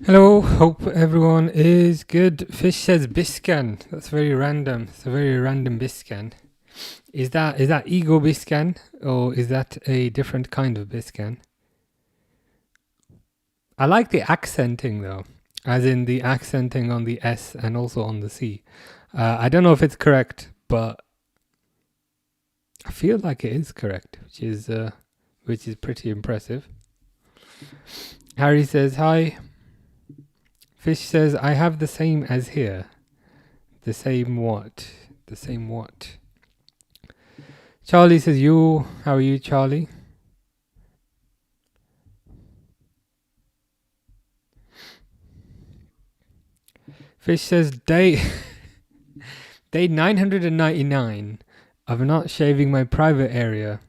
Hello, hope everyone is good. Fish says Biscan. That's very random. It's a very random Biscan. Is that ego Biscan or is that a different kind of Biscan? I like the accenting though, as in the accenting on the S and also on the C. I don't know if it's correct, but I feel like it is correct, which is pretty impressive. Harry says hi. Fish says I have the same as here. The same what? The same what? Charlie says you. How are you, Charlie? Fish says day 999 of not shaving my private area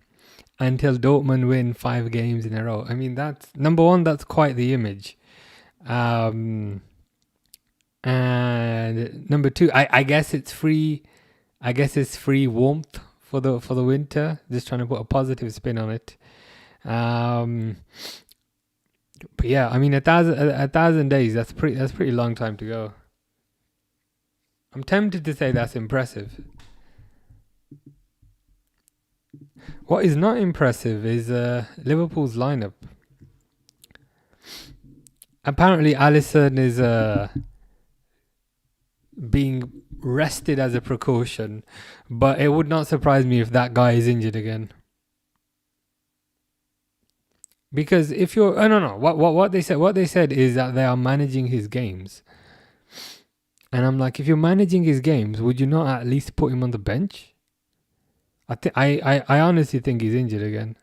until Dortmund win 5 games in a row. I mean, that's number one. That's quite the image. And number two, I guess it's free. I guess it's free warmth for the winter. Just trying to put a positive spin on it. But yeah, I mean, a thousand days. That's pretty long time to go. I'm tempted to say that's impressive. What is not impressive is Liverpool's lineup. Apparently, Alisson is being rested as a precaution, but it would not surprise me if that guy is injured again. Because if you're, oh no, what they said is that they are managing his games, and I'm like, if you're managing his games, would you not at least put him on the bench? I honestly think he's injured again,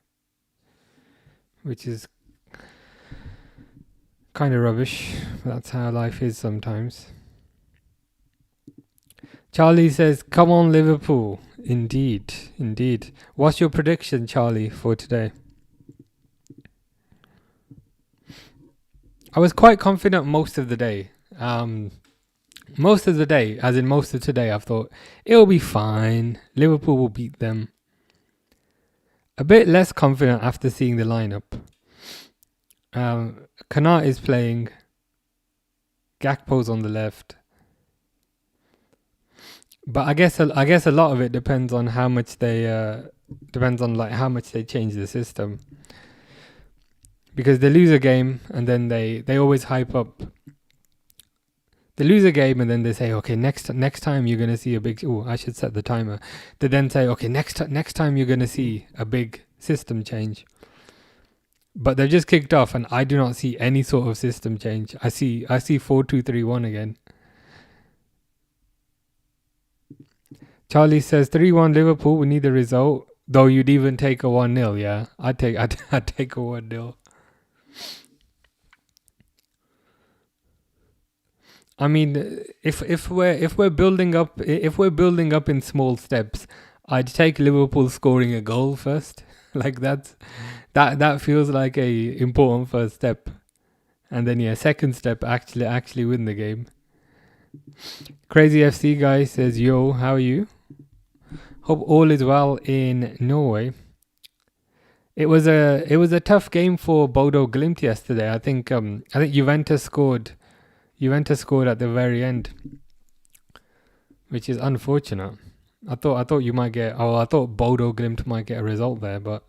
which is kind of rubbish. That's how life is sometimes. Charlie says, "Come on, Liverpool." Indeed, indeed. What's your prediction, Charlie, for today? I was quite confident most of the day. Most of the day, as in most of today, I've thought it'll be fine. Liverpool will beat them. A bit less confident after seeing the lineup. Kanat is playing. Gakpo's on the left. But I guess a lot of it depends on how much they how much they change the system. Because they lose a game and then they always hype up. They lose a game and then they say, okay, next time you're gonna see a big. Oh, I should set the timer. They then say, okay, next time you're gonna see a big system change. But they've just kicked off, and I do not see any sort of system change. I see 4-2-3-1 again. Charlie says 3-1 Liverpool. We need the result. Though you'd even take a 1-0. Yeah, I'd take a 1-0. I mean, if we're building up in small steps, I'd take Liverpool scoring a goal first. Like that feels like a important first step, and then yeah, second step actually win the game. Crazy FC guy says, "Yo, how are you? Hope all is well in Norway." It was a tough game for Bodo Glimt yesterday. I think Juventus scored. Juventus scored at the very end, which is unfortunate. I thought you might get. Oh, I thought Bodo Glimt might get a result there, but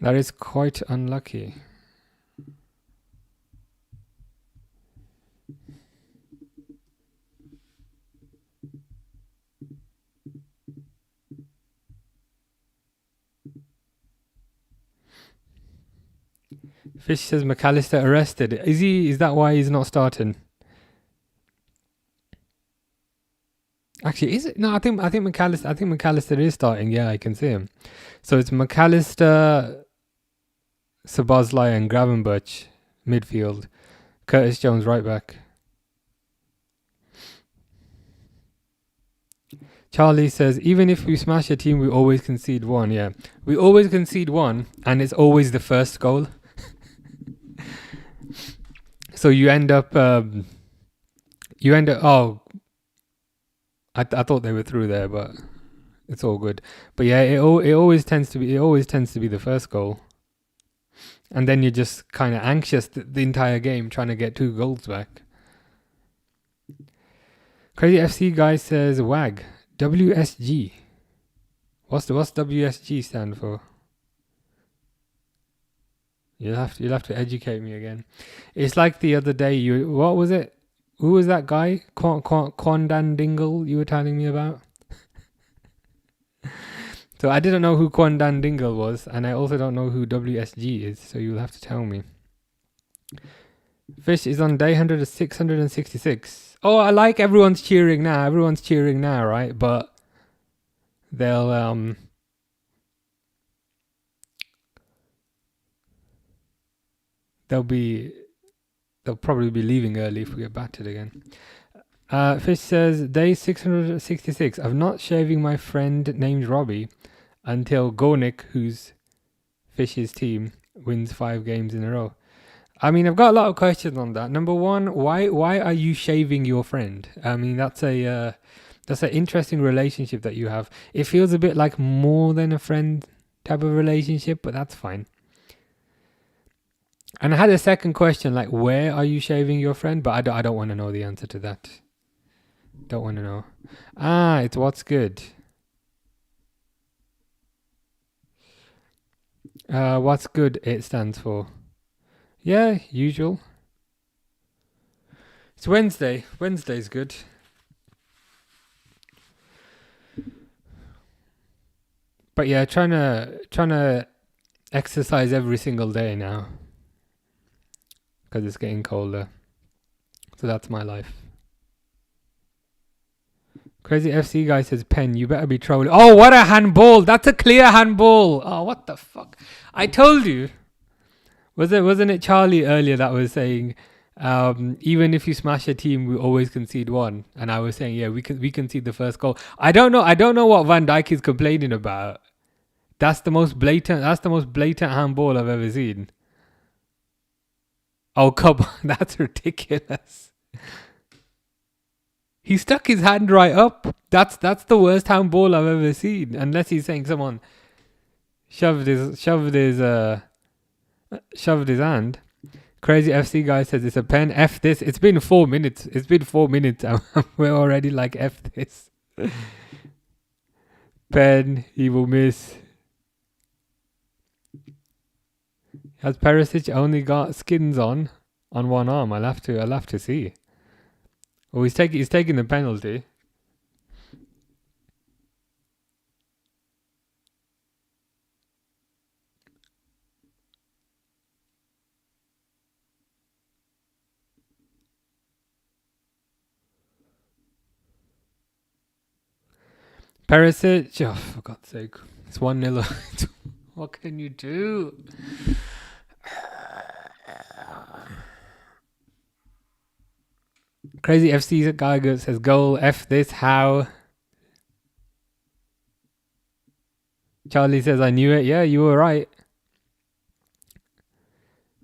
that is quite unlucky. Fish says McAllister arrested. Is he? Is that why he's not starting? Actually, is it? No, I think McAllister is starting. Yeah, I can see him. So it's McAllister, Szoboszlai and Gravenberch midfield. Curtis Jones right back. Charlie says, even if we smash a team, we always concede one. Yeah, we always concede one, and it's always the first goal. So you end up. Oh, I thought they were through there, but it's all good. But yeah, it always tends to be the first goal. And then you're just kind of anxious the entire game trying to get 2 goals back. Crazy FC guy says WAG. WSG. What's WSG stand for? You'll have to educate me again. It's like the other day. What was it? Who was that guy? Quandan Dingle you were telling me about? So I didn't know who Quandan Dingle was, and I also don't know who WSG is, so you'll have to tell me. Fish is on day 666. Oh, I like everyone's cheering now. Everyone's cheering now, right? But they'll probably be leaving early if we get battered again. Fish says, day 666. I'm not shaving my friend named Robbie until Gornik, who's Fish's team, wins 5 games in a row. I mean, I've got a lot of questions on that. Number one, why are you shaving your friend? I mean, that's an interesting relationship that you have. It feels a bit like more than a friend type of relationship, but that's fine. And I had a second question, like, where are you shaving your friend? But I don't want to know the answer to that. Don't want to know. It's what's good. What's good it stands for. Yeah, usual. It's Wednesday. Wednesday's good. But yeah, trying to exercise every single day now. Because it's getting colder. So that's my life. Crazy FC guy says, Pen, you better be trolling. Oh, what a handball. That's a clear handball. Oh, what the fuck. I told you. Wasn't it Charlie earlier that was saying, even if you smash a team, we always concede 1. And I was saying, yeah, we concede the first goal. I don't know what Van Dijk is complaining about. That's the most blatant handball I've ever seen. Oh, come on. That's ridiculous. He stuck his hand right up. That's the worst handball I've ever seen. Unless he's saying someone shoved his hand. Crazy FC guy says it's a pen. F this. It's been 4 minutes. And we're already like F this. Pen. He will miss. Has Perisic only got skins on one arm? I'll have to see. Oh, he's taking the penalty. Perisic, oh, for God's sake. It's 1-0. What can you do? Crazy FC guy says, goal, F this, how? Charlie says, I knew it. Yeah, you were right.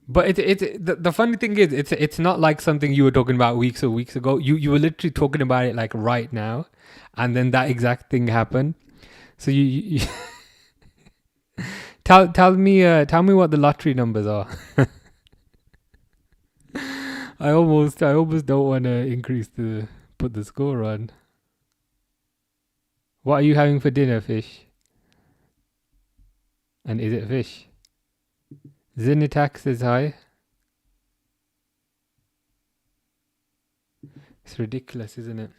But the funny thing is, it's not like something you were talking about weeks ago. You were literally talking about it like right now, and then that exact thing happened. So you tell me what the lottery numbers are. I almost don't want to put the score on. What are you having for dinner, Fish? And is it fish? Zinitax is high. It's ridiculous, isn't it?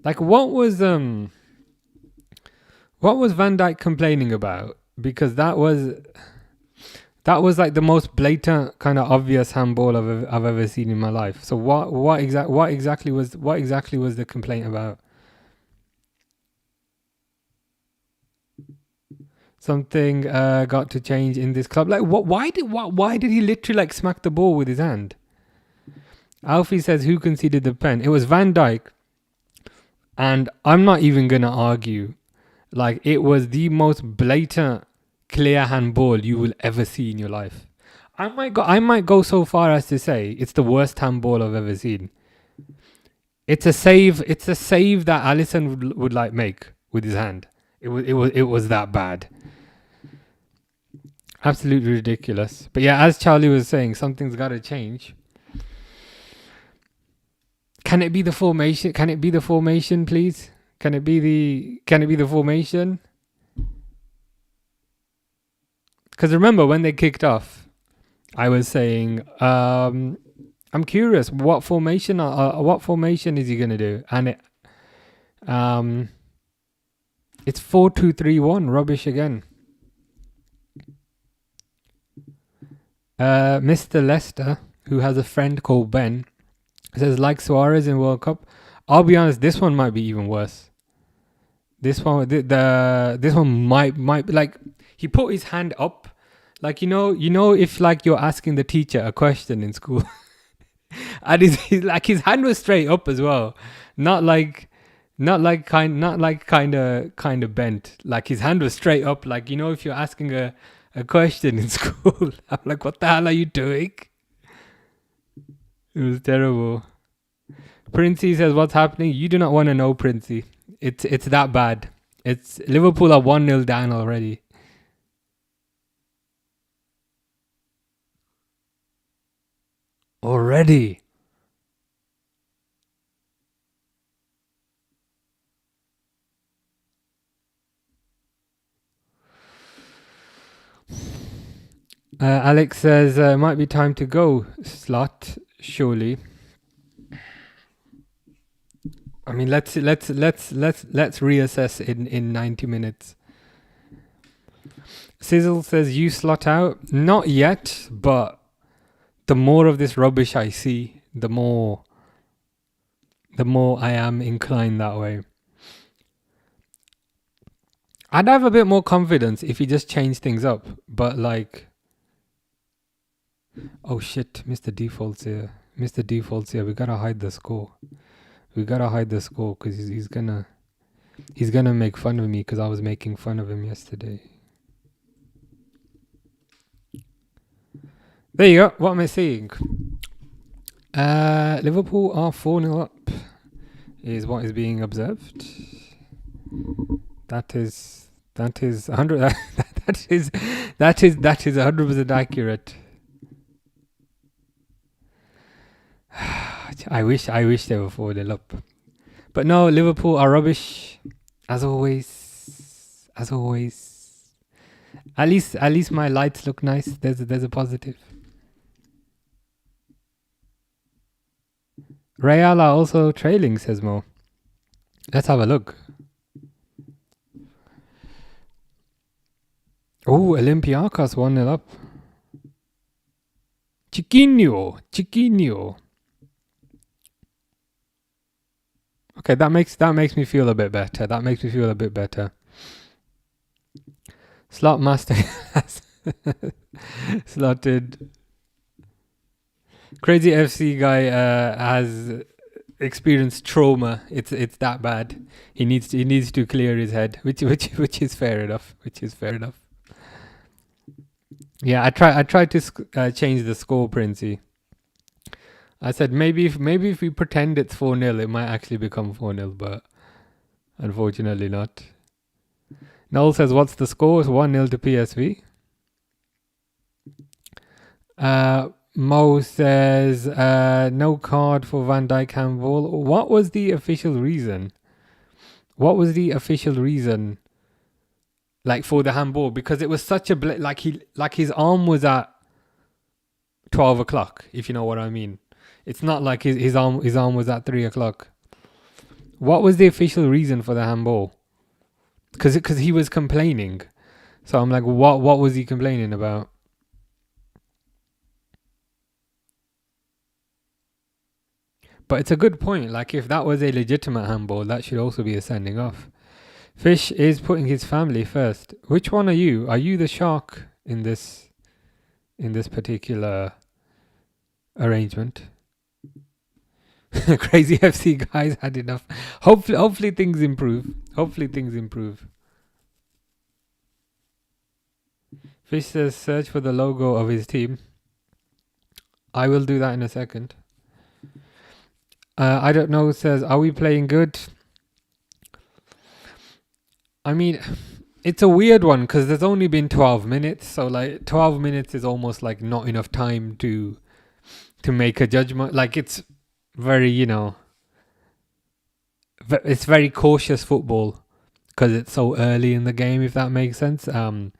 Like, what was Van Dijk complaining about? Because that was like the most blatant, kind of obvious handball I've ever seen in my life. So what exactly was the complaint about? Something got to change in this club. Like, why did he literally like smack the ball with his hand? Alfie says, who conceded the pen? It was Van Dijk. And I'm not even gonna argue. Like, it was the most blatant, clear handball you will ever see in your life. I might go so far as to say it's the worst handball I've ever seen. It's a save that Alisson would like make with his hand. It was that bad. Absolutely ridiculous. But yeah, as Charlie was saying, something's got to change. Can it be the formation? Can it be the formation, please? Can it be the formation? Because remember when they kicked off, I was saying, I'm curious what formation is he gonna do, and it's 4-2-3-1, rubbish again. Mr. Lester, who has a friend called Ben, says like Suarez in World Cup. I'll be honest, this one might be even worse. This one, this one might be like he put his hand up, like you know if like you're asking the teacher a question in school, and his hand was straight up as well, not kind of bent. Like his hand was straight up, like if you're asking a question in school. I'm like, what the hell are you doing? It was terrible. Princey says, what's happening? You do not want to know, Princey. It's that bad. It's Liverpool are 1-0 down already. Already. Alex says it might be time to go. Slot, surely. I mean, let's reassess in 90 minutes. Sizzle says you slot out. Not yet, but the more of this rubbish I see, the more I am inclined that way. I'd have a bit more confidence if he just changed things up, but like, oh shit, Mr. Default's here. Mr. Default's here. We gotta hide the score. Because he's gonna make fun of me because I was making fun of him yesterday. There you go. What am I saying? Liverpool are 4-0 up. Is what is being observed. That is 100. that is 100% accurate. I wish they were 4-0 up. But no, Liverpool are rubbish. As always. At least my lights look nice. There's a positive. Real are also trailing, says Mo. Let's have a look. Oh, Olympiacos 1-0 up. Chiquinho. Okay, that makes me feel a bit better. Slot Master has slotted. Crazy FC guy has experienced trauma. It's that bad. He needs to clear his head, which is fair enough. Yeah, I tried to change the score, Princey. I said maybe if we pretend it's 4-0, it might actually become 4-0, but unfortunately not. Noel says, what's the score? It's 1-0 to PSV. Mo says, no card for Van Dijk handball. What was the official reason? Like for the handball? Because it was such a like his arm was at 12 o'clock, if you know what I mean. It's not like his arm was at 3 o'clock. What was the official reason for the handball? Because he was complaining. So I'm like, what was he complaining about? But it's a good point. Like, if that was a legitimate handball, that should also be a sending off. Fish is putting his family first. Which one are you? Are you the shark in this particular arrangement? Crazy FC guys had enough. Hopefully things improve. Fish says search for the logo of his team. I will do that in a second. I don't know says, are we playing good? I mean, it's a weird one because there's only been 12 minutes. So, like, 12 minutes is almost like not enough time to make a judgment. Like, it's very, it's very cautious football because it's so early in the game, if that makes sense. So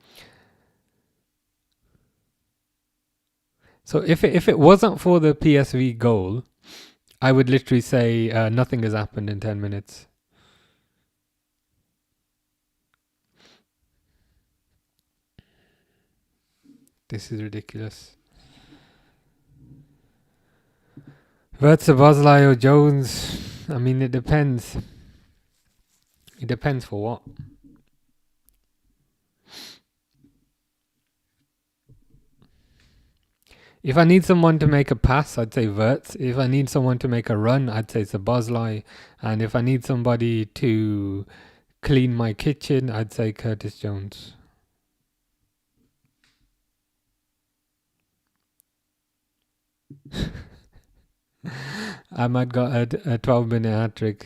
if it wasn't for the PSV goal, I would literally say nothing has happened in 10 minutes. This is ridiculous. Verts, Bosley or Jones? I mean, it depends. It depends for what. If I need someone to make a pass, I'd say Verts. If I need someone to make a run, I'd say Sabazlai. And if I need somebody to clean my kitchen, I'd say Curtis Jones. Ahmad got a 12-minute hat-trick.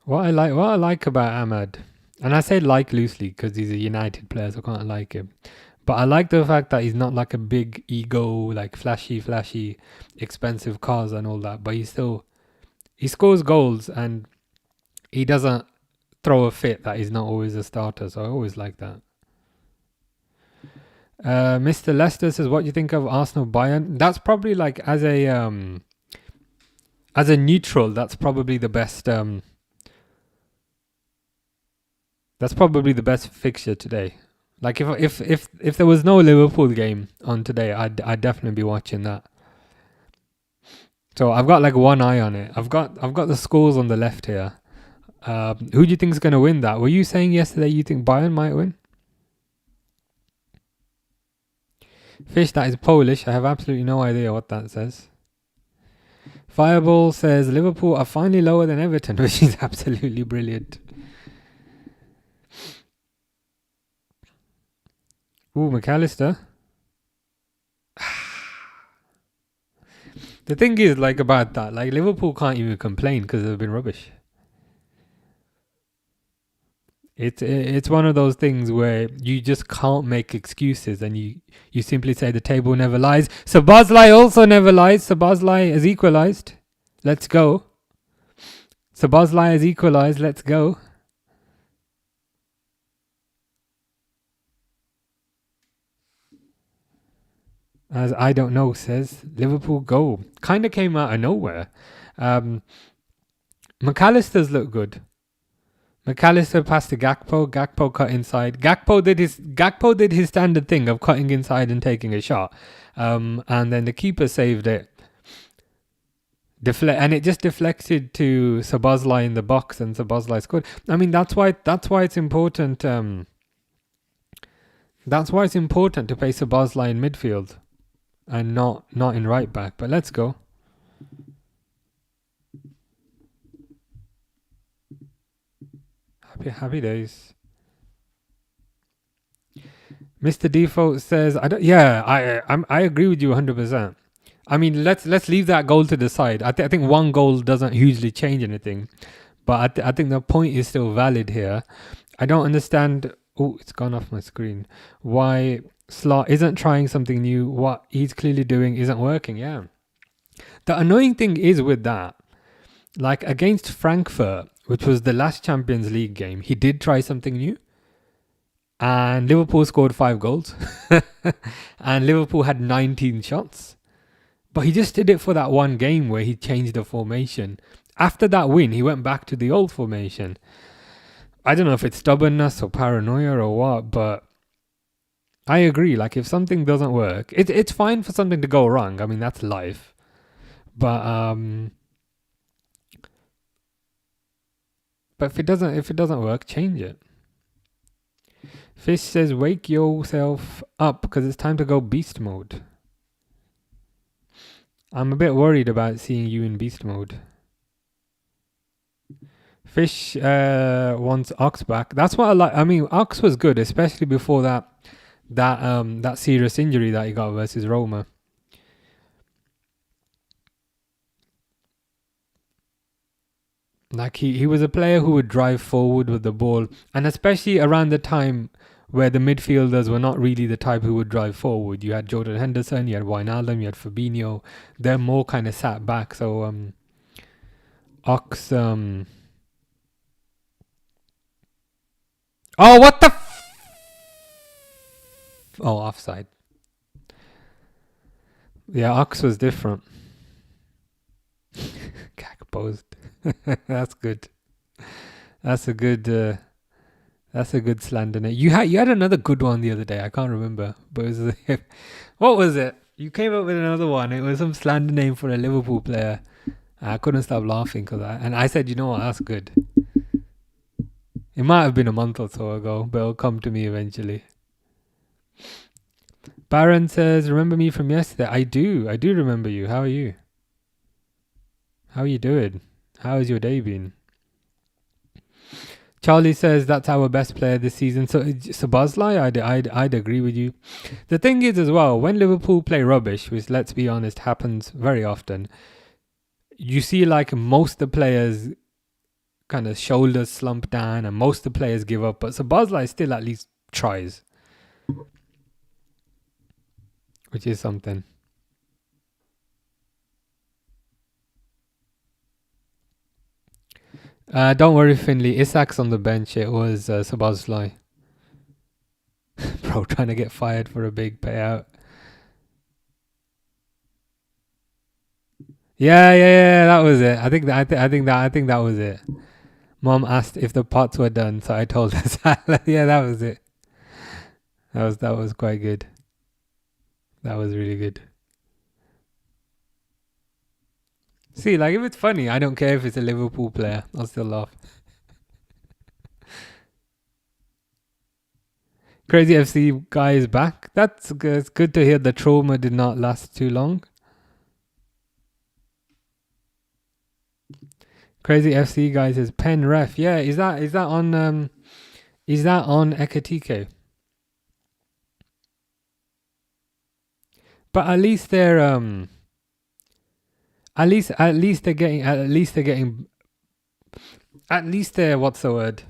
What I like about Ahmad, and I say like loosely because he's a United player, so I can't like him. But I like the fact that he's not like a big ego, like flashy, expensive cars and all that. But he scores goals and he doesn't throw a fit that he's not always a starter. So I always like that. Mr. Lester says, "What do you think of Arsenal Bayern?" That's probably like as a neutral. That's probably the best. That's probably the best fixture today. Like if there was no Liverpool game on today, I'd definitely be watching that. So I've got like one eye on it. I've got the scores on the left here. Who do you think is going to win that? Were you saying yesterday you think Bayern might win? Fish, that is Polish. I have absolutely no idea what that says. Fireball says Liverpool are finally lower than Everton, which is absolutely brilliant. Ooh, McAllister. The thing is, like, about that, like, Liverpool can't even complain because they've been rubbish. It's one of those things where you just can't make excuses and you simply say the table never lies. Sabazlai also never lies. Sabazlai has equalised. Let's go. Sabazlai has equalised. Let's go. As I don't know says, Liverpool goal. Kind of came out of nowhere. McAllister's look good. McAllister passed to Gakpo. Gakpo cut inside. Gakpo did his standard thing of cutting inside and taking a shot. And then the keeper saved it. And it just deflected to Sabazlai in the box, and Sabazlai scored. I mean, that's why it's important. That's why it's important to play Sabazlai in midfield and not in right back. But let's go. Happy days. Mr. Default says, I agree with you 100%. I mean, let's leave that goal to the side. I think one goal doesn't hugely change anything, but I think the point is still valid here. I don't understand. Oh, it's gone off my screen. Why Slot isn't trying something new? What he's clearly doing isn't working. Yeah. The annoying thing is with that, like against Frankfurt, which was the last Champions League game, he did try something new. And Liverpool scored 5 goals. And Liverpool had 19 shots. But he just did it for that one game where he changed the formation. After that win, he went back to the old formation. I don't know if it's stubbornness or paranoia or what, but I agree. Like, if something doesn't work, it's fine for something to go wrong. I mean, that's life. But if it doesn't work, change it. Fish says, wake yourself up because it's time to go beast mode. I'm a bit worried about seeing you in beast mode. Fish wants Ox back. That's what I like. I mean, Ox was good, especially before that serious injury that he got versus Roma. Like he was a player who would drive forward with the ball, and especially around the time where the midfielders were not really the type who would drive forward. You had Jordan Henderson, you had Wijnaldum, you had Fabinho. They're more kind of sat back. So Ox. Oh, what the? Oh, offside. Yeah, Ox was different. Posed. That's good. That's a good. That's a good slander name. You had another good one the other day. I can't remember, but it was what was it? You came up with another one. It was some slander name for a Liverpool player. I couldn't stop laughing and I said, you know what? That's good. It might have been a month or so ago, but it'll come to me eventually. Baron says, "Remember me from yesterday?" I do remember you. How are you? How are you doing? How has your day been? Charlie says that's our best player this season. So Szoboszlai, I'd agree with you. The thing is as well, when Liverpool play rubbish, which let's be honest happens very often, you see like most of the players kind of shoulders slump down and most of the players give up. But Szoboszlai still at least tries, which is something. Don't worry, Finley. Isak's on the bench. It was Szoboszlai. Bro, trying to get fired for a big payout. Yeah. That was it. I think that was it. Mom asked if the pots were done, so I told her. Yeah, that was it. That was quite good. That was really good. See, like if it's funny, I don't care if it's a Liverpool player. I'll still laugh. Crazy FC guy is back. That's good. It's good to hear the trauma did not last too long. Crazy FC guy says pen ref. Yeah, is that on Ekatike? But at least they're at least they're what's the word?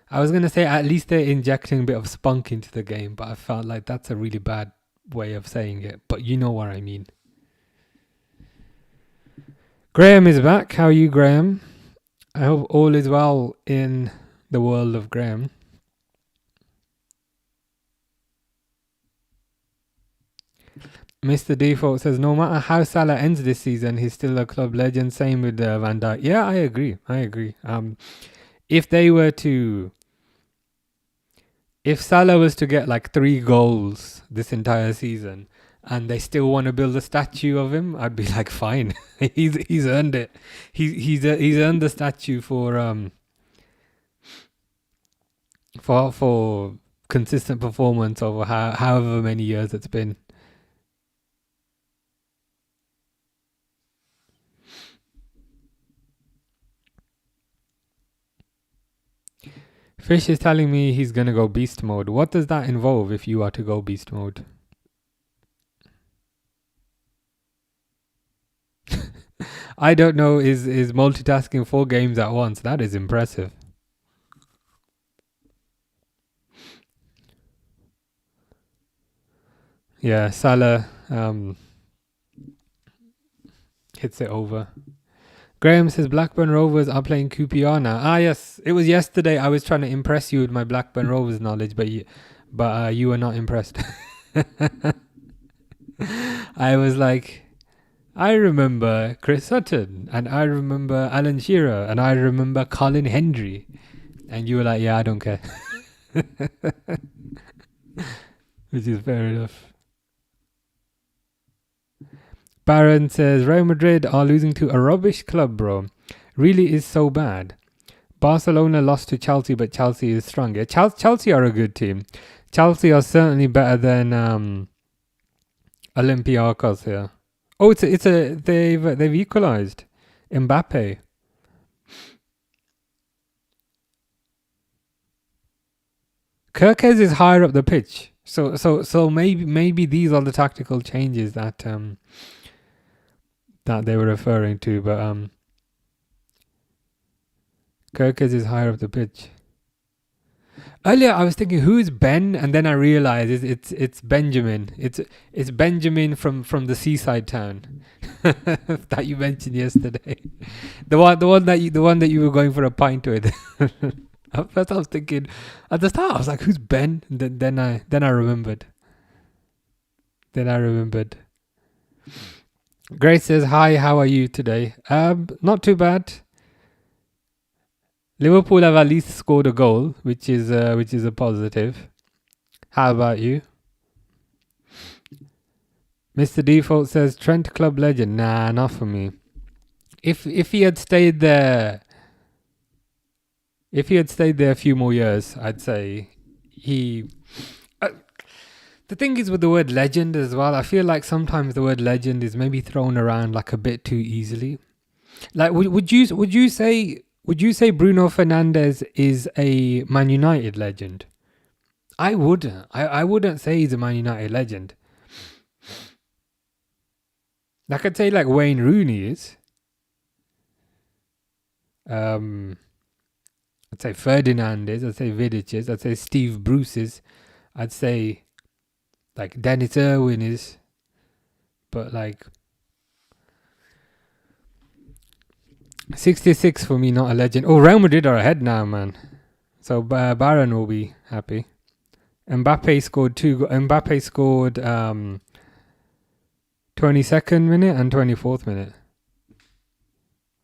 I was gonna say at least they're injecting a bit of spunk into the game, but I felt like that's a really bad way of saying it. But you know what I mean. Graham is back. How are you, Graham? I hope all is well in the world of Graham. Mr. Default says, no matter how Salah ends this season, he's still a club legend. Same with Van Dijk. Yeah, I agree. If Salah was to get like 3 goals this entire season and they still want to build a statue of him, I'd be like, fine. he's earned it. He's earned the statue for consistent performance over however many years it's been. Fish is telling me he's going to go beast mode. What does that involve if you are to go beast mode? I don't know. Is multitasking 4 games at once? That is impressive. Yeah, Salah hits it over. Graham says Blackburn Rovers are playing QPR now. Ah, yes. It was yesterday. I was trying to impress you with my Blackburn Rovers knowledge, but you were not impressed. I was like, I remember Chris Sutton, and I remember Alan Shearer, and I remember Colin Hendry. And you were like, yeah, I don't care. Which is fair enough. Baron says, Real Madrid are losing to a rubbish club, bro. Really is so bad. Barcelona lost to Chelsea, but Chelsea is strong. Yeah, Chelsea are a good team. Chelsea are certainly better than Olympiacos here. Oh, they've equalised. Mbappe. Kirkes is higher up the pitch. So maybe these are the tactical changes that they were referring to, but Kirkes is higher up the pitch. Earlier, I was thinking, who is Ben? And then I realized it's Benjamin. It's Benjamin from the seaside town that you mentioned yesterday. The one that you were going for a pint with. At first, I was thinking at the start, I was like, who's Ben? And then I remembered. Grace says, hi, how are you today? Not too bad. Liverpool have at least scored a goal, which is a positive. How about you? Mr. Default says Trent club legend. Nah, not for me. If he had stayed there, a few more years, I'd say he. The thing is with the word legend as well, I feel like sometimes the word legend is maybe thrown around like a bit too easily. Like, would you say Bruno Fernandes is a Man United legend? I wouldn't. I wouldn't say he's a Man United legend. Like, I'd say like Wayne Rooney is. I'd say Ferdinand is. I'd say Vidic is. I'd say Steve Bruce is. I'd say like Dennis Irwin is. But like 66 for me, not a legend. Oh, Real Madrid are ahead now, man. So Bayern will be happy. Mbappe scored 22nd minute and 24th minute,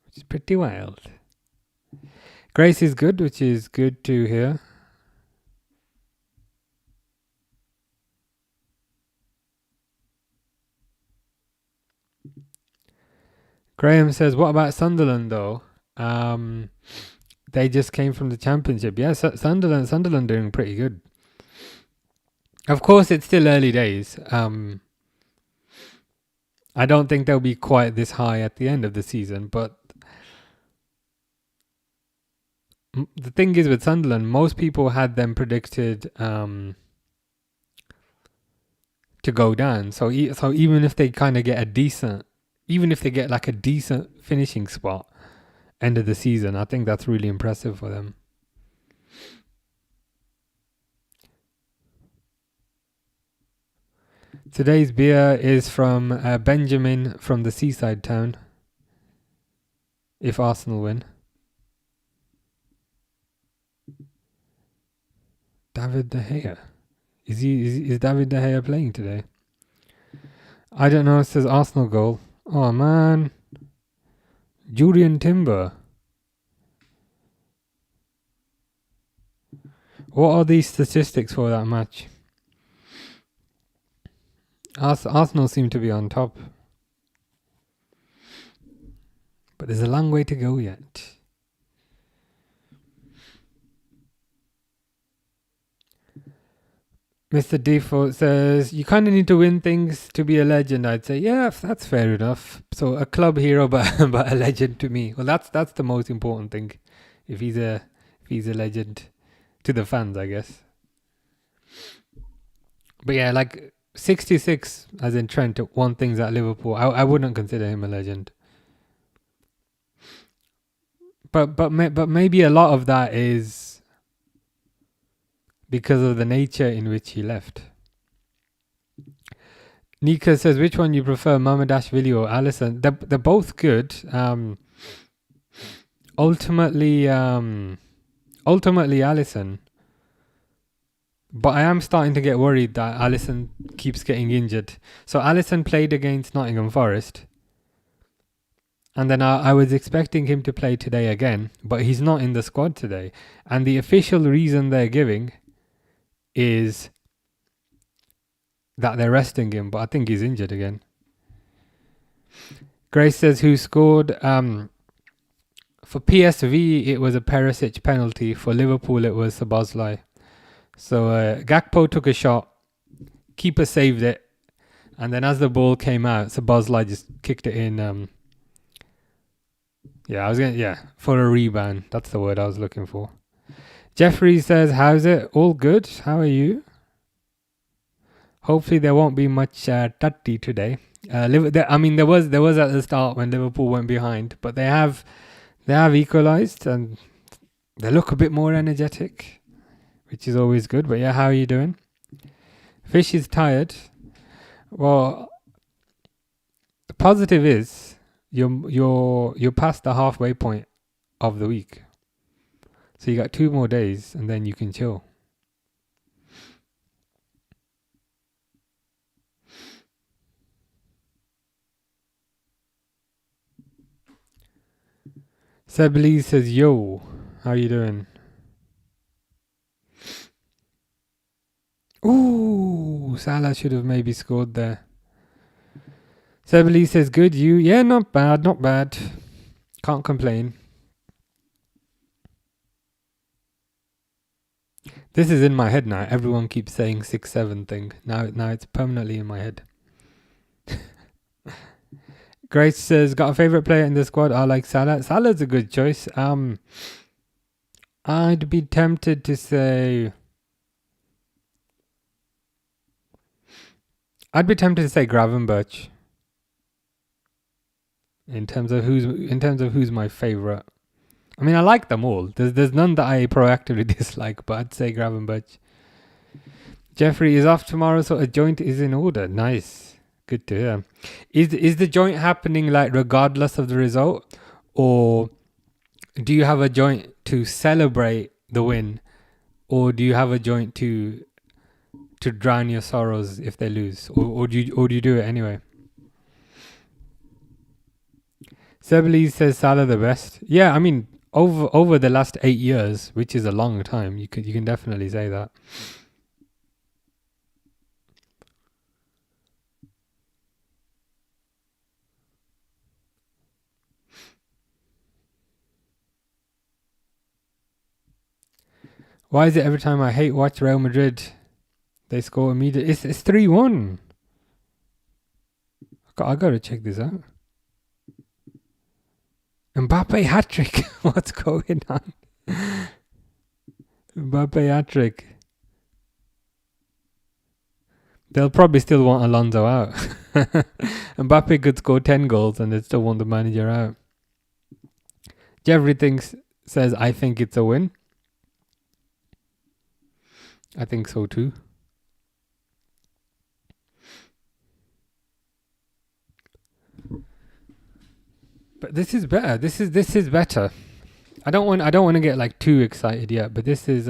which is pretty wild. Grace is good, which is good to hear. Graham says, what about Sunderland though? They just came from the Championship. Yeah, Sunderland doing pretty good. Of course, it's still early days. I don't think they'll be quite this high at the end of the season, but the thing is with Sunderland, most people had them predicted to go down. So even if they kind of get like a decent finishing spot end of the season, I think that's really impressive for them. Today's beer is from Benjamin from the seaside town. If Arsenal win. David De Gea. Is David De Gea playing today? I don't know. It says Arsenal goal. Oh man. Julian Timber. What are these statistics for that match? Arsenal seem to be on top. But there's a long way to go yet. Mr. Default says, you kind of need to win things to be a legend. I'd say, yeah, that's fair enough. So a club hero, but a legend to me. Well, that's the most important thing. If he's a legend to the fans, I guess. But yeah, like 66, as in Trent, won things at Liverpool. I wouldn't consider him a legend. But maybe a lot of that is because of the nature in which he left. Nika says, which one you prefer, Mamadashvili or Alisson? They're both good. Ultimately Alisson. But I am starting to get worried that Alisson keeps getting injured. So Alisson played against Nottingham Forest. And then I was expecting him to play today again. But he's not in the squad today. And the official reason they're giving is that they're resting him. But I think he's injured again. Grace says, who scored? For PSV, it was a Perisic penalty. For Liverpool, it was Szoboszlai. So Gakpo took a shot, keeper saved it, and then as the ball came out, Szoboszlai just kicked it in. For a rebound. That's the word I was looking for. Jeffrey says, how's it? All good. How are you? Hopefully there won't be much tutty today. There was at the start when Liverpool went behind, but they have equalised, and They look a bit more energetic, which is always good. But yeah, how are you doing? Fish is tired. Well, the positive is you're past the halfway point of the week. So you got 2 more days and then you can chill. Seb Lee says, yo, how you doing? Ooh, Salah should have maybe scored there. Seb Lee says, good, you? Yeah, not bad, not bad. Can't complain. This is in my head now. Everyone keeps saying 6-7 thing. Now it's permanently in my head. Grace says, got a favourite player in the squad? I like Salah. Salah's a good choice. I'd be tempted to say... Gravenberch. In terms of who's my favourite. I mean, I like them all. There's none that I proactively dislike, but I'd say Gravenberch. Jeffrey is off tomorrow, so a joint is in order. Nice. Good to hear. Is the joint happening like regardless of the result? Or do you have a joint to celebrate the win? Or do you have a joint to drown your sorrows if they lose? Or do you do it anyway? Sebeli says Salah the best. Yeah, I mean, over the last 8 years, which is a long time, you can definitely say that. Why is it every time I watch Real Madrid, they score immediately? It's 3-1. I gotta check this out. Mbappe hat-trick. What's going on? Mbappe hat-trick. They'll probably still want Alonso out. Mbappe could score 10 goals and they'd still want the manager out. Jeffrey says, I think it's a win. I think so too. But this is better. This is better. I don't want to get like too excited yet, but this is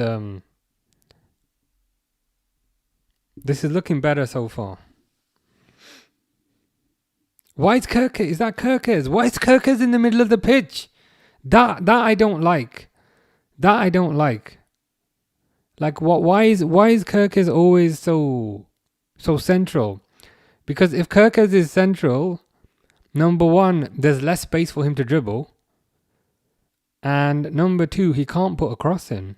looking better so far. Why is Kirkes? Is that Kirkes? Why is Kirkes in the middle of the pitch? That I don't like. That I don't like. Like what? Why is Kirkes always so central? Because if Kirkes is central, number one, there's less space for him to dribble, and number two, he can't put a cross in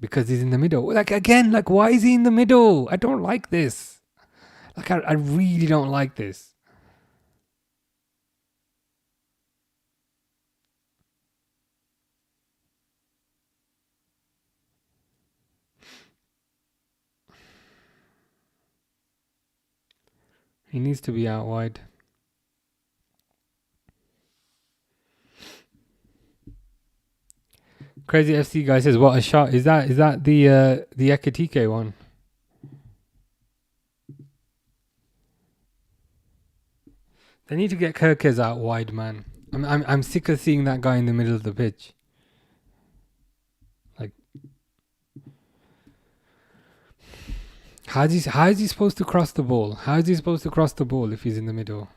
because he's in the middle. Like again, like why is he in the middle? I don't like this. Like I really don't like this. He needs to be out wide. Crazy FC guy says, "What a shot! Is that the Ekitike one?" They need to get Kirkes out wide, man. I'm sick of seeing that guy in the middle of the pitch. Like, how is he supposed to cross the ball? How is he supposed to cross the ball if he's in the middle?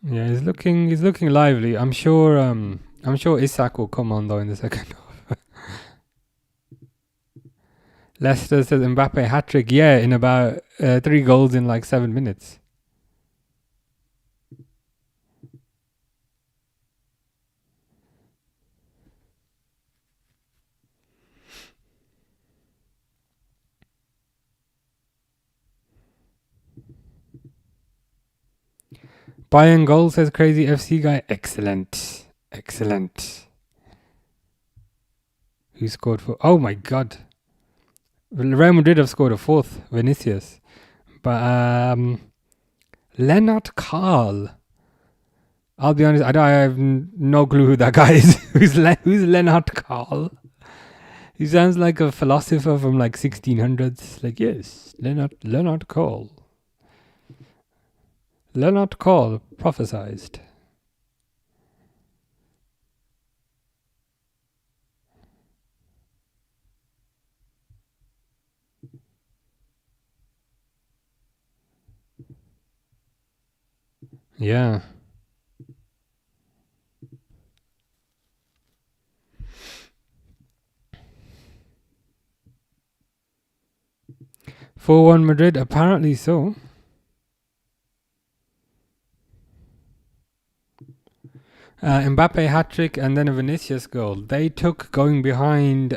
Yeah, he's looking lively. I'm sure Isak will come on though in the second half. Leicester says Mbappe hat-trick. Yeah, in about 3 goals in like 7 minutes. Bayern goal, says Crazy FC guy. Excellent. Who scored for? Oh my god. Real Madrid have scored a fourth, Vinicius. But Lennart Carl. I'll be honest, I have no clue who that guy is. Who's Lennart Carl? He sounds like a philosopher from like 1600s. Like, yes, Lennart Carl. Lennart Carl prophesized. Yeah. "4-1 Madrid, apparently so. Mbappe hat-trick and then a Vinicius goal. They took going behind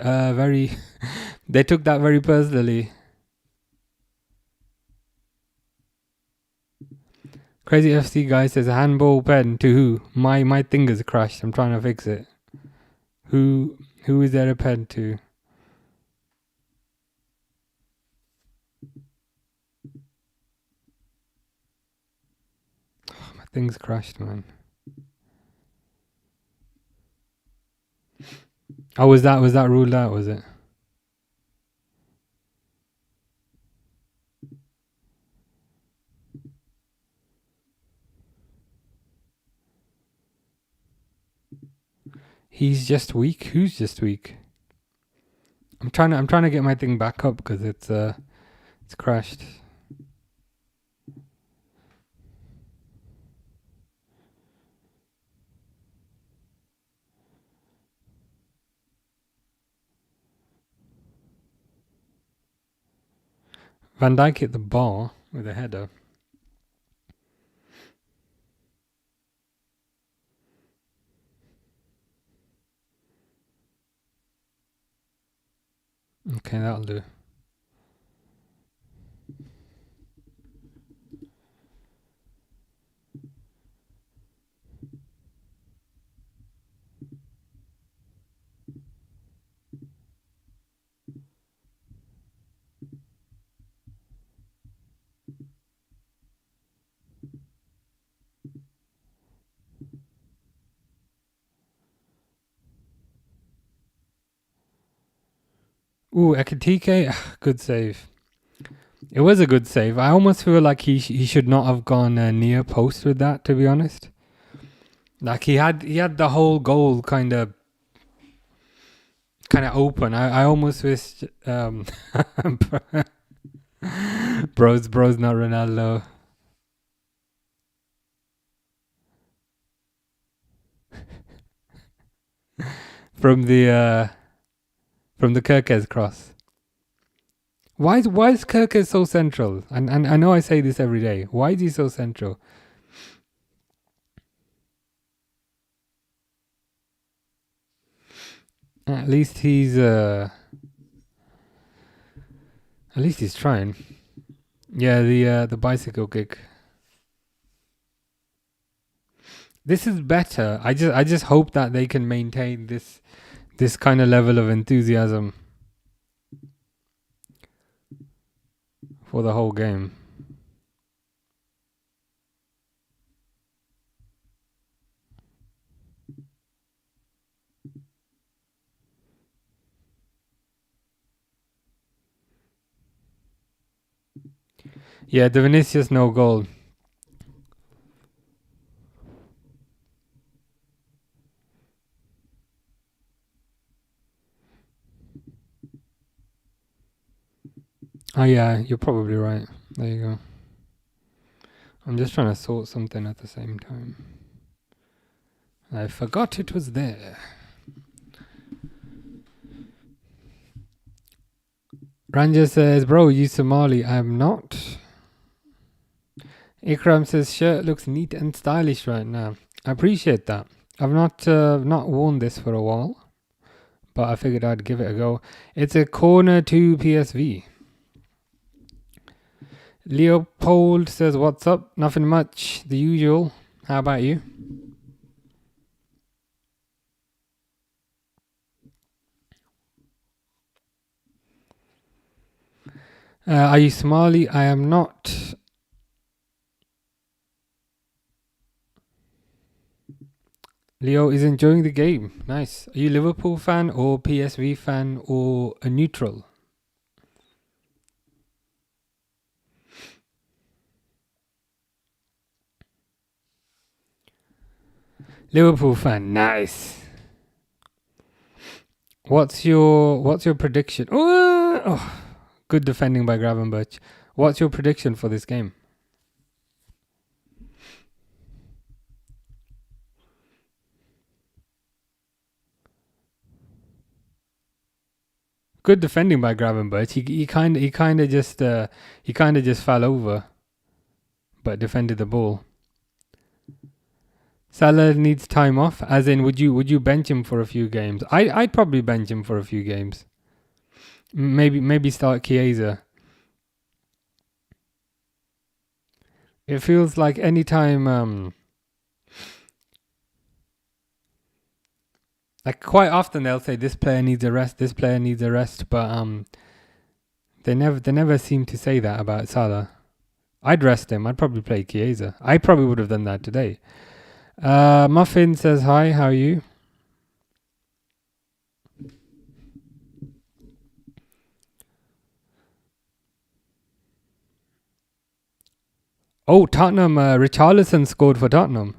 they took that very personally. Crazy FC guy says handball pen to who? My thing is crashed. I'm trying to fix it. Who is there a pen to? Oh, my thing's crashed, man. Oh, was that ruled out, was it? He's just weak. Who's just weak? I'm trying to get my thing back up because it's crashed. Van Dijk hit the bar with a header. Okay, that'll do. Ooh, Ekitike, good save. It was a good save. I almost feel like he should not have gone near post with that, to be honest. Like he had the whole goal kind of open. I almost wished bro's not Ronaldo. From the Kirkes cross. Why is Kirkes so central? And I know I say this every day. Why is he so central? At least he's trying. Yeah, the bicycle kick. This is better. I just hope that they can maintain this kind of level of enthusiasm for the whole game. Yeah, the Vinicius no goal. Oh yeah, you're probably right. There you go. I'm just trying to sort something at the same time. I forgot it was there. Ranger says, bro, you Somali. I'm not. Ikram says, shirt looks neat and stylish right now. I appreciate that. I've not worn this for a while, but I figured I'd give it a go. It's a corner 2 PSV. Leopold says, what's up? Nothing much. The usual. How about you? Are you Somali? I am not. Leo is enjoying the game. Nice. Are you Liverpool fan or PSV fan or a neutral? Liverpool fan. Nice. What's your prediction? Oh, good defending by Gravenberch. What's your prediction for this game? Good defending by Gravenberch. He kind of just fell over, but defended the ball. Salah needs time off. As in, would you bench him for a few games? I'd probably bench him for a few games. Maybe start Chiesa. It feels like anytime like quite often they'll say this player needs a rest, this player needs a rest, but they never seem to say that about Salah. I'd rest him. I'd probably play Chiesa. I probably would have done that today. Muffin says hi. How are you? Oh, Tottenham. Richarlison scored for Tottenham.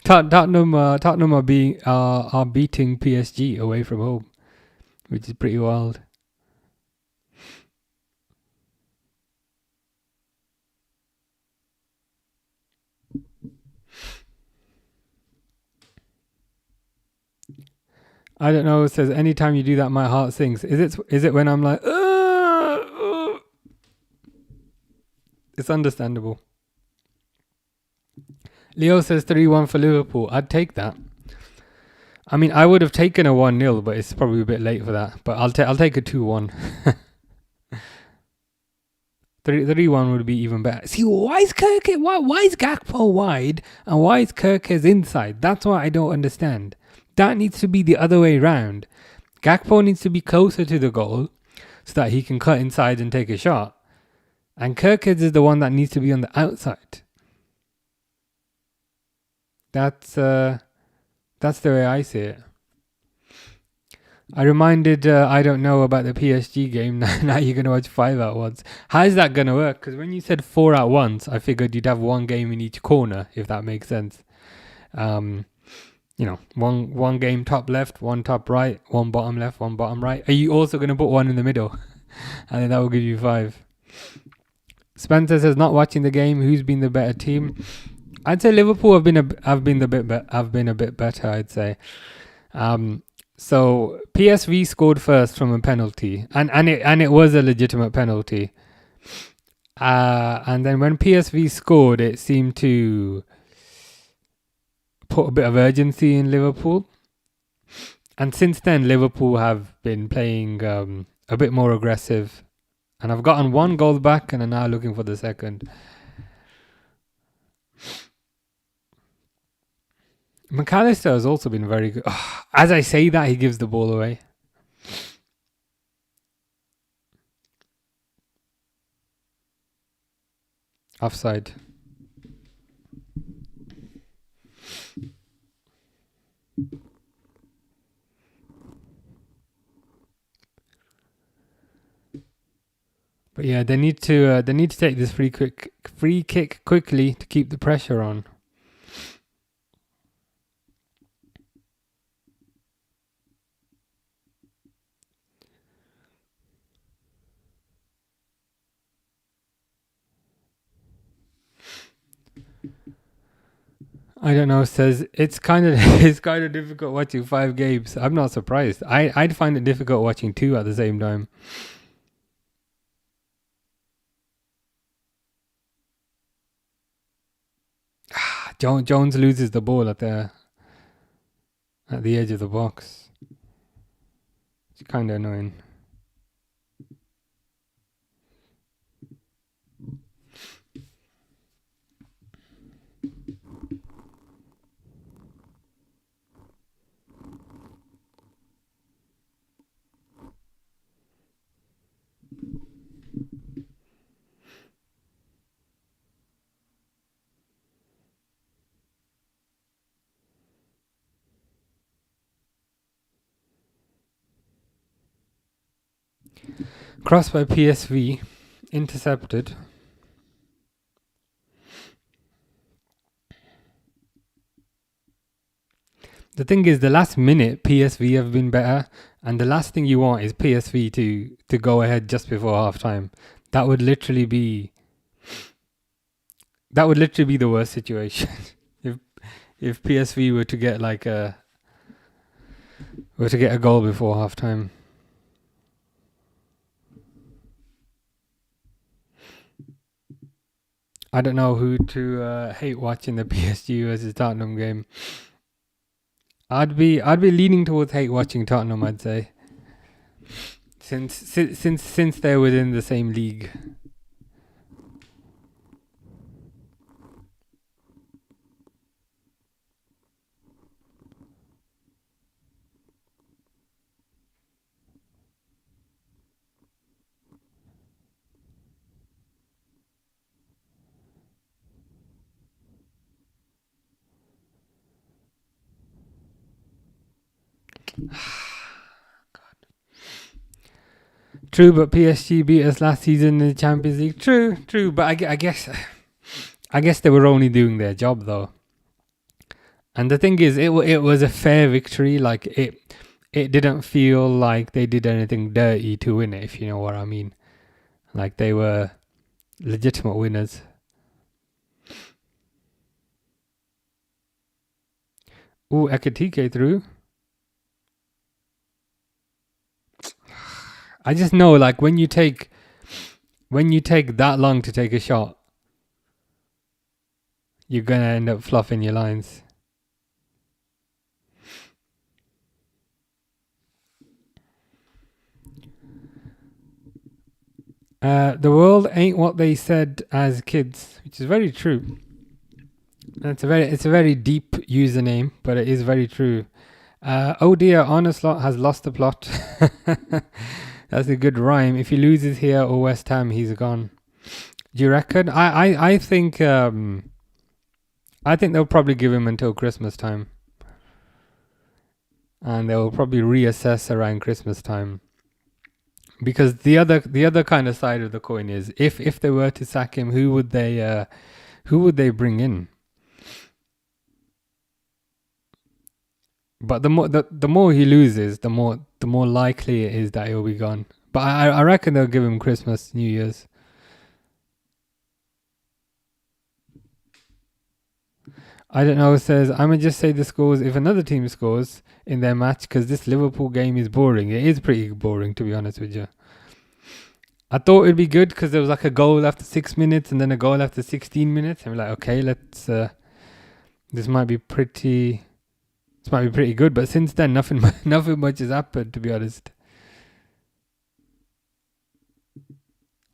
Tottenham are beating PSG away from home, which is pretty wild. I don't know. It says anytime you do that, my heart sings. Is it when I'm like, it's understandable. Leo says 3-1 for Liverpool. I'd take that. I mean, I would have taken a 1-0, but it's probably a bit late for that. But I'll take a 2-1. 3-1 would be even better. See, why is Gakpo wide and why is Kirkes inside? That's what I don't understand. That needs to be the other way round. Gakpo needs to be closer to the goal so that he can cut inside and take a shot. And Kirkes is the one that needs to be on the outside. That's the way I see it. I reminded, I don't know about the PSG game. Now you're going to watch 5 at once. How is that going to work? Because when you said 4 at once, I figured you'd have one game in each corner, if that makes sense. One game top left, one top right, one bottom left, one bottom right. Are you also going to put one in the middle? And then that will give you 5. Spencer says, not watching the game. Who's been the better team? I'd say Liverpool have been a bit better. I'd say. So PSV scored first from a penalty, and it was a legitimate penalty. And then when PSV scored, it seemed to put a bit of urgency in Liverpool. And since then, Liverpool have been playing a bit more aggressive, and I've gotten 1 goal back, and are now looking for the second. McAllister has also been very good. As I say that, he gives the ball away. Offside. But yeah, they need to take this free kick quickly to keep the pressure on. I don't know. Says it's kind of difficult watching 5 games. I'm not surprised. I'd find it difficult watching 2 at the same time. Jones loses the ball at the edge of the box. It's kind of annoying. Crossed by PSV, intercepted. The thing is, the last minute PSV have been better, and the last thing you want is PSV to go ahead just before half time. That would literally be the worst situation. if PSV were to get a goal before half time. I don't know who to hate watching the PSG versus Tottenham game. I'd be leaning towards hate watching Tottenham, I'd say. Since they're within the same league. True, but PSG beat us last season in the Champions League. True, but I guess they were only doing their job though. And the thing is, it was a fair victory. Like it didn't feel like they did anything dirty to win it, if you know what I mean. Like they were legitimate winners. Ooh, Ekatike through. I just know, like when you take that long to take a shot, you're gonna end up fluffing your lines. The world ain't what they said as kids, which is very true. It's a very deep username, but it is very true. Oh dear, Onslaught has lost the plot. That's a good rhyme. If he loses here or West Ham, he's gone. Do you reckon? I think they'll probably give him until Christmas time, and they'll probably reassess around Christmas time. Because the other kind of side of the coin is if they were to sack him, who would they bring in? But the more he loses, the more likely it is that he'll be gone. But I reckon they'll give him Christmas, New Year's. I don't know. It says I'ma just say the scores if another team scores in their match, because this Liverpool game is boring. It is pretty boring, to be honest with you. I thought it'd be good because there was like a goal after 6 minutes and then a goal after 16 minutes. I'm like, okay, let's. This might be pretty good. But since then, nothing much has happened, to be honest.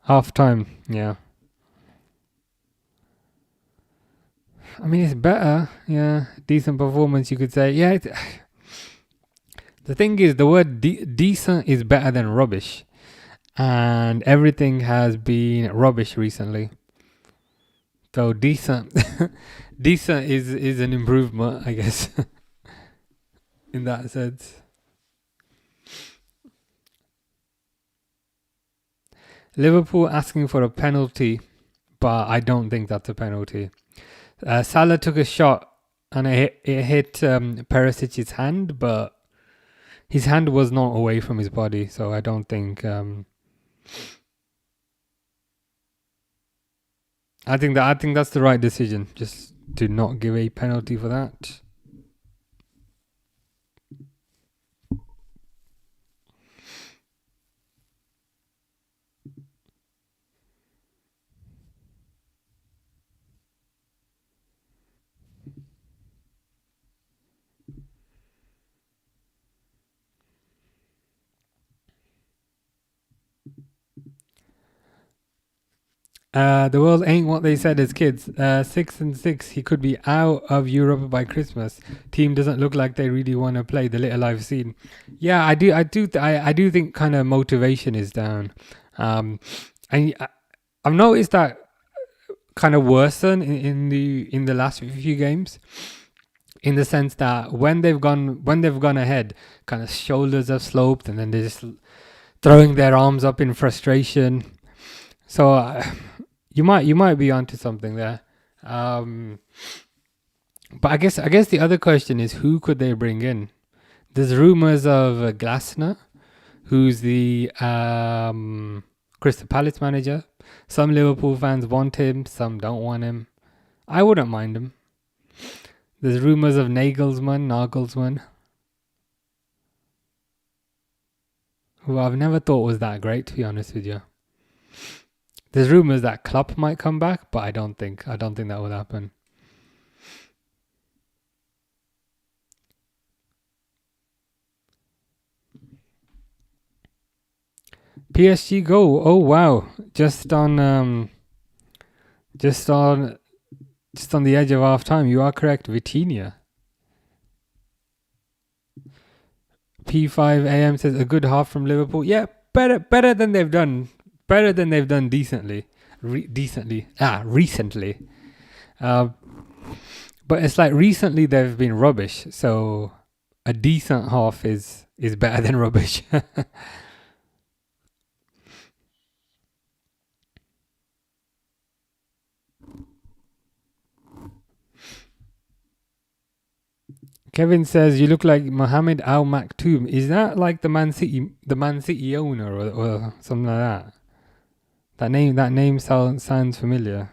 Half time, yeah. I mean, it's better, yeah. Decent performance, you could say. Yeah. The thing is, the word decent is better than rubbish. And everything has been rubbish recently. So decent is an improvement, I guess, in that sense. Liverpool asking for a penalty, but I don't think that's a penalty. Salah took a shot and it hit Perisic's hand, but his hand was not away from his body, so I don't think. I think that's the right decision, just to not give a penalty for that. The world ain't what they said as kids. 6-6, he could be out of Europe by Christmas. Team doesn't look like they really want to play the little I've seen. Yeah, I do think kind of motivation is down. And I've noticed that kind of worsen in the last few games, in the sense that when they've gone ahead, kind of shoulders have sloped, and then they just throwing their arms up in frustration. So you might be onto something there. But I guess the other question is, who could they bring in? There's rumors of Glasner, who's the Crystal Palace manager. Some Liverpool fans want him, some don't want him. I wouldn't mind him. There's rumors of Nagelsmann, who I've never thought was that great, to be honest with you. There's rumors that Klopp might come back, but I don't think that will happen. PSG go. Oh wow. Just on the edge of half time. You are correct, Vitinha. P5 AM says a good half from Liverpool. Yeah, better than they've done. Better than they've done recently. But it's like recently they've been rubbish. So a decent half is better than rubbish. Kevin says you look like Mohamed Al Maktoum. Is that like the Man City owner or something like that? That name sounds familiar.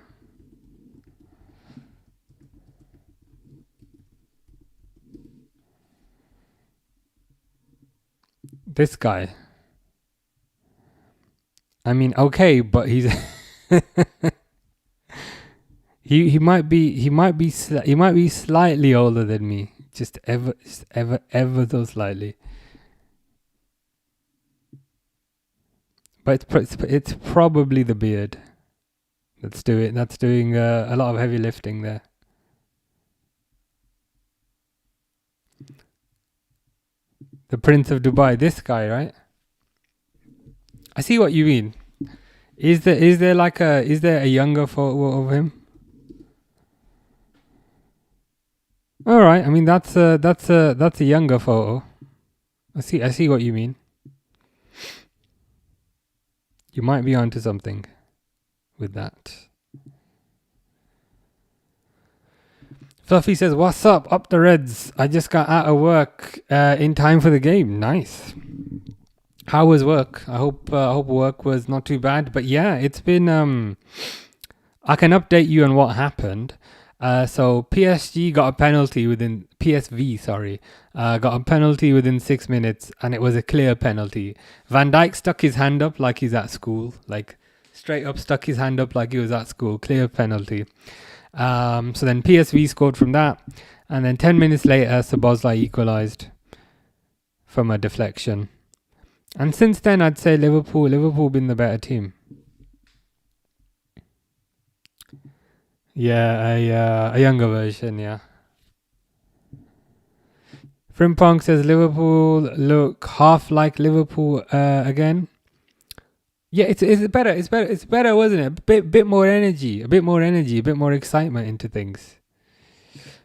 This guy. I mean, okay, but he's he might be slightly older than me. Just ever so slightly. But it's probably the beard that's doing a lot of heavy lifting there. The Prince of Dubai, this guy, right? I see what you mean. Is there a younger photo of him? All right. I mean that's a younger photo. I see what you mean. You might be onto something with that. Fluffy says, "What's up? Up the Reds. I just got out of work in time for the game. Nice. How was work? I hope work was not too bad. But yeah, it's been. I can update you on what happened. So PSG got a penalty within got a penalty within 6 minutes, and it was a clear penalty. Van Dijk stuck his hand up like he's at school, like straight up stuck his hand up like he was at school. Clear penalty. So then PSV scored from that, and then 10 minutes later, Szoboszlai equalised from a deflection. And since then, I'd say Liverpool been the better team. Yeah, a younger version, yeah. Frimpong says Liverpool look half like Liverpool again. Yeah, it's better. It's better, wasn't it? Bit more energy, a bit more excitement into things.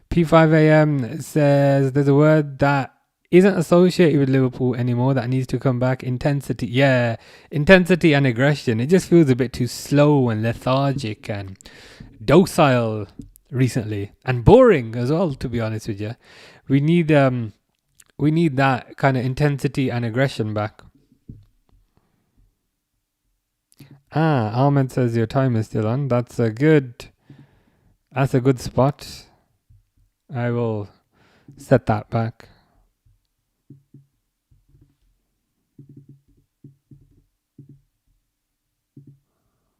P5AM says there's a word that isn't associated with Liverpool anymore that needs to come back. Intensity. Yeah, intensity and aggression. It just feels a bit too slow and lethargic and docile recently, and boring as well, to be honest with you. We need that kind of intensity and aggression back. Ahmed says your time is still on. That's a good spot. I will set that back.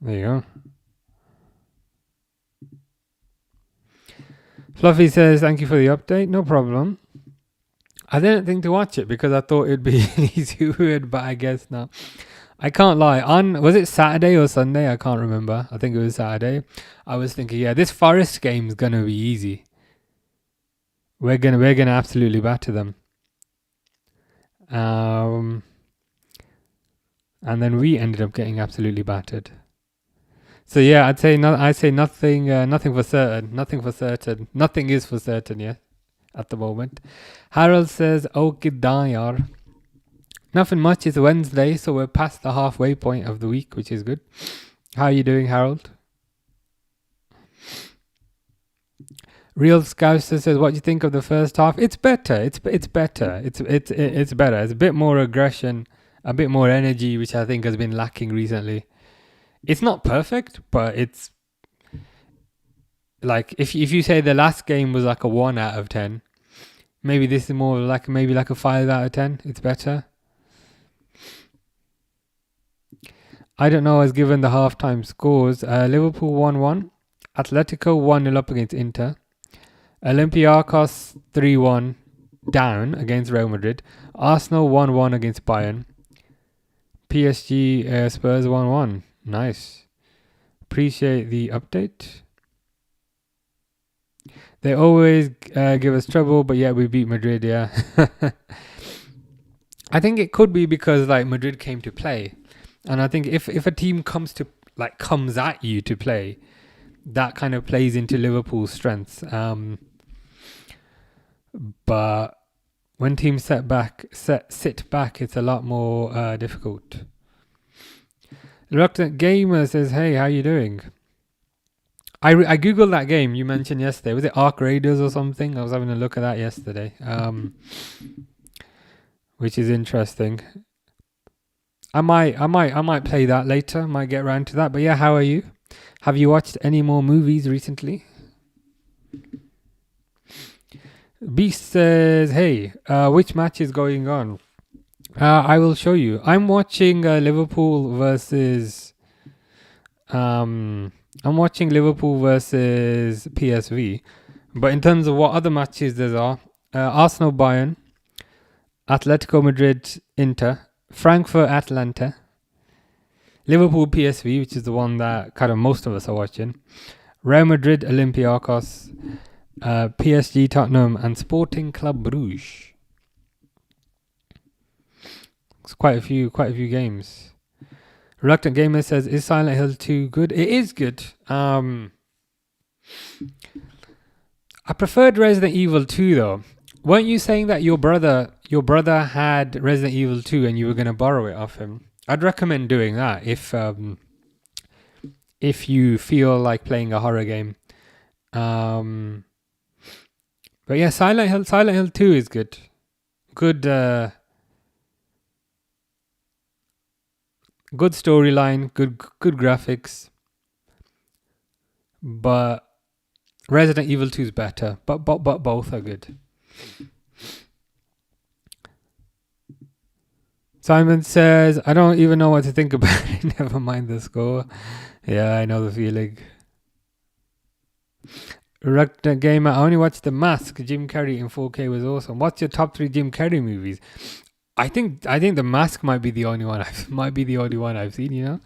There you go. Fluffy says thank you for the update. No problem. I didn't think to watch it because I thought it'd be an easy word, but I guess not. I can't lie. Was it Saturday or Sunday? I can't remember. I think it was Saturday. I was thinking, yeah, this Forest game is gonna be easy. We're gonna absolutely batter them. And then we ended up getting absolutely battered. So yeah, I'd say nothing for certain. Nothing is for certain, yeah, at the moment. Harold says, "Okay, Dayar." Nothing much. It's Wednesday, so we're past the halfway point of the week, which is good. How are you doing, Harold? Real Scouser says, "What do you think of the first half?" It's better. It's better. It's better. It's a bit more aggression, a bit more energy, which I think has been lacking recently. It's not perfect, but it's like if you say the last game was like a 1 out of 10, maybe this is more like maybe like a 5 out of 10. It's better. I don't know. As given the halftime scores, Liverpool 1-1, Atletico 1-0 up against Inter, Olympiacos 3-1 down against Real Madrid, Arsenal 1-1 against Bayern, PSG Spurs 1-1. Nice. Appreciate the update. They always give us trouble, but yeah, we beat Madrid, yeah. I think it could be because like Madrid came to play. And I think if a team comes at you to play, that kind of plays into Liverpool's strengths. But when teams sit back, it's a lot more difficult. Reluctant Gamer says, "Hey, how you doing?" I googled that game you mentioned yesterday. Was it Ark Raiders or something? I was having a look at that yesterday, which is interesting. I might play that later. Might get around to that. But yeah, how are you? Have you watched any more movies recently? Beast says, "Hey, which match is going on?" I will show you. I'm watching Liverpool versus PSV. But in terms of what other matches there are, Arsenal Bayern, Atletico Madrid Inter, Frankfurt Atalanta, Liverpool PSV, which is the one that kind of most of us are watching, Real Madrid Olympiacos, PSG Tottenham, and Sporting Club Bruges. It's quite a few games. Reluctant Gamer says, "Is Silent Hill 2 good?" It is good. I preferred Resident Evil 2 though. Weren't you saying that your brother had Resident Evil 2 and you were going to borrow it off him? I'd recommend doing that if you feel like playing a horror game. But yeah, Silent Hill 2 is good. Good storyline, good graphics. But Resident Evil 2 is better. But both are good. Simon says, "I don't even know what to think about it. Never mind the score." Yeah, I know the feeling. Reluctant Gamer, "I only watched The Mask. Jim Carrey in 4K was awesome. What's your top 3 Jim Carrey movies?" I think The Mask might be the only one I've seen. You know,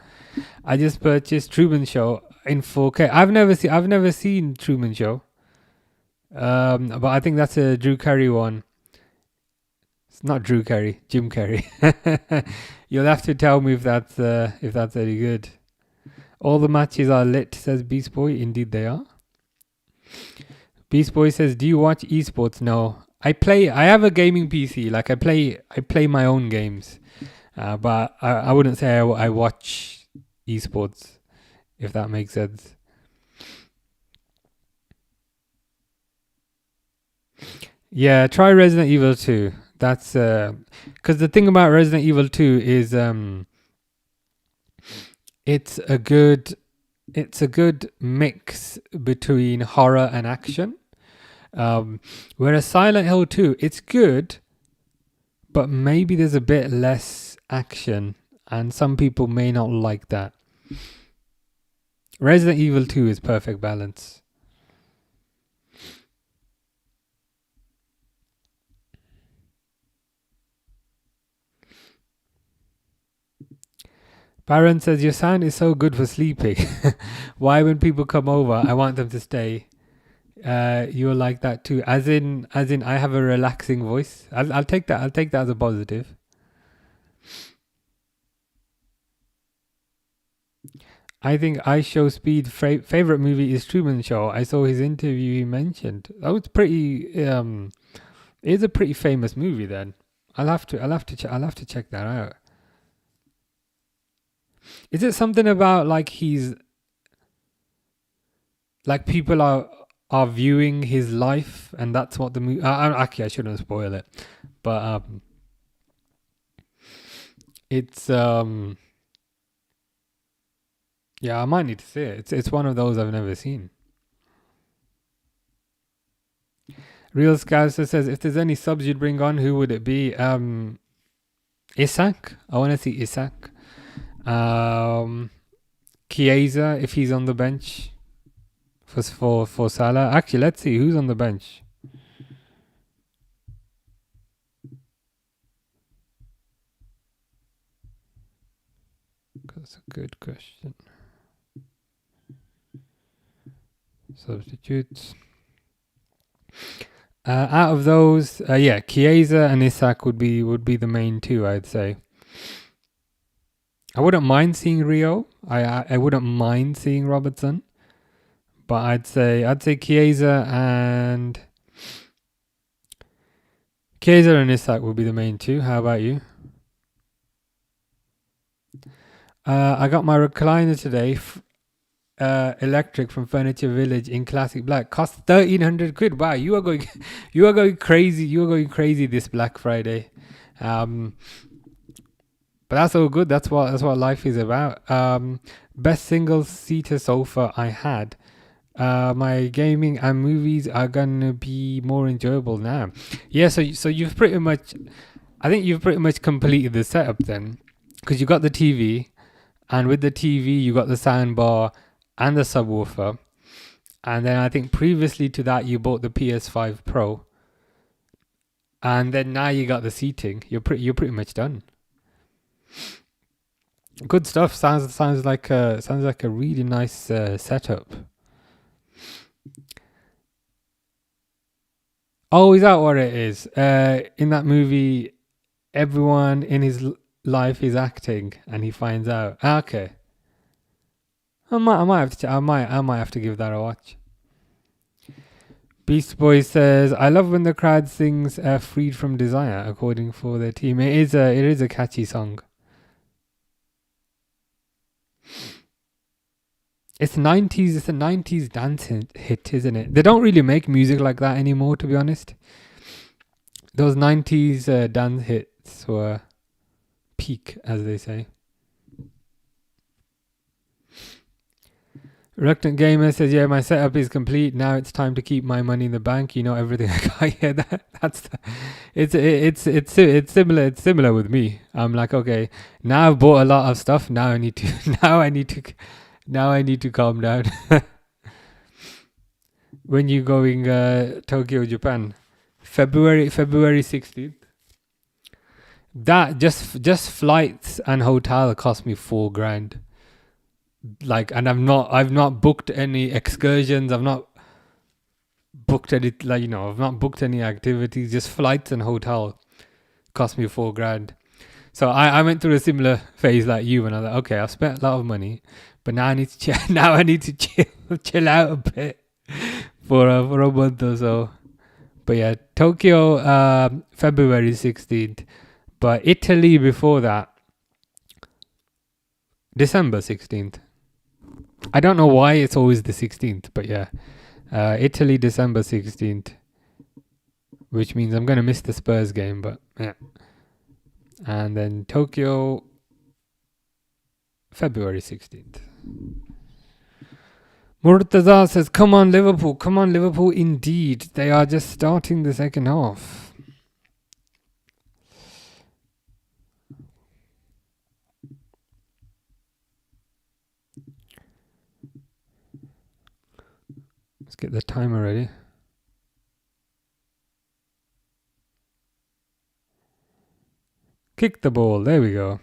I just purchased Truman Show in 4K. I've never seen Truman Show. But I think that's a Drew Carey one. It's not Drew Carey, Jim Carrey. You'll have to tell me if that's any good. "All the matches are lit," says Beast Boy. Indeed they are. Beast Boy says, "Do you watch esports?" No. I have a gaming PC. Like I play my own games. But I wouldn't say I watch esports, if that makes sense. Yeah, try Resident Evil 2. That's because the thing about Resident Evil 2 is it's a good mix between horror and action. Whereas Silent Hill 2, it's good, but maybe there's a bit less action, and some people may not like that. Resident Evil 2 is perfect balance. Baron says, "Your sound is so good for sleeping. Why when people come over, I want them to stay." You're like that too. As in, I have a relaxing voice. I'll take that. I'll take that as a positive. I think I Show Speed favorite movie is Truman Show. I saw his interview. He mentioned that was pretty. It's a pretty famous movie then. I'll have to check that out. Is it something about like he's like people are viewing his life, and that's what the movie? Actually, I shouldn't spoil it, but it's yeah, I might need to see it. It's one of those I've never seen. Real Scouser says, if there's any subs you'd bring on, who would it be? Isak. I want to see Isak. Chiesa, if he's on the bench for Salah. Actually, let's see who's on the bench. That's a good question. Substitutes. Out of those, yeah, Chiesa and Isak would be the main two, I'd say. I wouldn't mind seeing Rio. I wouldn't mind seeing Robertson, but I'd say Chiesa and Isak would be the main two. How about you? I got my recliner today. Electric from Furniture Village in classic black, cost 1,300 quid. Wow, you are going crazy. You are going crazy this Black Friday. But that's all good. That's what life is about. Best single seater sofa I had. My gaming and movies are gonna be more enjoyable now. Yeah, so you've pretty much, I think you've pretty much completed the setup then, because you got the TV, and with the TV you got the soundbar and the subwoofer, and then I think previously to that you bought the PS5 Pro, and then now you got the seating. You're pretty much done. Good stuff. Sounds like a really nice setup. Oh, is that what it is? In that movie, everyone in his life is acting, and he finds out. Okay. I might have to give that a watch. Beast Boy says, I love when the crowd sings Freed from Desire according for their team. It is a catchy song. It's a 90s dance hit, isn't it? They don't really make music like that anymore, to be honest. Those 90s dance hits were peak, as they say. Reluctant Gamer says, yeah, my setup is complete. Now it's time to keep my money in the bank. You know everything I got. Yeah, it's similar with me. I'm like, okay, now I've bought a lot of stuff. Now I need to calm down. When you going Tokyo, Japan? February 16th. That just flights and hotel cost me $4,000. Like, and I've not booked any excursions. I've not booked any, like, I've not booked any activities. Just flights and hotel cost me $4,000. So I went through a similar phase like you, and I was like, okay, I've spent a lot of money, but now I need to chill out a bit for a month or so. But yeah, Tokyo, February 16th, but Italy before that, December 16th. I don't know why it's always the 16th, but yeah, Italy, December 16th, which means I'm going to miss the Spurs game, but yeah. And then Tokyo, February 16th. Murtaza says, come on Liverpool indeed. They are just starting the second half. Let's get the timer ready. Kick the ball. There we go.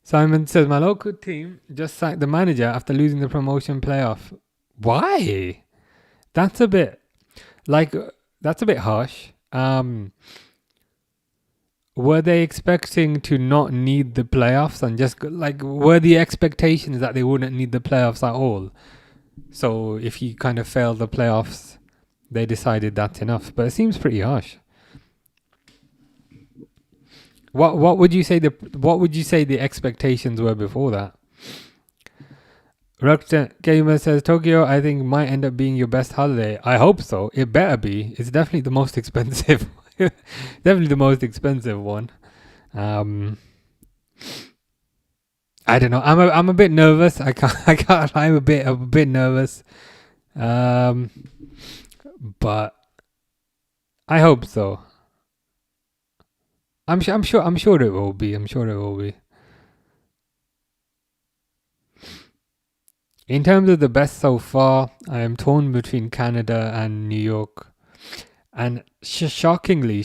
Simon says, my local team just sacked the manager after losing the promotion playoff. Why? That's a bit harsh. Were they expecting to not need the playoffs, and just like, were the expectations that they wouldn't need the playoffs at all? So if he kind of failed the playoffs, they decided that's enough. But it seems pretty harsh. What would you say the expectations were before that? Rukta Gamer says Tokyo, I think, might end up being your best holiday. I hope so. It better be. It's definitely the most expensive. Definitely the most expensive one. I don't know. I'm a bit nervous. I can't lie. I'm a bit nervous. But I hope so. I'm sure it will be. In terms of the best so far, I am torn between Canada and New York. And shockingly,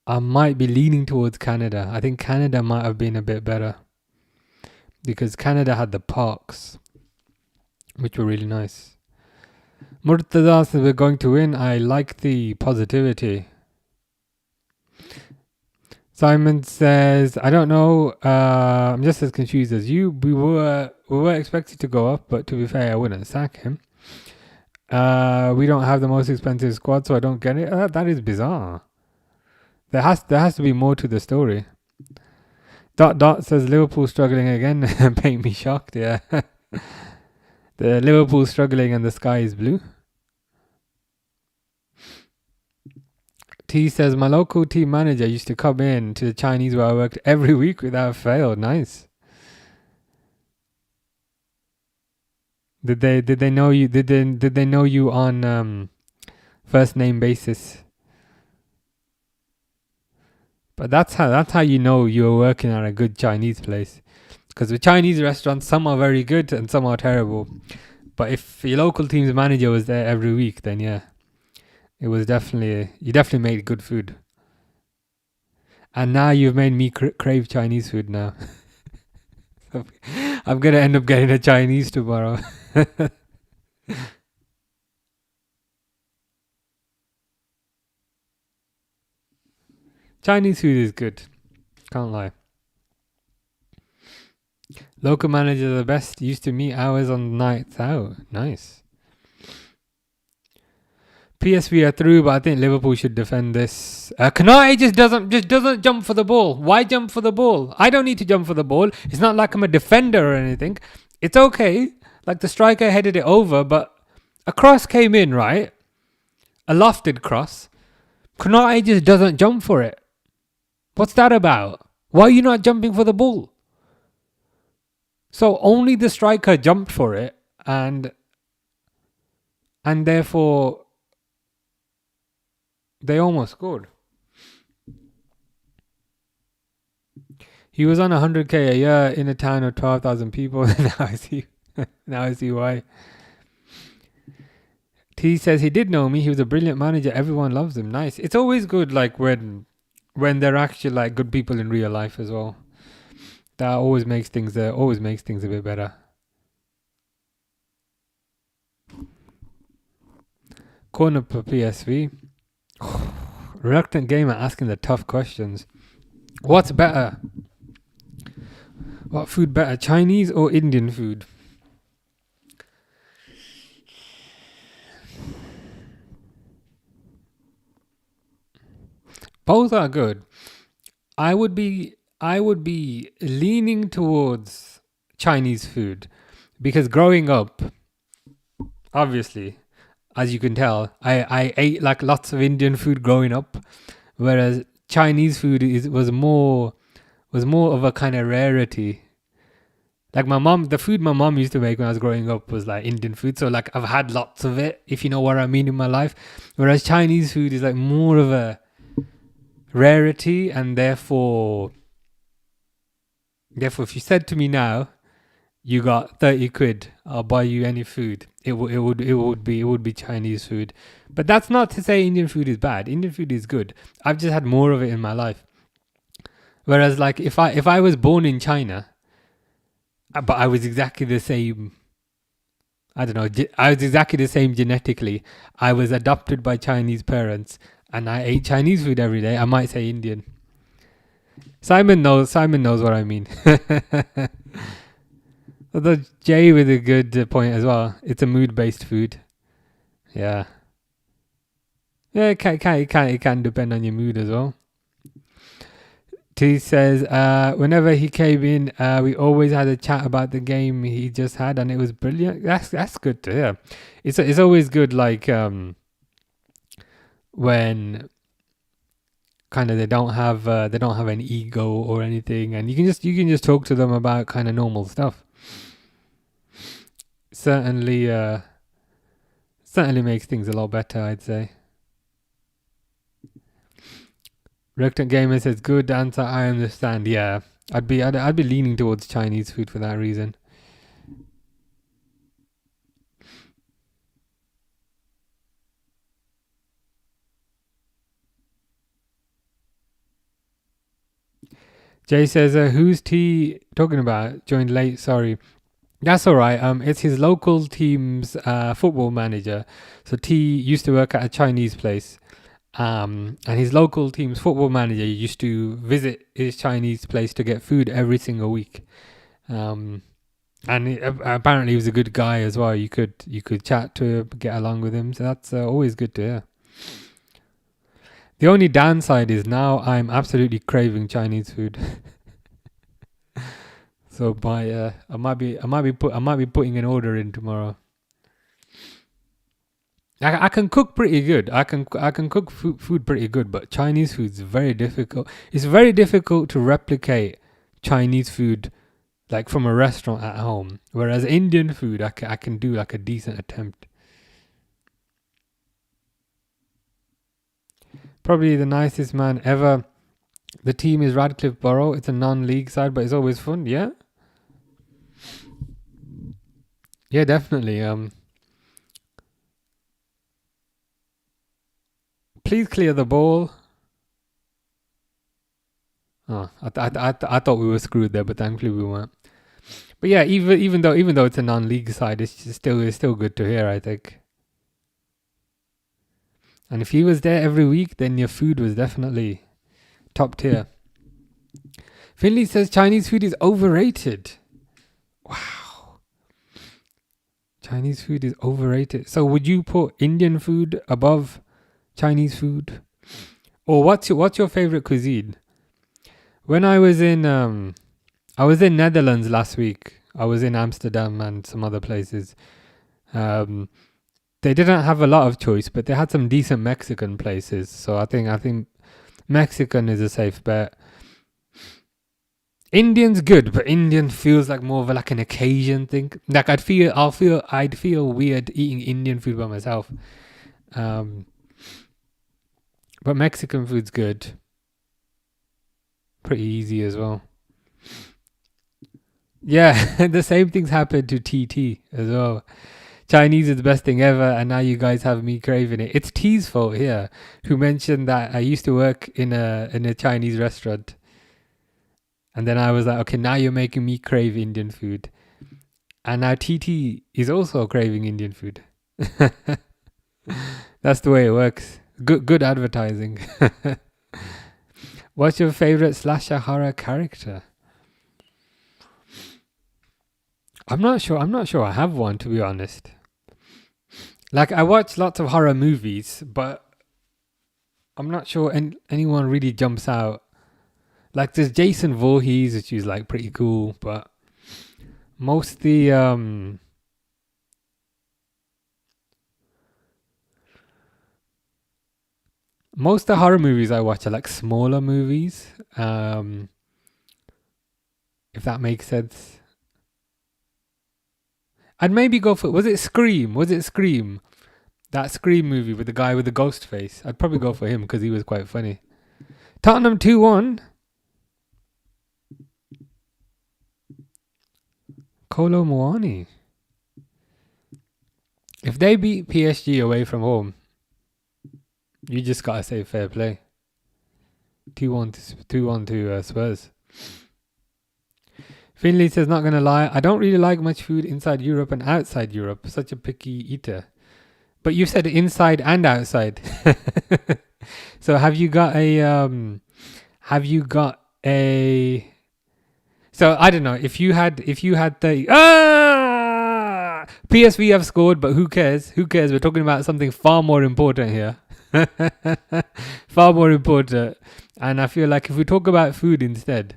I might be leaning towards Canada. I think Canada might have been a bit better. Because Canada had the parks, which were really nice. Murtaza says we're going to win. I like the positivity. Simon says, I don't know. I'm just as confused as you. We were expected to go up, but to be fair, I wouldn't sack him. We don't have the most expensive squad, so I don't get it. That is bizarre. There has to be more to the story. Dot says Liverpool struggling again. Make me shocked. Yeah, the Liverpool struggling and the sky is blue. T says my local team manager used to come in to the Chinese where I worked every week without fail. Nice. Did they know you? Did they know you on first name basis? But that's how you know you're working at a good Chinese place. Because with Chinese restaurants, some are very good and some are terrible. But if your local team's manager was there every week, then yeah, you definitely made good food. And now you've made me crave Chinese food now. I'm gonna end up getting a Chinese tomorrow. Chinese food is good. Can't lie. Local managers are the best. Used to meet hours on nights out. Nice. PSV are through, but I think Liverpool should defend this. Kanate just doesn't jump for the ball. Why jump for the ball? I don't need to jump for the ball. It's not like I'm a defender or anything. It's okay. Like the striker headed it over, but a cross came in, right? A lofted cross. Kanate just doesn't jump for it. What's that about? Why are you not jumping for the ball? So only the striker jumped for it, and therefore they almost scored. He was on 100k a year in a town of 12,000 people. Now I see why. T says he did know me. He was a brilliant manager. Everyone loves him. Nice. It's always good, like when they're actually like good people in real life as well. That always makes things a bit better. Corner for PSV. Reluctant gamer asking the tough questions. What's better? What food better, Chinese or Indian food? Both are good. I would be leaning towards Chinese food because growing up, obviously, as you can tell, I ate like lots of Indian food growing up, whereas Chinese food was more of a kind of rarity. Like the food my mom used to make when I was growing up was like Indian food. So like I've had lots of it, if you know what I mean, in my life. Whereas Chinese food is like more of a rarity, and therefore if you said to me now, you got 30 quid, I'll buy you any food, it would be Chinese food. But that's not to say Indian food is bad. Indian food is good. I've just had more of it in my life. Whereas like if I was born in China, but I was exactly the same, I don't know, I was exactly the same genetically, I was adopted by Chinese parents, and I ate Chinese food every day, I might say Indian. Simon knows what I mean. Although Jay with a good point as well. It's a mood-based food. Yeah. Yeah, it can depend on your mood as well. T says, whenever he came in, we always had a chat about the game he just had, and it was brilliant. That's good to hear. It's always good, like when kind of they don't have an ego or anything, and you can just talk to them about kind of normal stuff. Certainly, certainly makes things a lot better, I'd say. Reluctant Gamer says, good answer, I understand. Yeah, I'd be leaning towards Chinese food for that reason. Jay says, who's T talking about? Joined late, sorry. That's all right. It's his local team's football manager. So T used to work at a Chinese place. And his local team's football manager used to visit his Chinese place to get food every single week. And apparently he was a good guy as well. You could chat to him, get along with him. So that's always good to hear. The only downside is now I'm absolutely craving Chinese food. So I might be putting an order in tomorrow. I can cook pretty good. I can cook food pretty good, but Chinese food's very difficult. It's very difficult to replicate Chinese food like from a restaurant at home. Whereas Indian food, I can do like a decent attempt. Probably the nicest man ever. The team is Radcliffe Borough. It's a non-league side, but it's always fun. Yeah. Yeah, definitely. Please clear the ball. Oh, I thought we were screwed there, but thankfully we weren't. But yeah, even though it's a non-league side, it's still good to hear, I think. And if he was there every week, then your food was definitely top tier. Finley says Chinese food is overrated. Wow. Chinese food is overrated. So would you put Indian food above Chinese food? Or what's your favorite cuisine? When I was in Netherlands last week. I was in Amsterdam and some other places. They didn't have a lot of choice, but they had some decent Mexican places. So I think Mexican is a safe bet. Indian's good, but Indian feels like more of like an occasion thing. Like I'd feel weird eating Indian food by myself. But Mexican food's good. Pretty easy as well. Yeah, the same things happened to TT as well. Chinese is the best thing ever, and now you guys have me craving it. It's T's fault here, who mentioned that I used to work in a Chinese restaurant. And then I was like, okay, now you're making me crave Indian food. And now TT is also craving Indian food. That's the way it works. Good advertising. What's your favorite slasher horror character? I'm not sure I have one, to be honest. Like, I watch lots of horror movies, but I'm not sure anyone really jumps out. Like, there's Jason Voorhees, which is like pretty cool, but most the horror movies I watch are like smaller movies. If that makes sense. I'd maybe go for, was it Scream? That Scream movie with the guy with the ghost face. I'd probably go for him because he was quite funny. Tottenham 2-1. Kolo Muani. If they beat PSG away from home, you just gotta say fair play. 2-1 to Spurs. Finley says, not gonna lie, I don't really like much food inside Europe and outside Europe. Such a picky eater. But you said inside and outside. So have you got a so I don't know, if you had the PSV have scored, but who cares? We're talking about something far more important here. Far more important. And I feel like if we talk about food instead,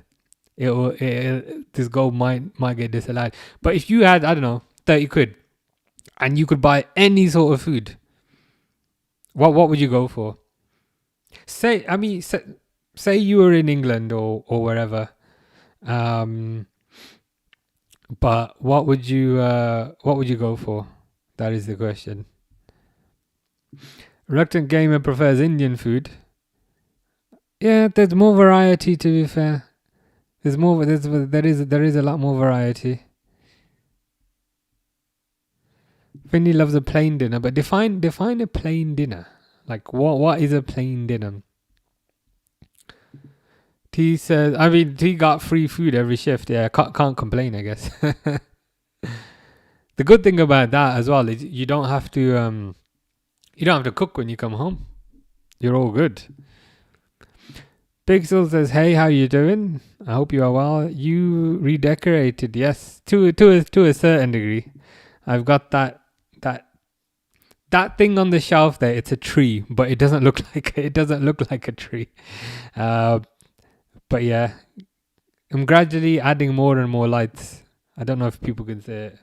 this goal might get disallowed. But if you had, I don't know, 30 quid and you could buy any sort of food, what would you go for? Say you were in England or wherever, but what would you go for? That is the question. Reluctant gamer prefers Indian food. Yeah, there's more variety, to be fair. There is a lot more variety. Finley loves a plain dinner, but define a plain dinner. Like what is a plain dinner? T says, I mean, T got free food every shift. Yeah, can't complain, I guess. The good thing about that as well is you don't have to cook when you come home. You're all good. Pixel says, "Hey, how you doing? I hope you are well. You redecorated, yes, to a certain degree. I've got that thing on the shelf there. It's a tree, but it doesn't look like a tree. But yeah, I'm gradually adding more and more lights. I don't know if people can say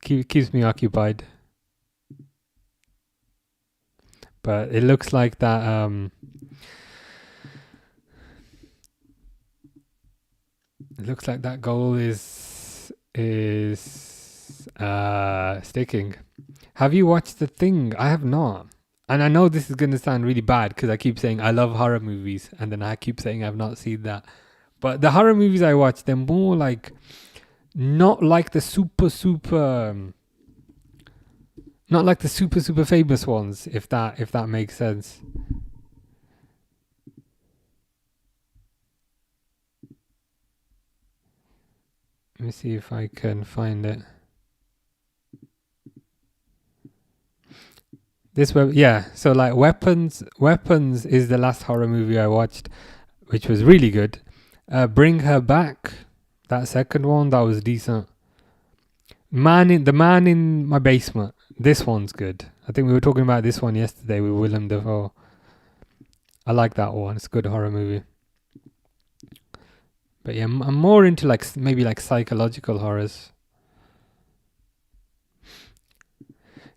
it. Keeps me occupied. But it looks like that. It looks like that goal is sticking. Have you watched The Thing? I have not. And I know this is going to sound really bad because I keep saying I love horror movies and then I keep saying I've not seen that. But the horror movies I watch, they're more like, not like the super famous ones, if that makes sense. Let me see if I can find it. So like Weapons is the last horror movie I watched, which was really good. Bring Her Back, that second one, that was decent. The Man in My Basement, this one's good. I think we were talking about this one yesterday with Willem Dafoe. I like that one. It's a good horror movie. But yeah, I'm more into maybe psychological horrors.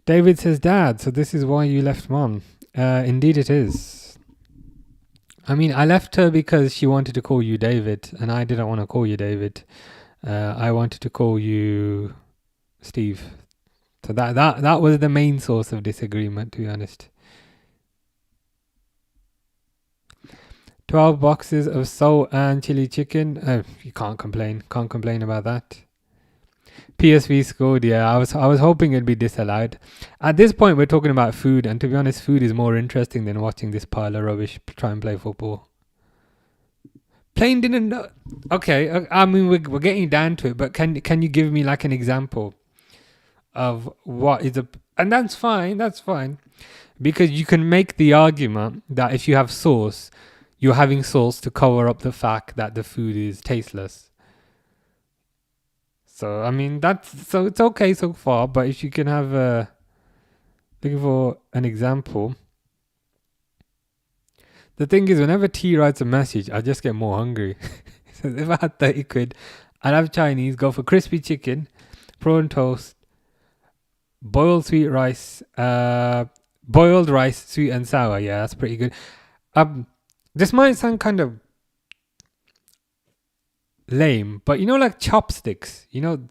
David says, "Dad, so this is why you left Mom." Indeed it is. I mean, I left her because she wanted to call you David, and I didn't want to call you David. I wanted to call you Steve. So that was the main source of disagreement, to be honest. 12 boxes of salt and chili chicken. You can't complain. Can't complain about that. PSV scored, yeah. I was hoping it'd be disallowed. At this point, we're talking about food, and to be honest, food is more interesting than watching this pile of rubbish try and play football. Plain dinner. Okay, I mean we're getting down to it, but can you give me like an example of what is a? And that's fine, because you can make the argument that if you have sauce, you're having sauce to cover up the fact that the food is tasteless. So I mean it's okay so far, but if you can have looking for an example. The thing is, whenever T writes a message, I just get more hungry. So if I had 30 quid, I'd have Chinese, go for crispy chicken, prawn toast, boiled rice, sweet and sour. Yeah, that's pretty good. This might sound kind of lame, but you know, like chopsticks, you know,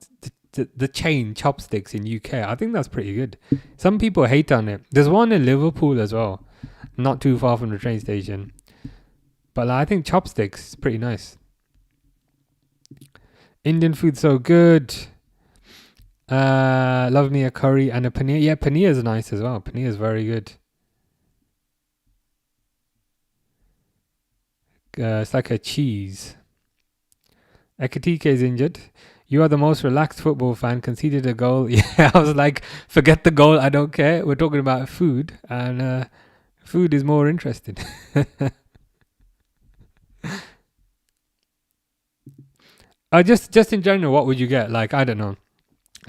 the chain chopsticks in UK, I think that's pretty good. Some people hate on it. There's one in Liverpool as well, not too far from the train station. But I think chopsticks is pretty nice. Indian food so good. Love me a curry and a paneer. Yeah, paneer is nice as well. Paneer is very good. It's like a cheese. Ekatike is injured. You are the most relaxed football fan. Conceded a goal. Yeah, I was like, forget the goal. I don't care. We're talking about food, and food is more interesting. Just in general, what would you get? Like, I don't know.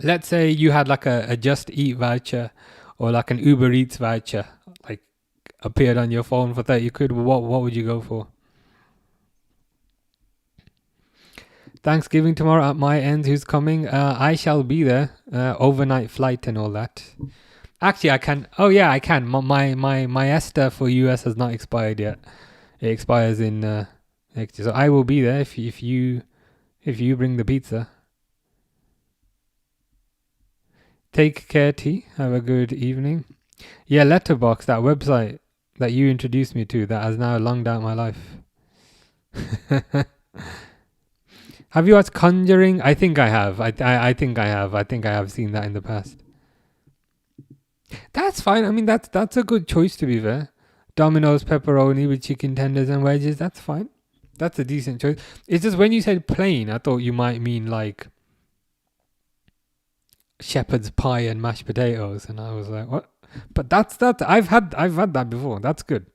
Let's say you had like a Just Eat voucher or like an Uber Eats voucher, like appeared on your phone for 30 quid, what would you go for? Thanksgiving tomorrow at my end. Who's coming? I shall be there. Overnight flight and all that. Actually, I can. Oh yeah, I can. My ESTA for US has not expired yet. It expires in next year, so I will be there if you bring the pizza. Take care, T. Have a good evening. Yeah, Letterbox, that website that you introduced me to, that has now longed out my life. Have you watched Conjuring? I think I have. I think I have. I think I have seen that in the past. That's fine. I mean, that's a good choice, to be fair. Domino's pepperoni with chicken tenders and wedges. That's fine. That's a decent choice. It's just when you said plain, I thought you might mean like shepherd's pie and mashed potatoes, and I was like, what? But that's I've had that before. That's good.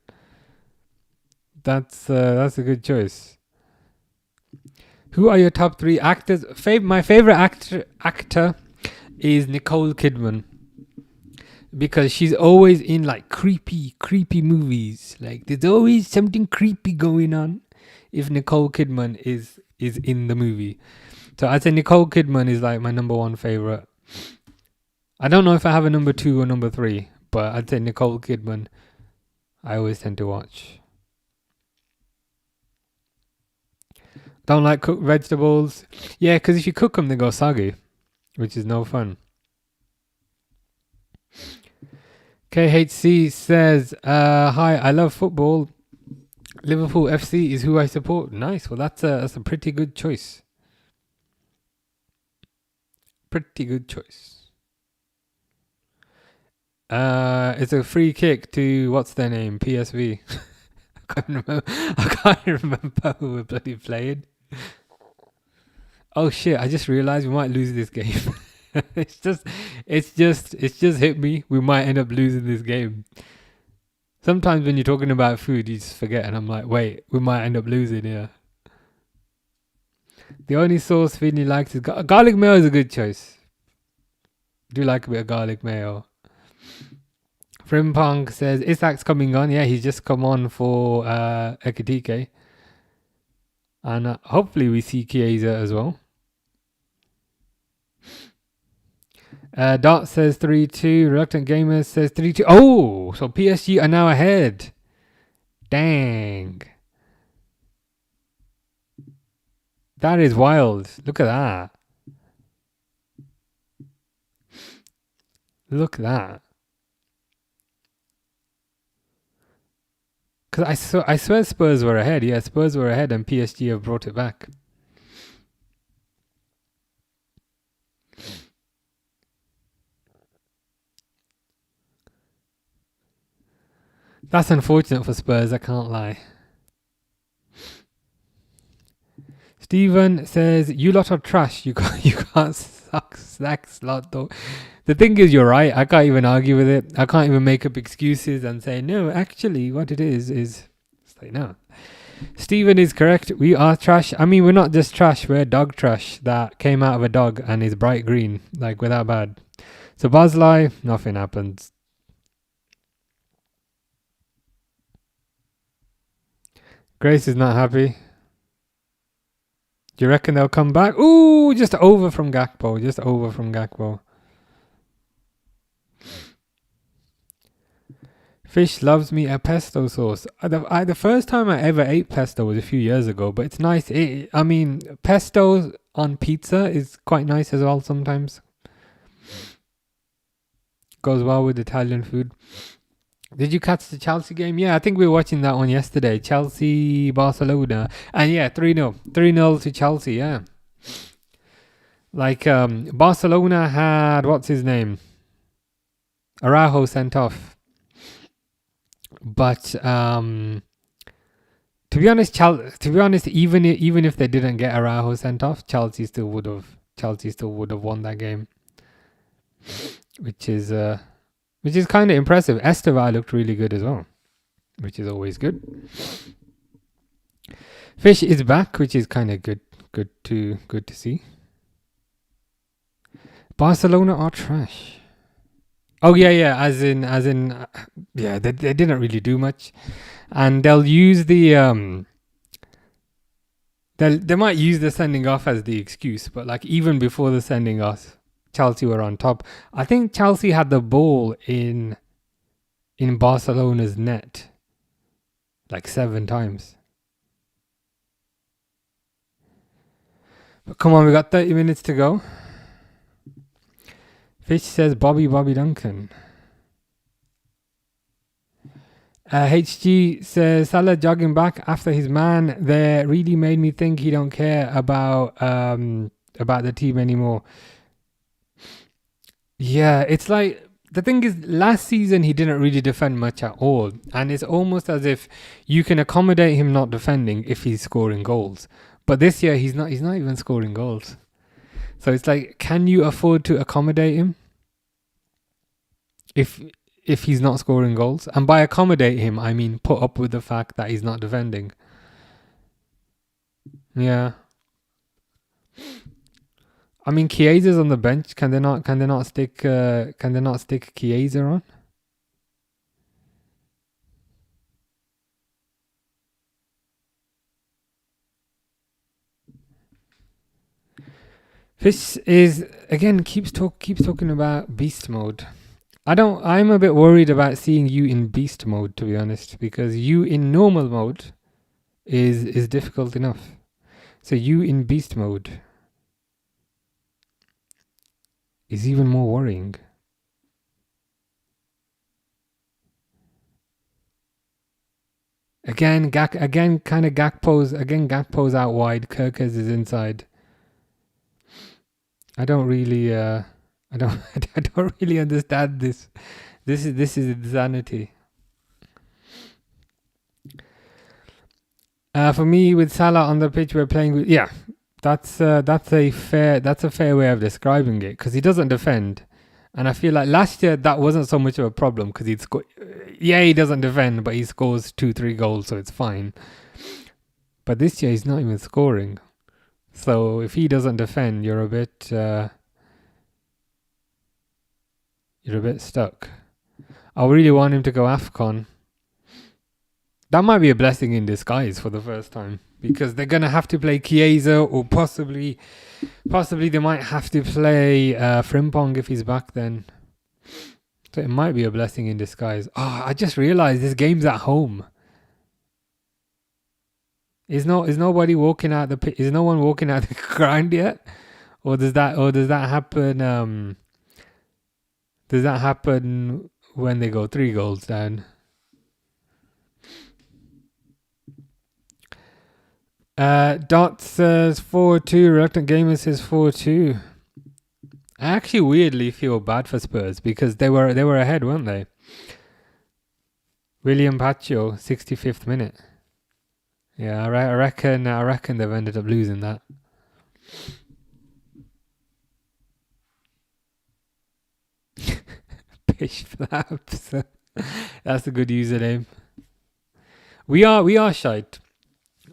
That's a good choice. Who are your top 3 actors? My favorite actor is Nicole Kidman, because she's always in like creepy movies. Like there's always something creepy going on if Nicole Kidman is in the movie. So I'd say Nicole Kidman is like my number 1 favorite. I don't know if I have a number 2 or number 3, but I'd say Nicole Kidman I always tend to watch. Don't like cooked vegetables. Yeah, because if you cook them, they go soggy, which is no fun. KHC says, hi, I love football. Liverpool FC is who I support. Nice. Well, that's a pretty good choice. Pretty good choice. It's a free kick to, what's their name? PSV. I can't remember who we're bloody playing. Oh shit, I just realized we might lose this game. It's just hit me. We might end up losing this game. Sometimes when you're talking about food, you just forget, and I'm like, wait, we might end up losing here. The only sauce Finley likes is garlic mayo is a good choice. Do like a bit of garlic mayo. Frimpong says, Isak's coming on. Yeah, he's just come on for Ekitike. And hopefully we see Chiesa as well. Dot says 3-2. Reluctant Gamers says 3-2. Oh, so PSG are now ahead. Dang. That is wild. Look at that. Look at that. Because I swear Spurs were ahead. Yeah, Spurs were ahead and PSG have brought it back. That's unfortunate for Spurs, I can't lie. Steven says, you lot are trash. You can't suck snacks lot though. The thing is, you're right. I can't even argue with it. I can't even make up excuses and say, no, actually, what it is it's like, no. Steven is correct. We are trash. I mean, we're not just trash. We're dog trash that came out of a dog and is bright green, like without bad. So Bosley, nothing happens. Grace is not happy. Do you reckon they'll come back? Ooh, just over from Gakpo. Fish loves me a pesto sauce. The first time I ever ate pesto was a few years ago, but it's nice. I mean, pesto on pizza is quite nice as well sometimes. Goes well with Italian food. Did you catch the Chelsea game? Yeah, I think we were watching that one yesterday. Chelsea, Barcelona. And yeah, 3-0. 3-0 to Chelsea, yeah. Like, Barcelona had, what's his name? Araujo sent off. But, to be honest, even if they didn't get Araujo sent off, Chelsea still would have won that game. Which is kind of impressive. Esteval looked really good as well, which is always good. Fish is back, which is kind of good to see. Barcelona are trash. Oh yeah. Yeah. They didn't really do much, and they'll use the. They might use the sending off as the excuse, but like even before the sending off, Chelsea were on top. I think Chelsea had the ball in Barcelona's net like 7 times. But come on, we got 30 minutes to go. Fish says Bobby Duncan. HG says Salah jogging back after his man there really made me think he don't care about the team anymore. Yeah, it's like the thing is last season he didn't really defend much at all, and it's almost as if you can accommodate him not defending if he's scoring goals. But this year he's not even scoring goals. So it's like, can you afford to accommodate him if he's not scoring goals? And by accommodate him, I mean put up with the fact that he's not defending. Yeah. I mean, Chiesa's on the bench. Can they not stick Chiesa on? Fish is again keeps talking about beast mode. I'm a bit worried about seeing you in beast mode, to be honest, because you in normal mode is difficult enough. So you in beast mode is even more worrying. Gakpo's out wide. Kirkers is inside. I don't really I don't really understand this. This is insanity. For me, with Salah on the pitch, we're playing with that's a fair way of describing it, because he doesn't defend, and I feel like last year that wasn't so much of a problem because he'd score. Yeah, he doesn't defend, but he scores 2-3 goals, so it's fine. But this year he's not even scoring. So if he doesn't defend, you're a bit stuck. I really want him to go AFCON. That might be a blessing in disguise for the first time, because they're gonna have to play Chiesa, or possibly they might have to play Frimpong if he's back then. So it might be a blessing in disguise. Oh, I just realized this game's at home. Is nobody walking out the pit? Is no one walking out the ground yet? Or does that happen? Does that happen when they go 3 goals down? Dot says 4-2. Reluctant Gamer says 4-2. I actually weirdly feel bad for Spurs because they were ahead, weren't they? William Pacho, 65th minute. Yeah, I reckon they've ended up losing that. Pish Flaps. That's a good username. We are shite.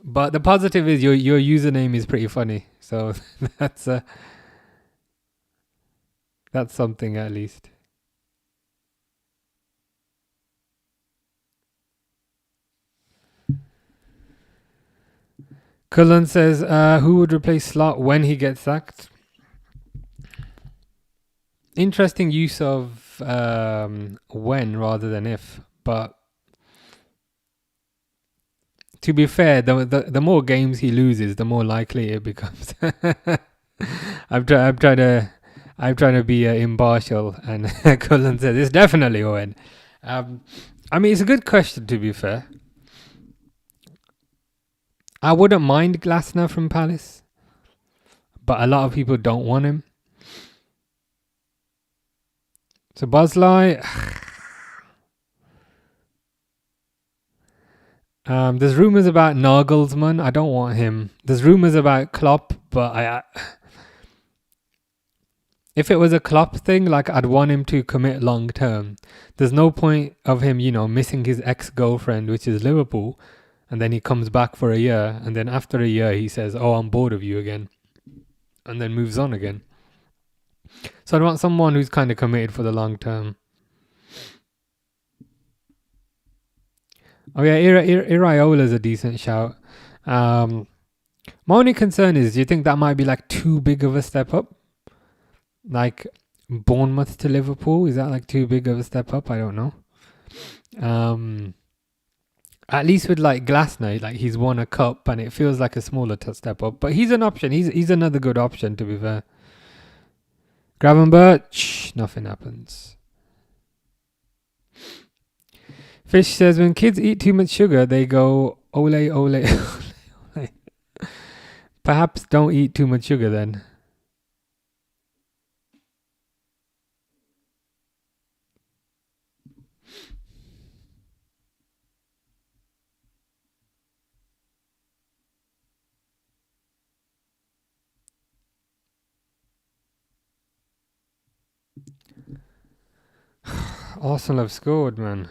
But the positive is your username is pretty funny. So that's something at least. Cullen says, who would replace Slot when he gets sacked? Interesting use of when rather than if. But to be fair, the more games he loses, the more likely it becomes. I'm trying to be impartial, and Cullen says it's definitely Owen. I mean, it's a good question, to be fair. I wouldn't mind Glasner from Palace, but a lot of people don't want him. So Bosley, there's rumours about Nagelsmann. I don't want him. There's rumours about Klopp, but if it was a Klopp thing, like I'd want him to commit long term. There's no point of him, missing his ex-girlfriend, which is Liverpool, and then he comes back for a year, and then after a year he says, "Oh, I'm bored of you again," and then moves on again. So I want someone who's kind of committed for the long term. Oh yeah, Iraola's a decent shout. My only concern is, do you think that might be like too big of a step up? Like Bournemouth to Liverpool, is that like too big of a step up? I don't know. At least with like Glasner, like he's won a cup and it feels like a smaller step up. But he's an option. He's another good option, to be fair. Gravenberch, nothing happens. Fish says, when kids eat too much sugar, they go ole, ole, ole. Perhaps don't eat too much sugar then. Arsenal have scored, man.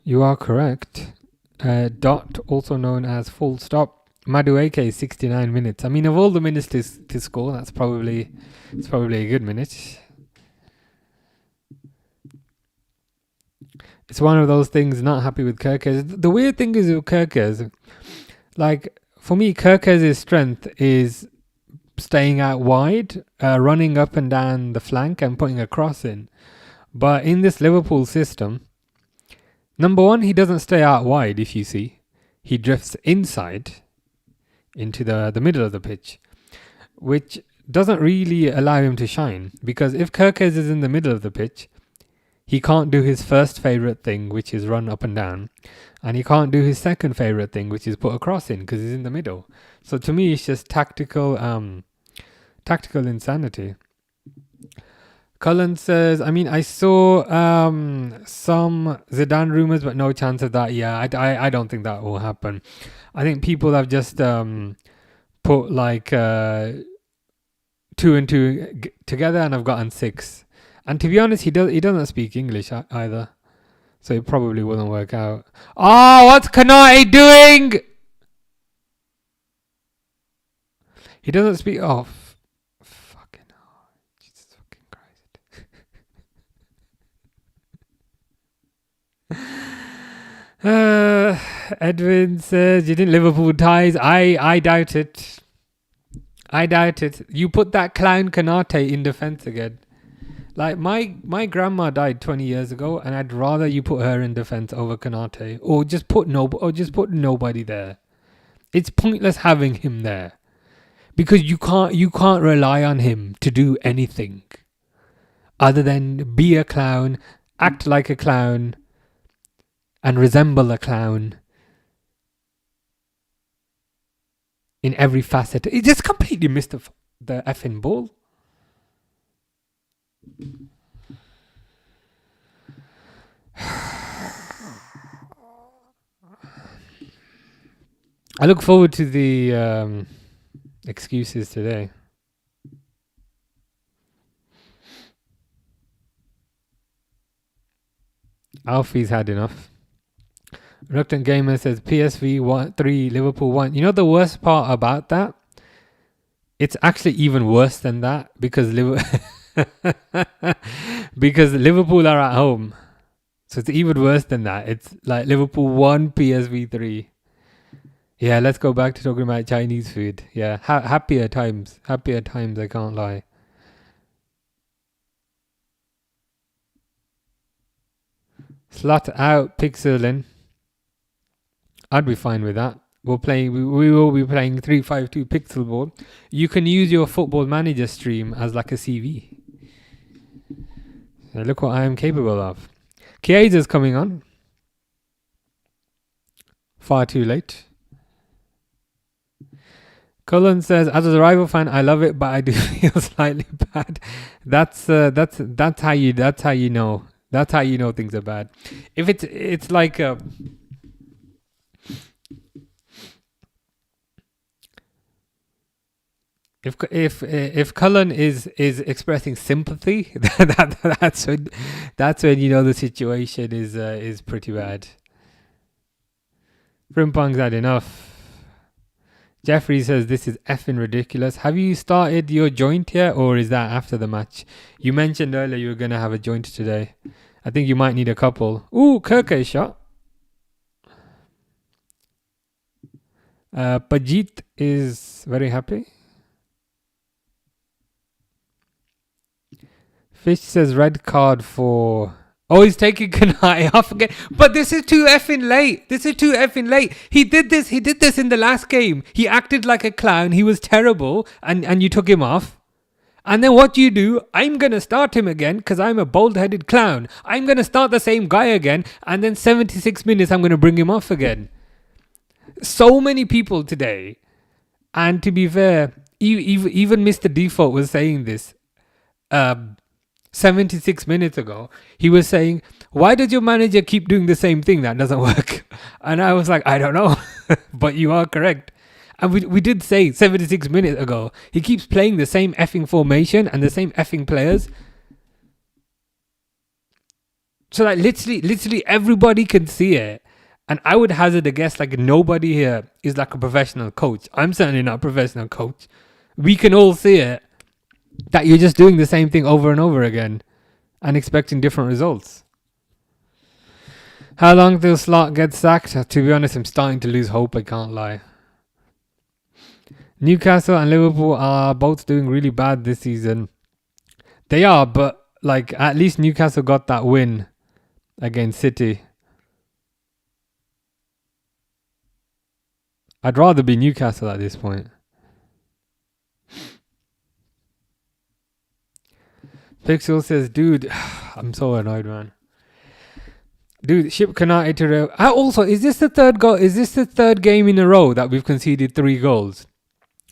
You are correct. Dot, also known as full stop. Madueke, 69 minutes. I mean, of all the minutes to score, it's probably a good minute. It's one of those things, not happy with Kerkez. The weird thing is with Kerkez, like, for me, Kerkez's strength is staying out wide, running up and down the flank and putting a cross in. But in this Liverpool system, number one, he doesn't stay out wide, if you see. He drifts inside into the middle of the pitch, which doesn't really allow him to shine. Because if Kerkez is in the middle of the pitch, he can't do his first favourite thing, which is run up and down. And he can't do his second favourite thing, which is put a cross in, because he's in the middle. So to me, it's just tactical insanity. Cullen says, I mean, I saw some Zidane rumours, but no chance of that. Yeah, I don't think that will happen. I think people have just put like 2 and 2 together and have gotten 6. And to be honest, he doesn't speak English either. So it probably wouldn't work out. Oh, what's Kanate doing? He doesn't speak... Oh, fucking hell. Jesus fucking Christ. Edwin says, you think Liverpool ties? I doubt it. I doubt it. You put that clown Kanate in defence again. Like, my grandma died 20 years ago, and I'd rather you put her in defence over Kanate, or just put nobody there. It's pointless having him there, because you can't rely on him to do anything other than be a clown, act like a clown, and resemble a clown in every facet. It just completely missed the effing ball. I look forward to the excuses today. Alfie's had enough. Reluctant Gamer says PSV 3, Liverpool 1. You know the worst part about that? It's actually even worse than that, because because Liverpool are at home. So it's even worse than that. It's like Liverpool 1, PSV 3. Yeah, let's go back to talking about Chinese food. Yeah, happier times. Happier times, I can't lie. Slot out, pixel in. I'd be fine with that. We will be playing 3-5-2 pixel ball. You can use your Football Manager stream as like a CV. So look what I am capable of. Chiesa's coming on. Far too late. Cullen says, as a rival fan, I love it, but I do feel slightly bad. That's how you know. That's how you know things are bad. If it's like if Cullen is expressing sympathy, that's when you know the situation is pretty bad. Frimpong's had enough. Jeffrey says, this is effing ridiculous. Have you started your joint yet, or is that after the match? You mentioned earlier you were going to have a joint today. I think you might need a couple. Ooh, Kirke shot. Pajit is very happy. Fish says red card for... Oh, he's taking Kanai. I forget. But this is too effing late. This is too effing late. He did this in the last game. He acted like a clown. He was terrible. And you took him off. And then what do? I'm going to start him again because I'm a bald-headed clown. I'm going to start the same guy again. And then 76 minutes, I'm going to bring him off again. So many people today. And to be fair, even Mr. Default was saying this. 76 minutes ago, he was saying, why does your manager keep doing the same thing? That doesn't work. And I was like, I don't know. But you are correct. And we did say 76 minutes ago, he keeps playing the same effing formation and the same effing players. So like literally everybody can see it. And I would hazard a guess like nobody here is like a professional coach. I'm certainly not a professional coach. We can all see it. That you're just doing the same thing over and over again and expecting different results. How long till Slot get sacked? To be honest, I'm starting to lose hope, I can't lie. Newcastle and Liverpool are both doing really bad this season. They are, but like at least Newcastle got that win against City. I'd rather be Newcastle at this point. Pixel says, dude, I'm so annoyed, man. Dude, ship Kanate to... Also, is this the third goal? Is this the third game in a row that we've conceded 3 goals?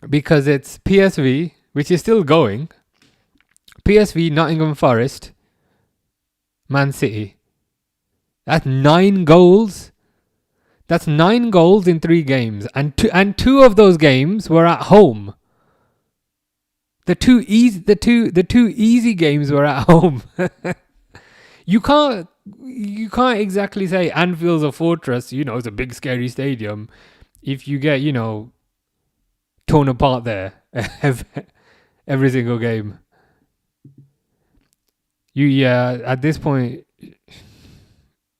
Because it's PSV, which is still going. PSV, Nottingham Forest, Man City. That's 9 goals. That's 9 goals in 3 games. And two of those games were at home. The two easy games were at home. You can't exactly say Anfield's a fortress, it's a big scary stadium if you get, torn apart there every single game. At this point,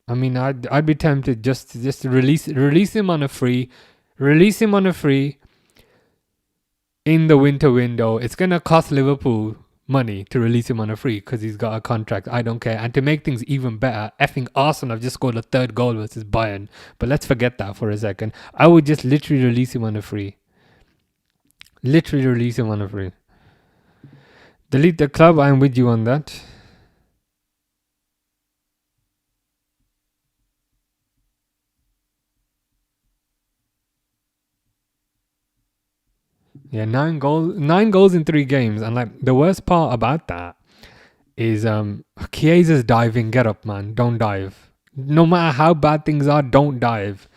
I mean, I'd be tempted just to release him on a free. Release him on a free in the winter window. It's going to cost Liverpool money to release him on a free because he's got a contract. I don't care. And to make things even better, effing Arsenal have just scored a 3rd goal versus Bayern. But let's forget that for a second. I would just literally release him on a free. Literally release him on a free. Delete the club. I'm with you on that. Yeah, 9 goals in 3 games. And like the worst part about that is Chiesa's diving. Get up, man. Don't dive. No matter how bad things are, don't dive.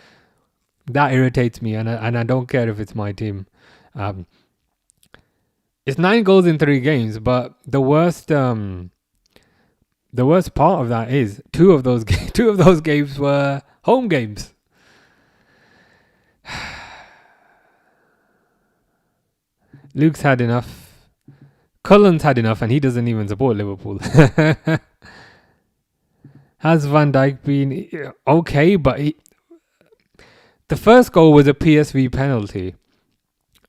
That irritates me, and I don't care if it's my team. It's 9 goals in 3 games, but the worst part of that is two of those games were home games. Luke's had enough. Cullen's had enough, and he doesn't even support Liverpool. Has Van Dijk been okay? But the first goal was a PSV penalty.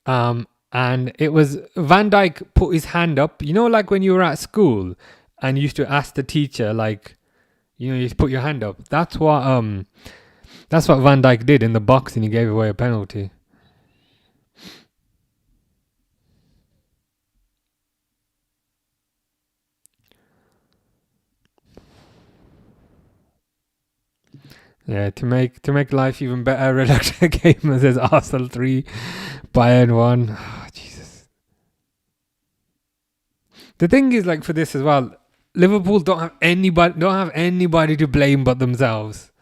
And it was Van Dijk put his hand up. Like when you were at school and you used to ask the teacher, like, you put your hand up. That's what Van Dijk did in the box, and he gave away a penalty. Yeah, to make life even better, Redactor Gamer says Arsenal 3, Bayern 1. Oh, Jesus. The thing is, like, for this as well, Liverpool don't have anybody to blame but themselves.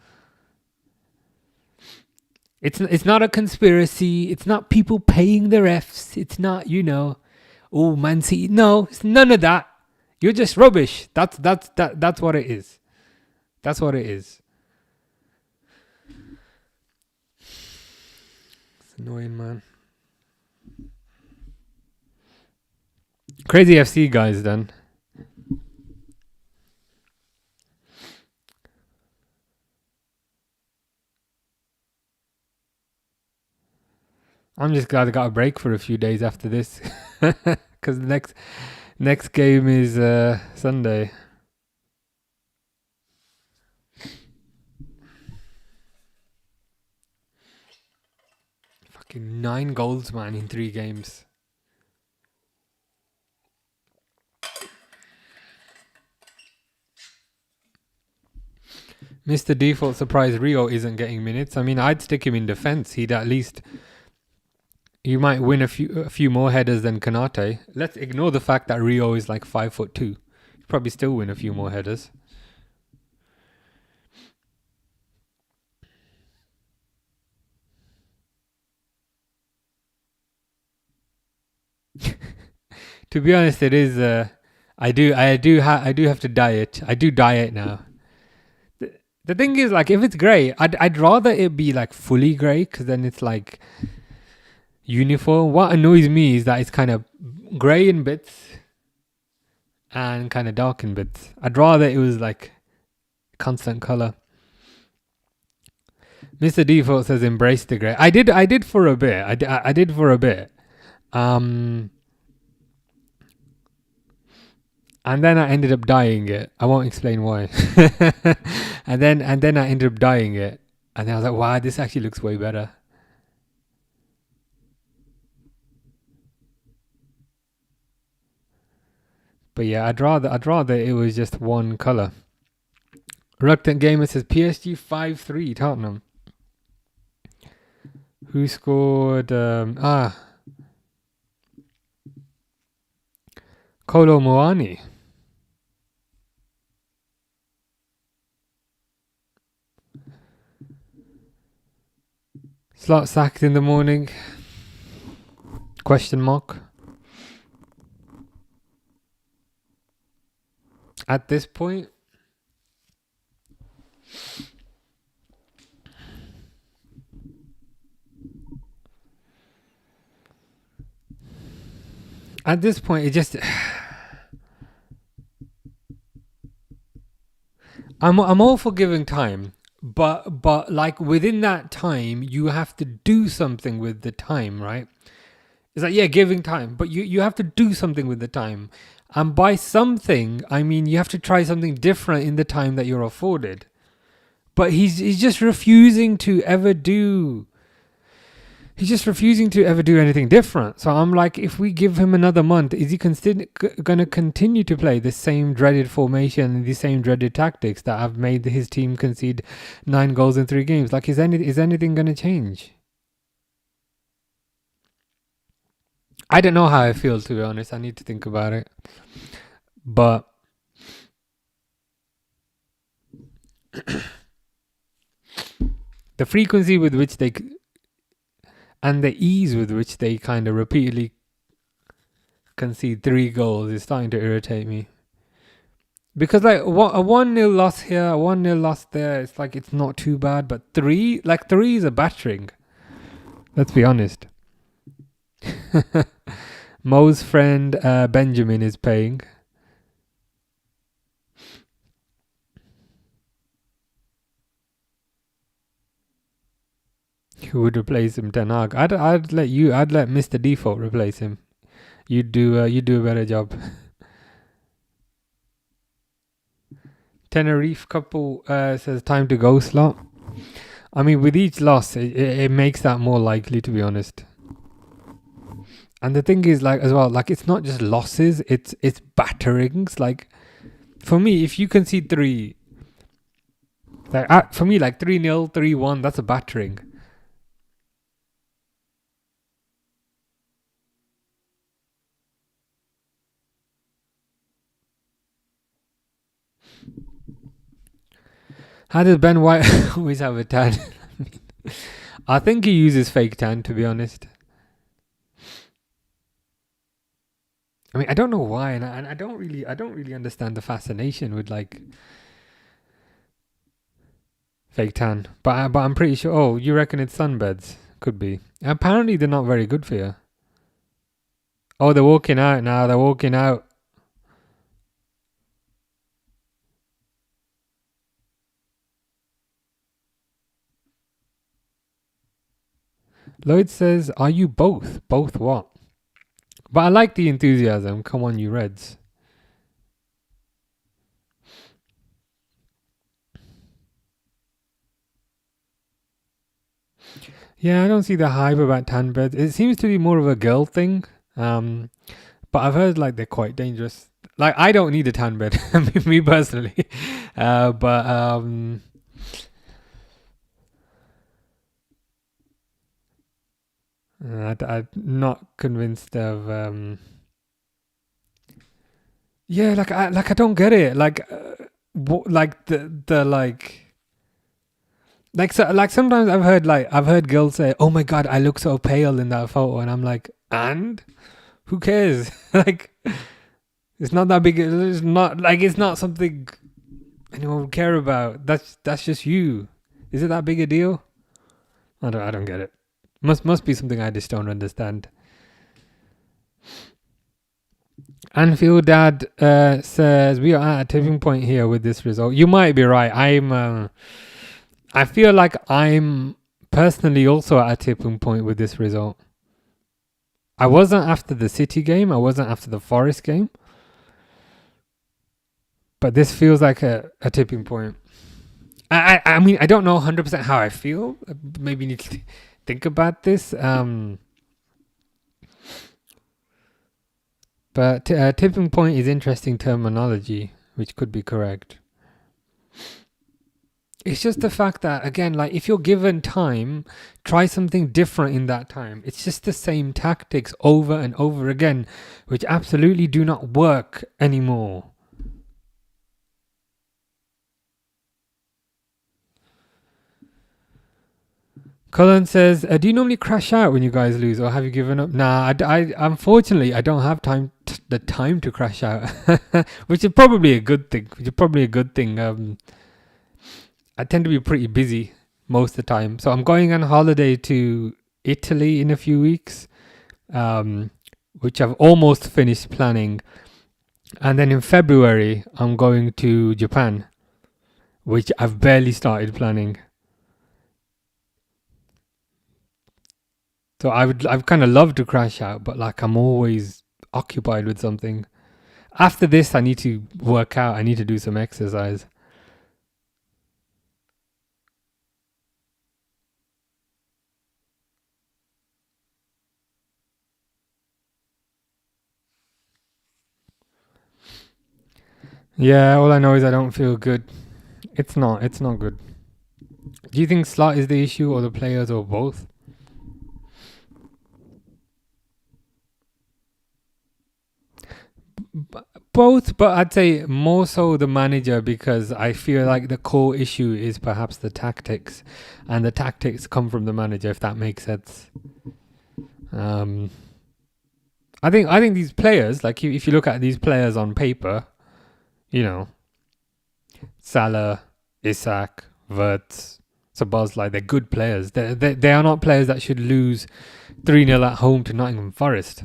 It's not a conspiracy. It's not people paying the refs. It's not, Man City. No, it's none of that. You're just rubbish. That's what it is. That's what it is. It's annoying, man. Crazy FC guys then. I'm just glad I got a break for a few days after this, because the next game is Sunday. Fucking 9 goals, man, in 3 games. Mr. Default surprise Rio isn't getting minutes. I mean, I'd stick him in defense. He'd at least, he might win a few more headers than Kanate. Let's ignore the fact that Rio is like 5'2". He'd probably still win a few more headers. To be honest, it is. I do have to diet. I do diet now. The thing is, like, if it's grey, I'd rather it be like fully grey, because then it's like uniform. What annoys me is that it's kind of grey in bits and kind of dark in bits. I'd rather it was like constant color. Mr. Default says embrace the grey. I did for a bit. I did for a bit. And then I ended up dyeing it. I won't explain why. and then I ended up dyeing it. And then I was like, wow, this actually looks way better. But yeah, I'd rather it was just one colour. Reluctant Gamer says PSG 5-3 Tottenham. Who scored? Kolo Muani. Slot sacked in the morning? Question mark. At this point, it just I'm all for giving time, but like within that time you have to do something with the time, right? It's like, yeah, giving time, but you have to do something with the time. And by something, I mean you have to try something different in the time that you're afforded. But he's just refusing to ever do. He's just refusing to ever do anything different. So I'm like, if we give him another month, is he going to continue to play the same dreaded formation and the same dreaded tactics that have made his team concede 9 goals in 3 games? Like, is anything going to change? I don't know how I feel, to be honest. I need to think about it. But the frequency with which they and the ease with which they kind of repeatedly concede 3 goals is starting to irritate me. Because like a 1-0 loss here, a 1-0 loss there, it's like it's not too bad. But 3 is a battering. Let's be honest. Mo's friend Benjamin is paying. Who would replace him? Ten Hag. I'd let Mr. Default replace him. You do a better job. Tenerife couple says time to go slot. I mean, with each loss, it makes that more likely, to be honest. And the thing is, like, as well, like, it's not just losses, it's batterings. Like, for me, if you concede 3, like, for me, like 3-0, 3-1, that's a battering. How does Ben White always have a tan? I think he uses fake tan, to be honest. I mean, I don't know why, and I don't really understand the fascination with like fake tan. But I'm pretty sure. Oh, you reckon it's sunbeds? Could be. Apparently, they're not very good for you. Oh, they're walking out now. They're walking out. Lloyd says, "Are you both? Both what?" But I like the enthusiasm. Come on, you Reds. Yeah, I don't see the hype about tan breads. It seems to be more of a girl thing. But I've heard like they're quite dangerous. Like I don't need a tan bed, me personally. But I'm not convinced of. Yeah, I don't get it. Like the like so like sometimes I've heard girls say, "Oh my god, I look so pale in that photo," and I'm like, and who cares? Like it's not that big. It's not something anyone would care about. That's just you. Is it that big a deal? I don't get it. Must be something I just don't understand. Anfield Dad says we are at a tipping point here with this result. You might be right. I feel like I'm personally also at a tipping point with this result. I wasn't after the City game. I wasn't after the Forest game. But this feels like a tipping point. I mean, I don't know 100% how I feel. Maybe need to think about this. But tipping point is interesting terminology, which could be correct. It's just the fact that, again, like if you're given time, try something different in that time. It's just the same tactics over and over again, which absolutely do not work anymore. Cullen says, "Do you normally crash out when you guys lose, or have you given up?" Nah, I unfortunately I don't have the time to crash out, which is probably a good thing. I tend to be pretty busy most of the time, so I'm going on holiday to Italy in a few weeks, which I've almost finished planning, and then in February I'm going to Japan, which I've barely started planning. So I've kind of loved to crash out, but like I'm always occupied with something. After this, I need to work out. I need to do some exercise. Yeah, all I know is I don't feel good. It's not good. Do you think slot is the issue, or the players, or both? Both, but I'd say more so the manager, because I feel like the core issue is perhaps the tactics, and the tactics come from the manager, if that makes sense. I think these players, like if you look at these players on paper, you know, Salah, Isak, Wirtz, Sabozlai, they're good players. They are not players that should lose 3-0 at home to Nottingham Forest.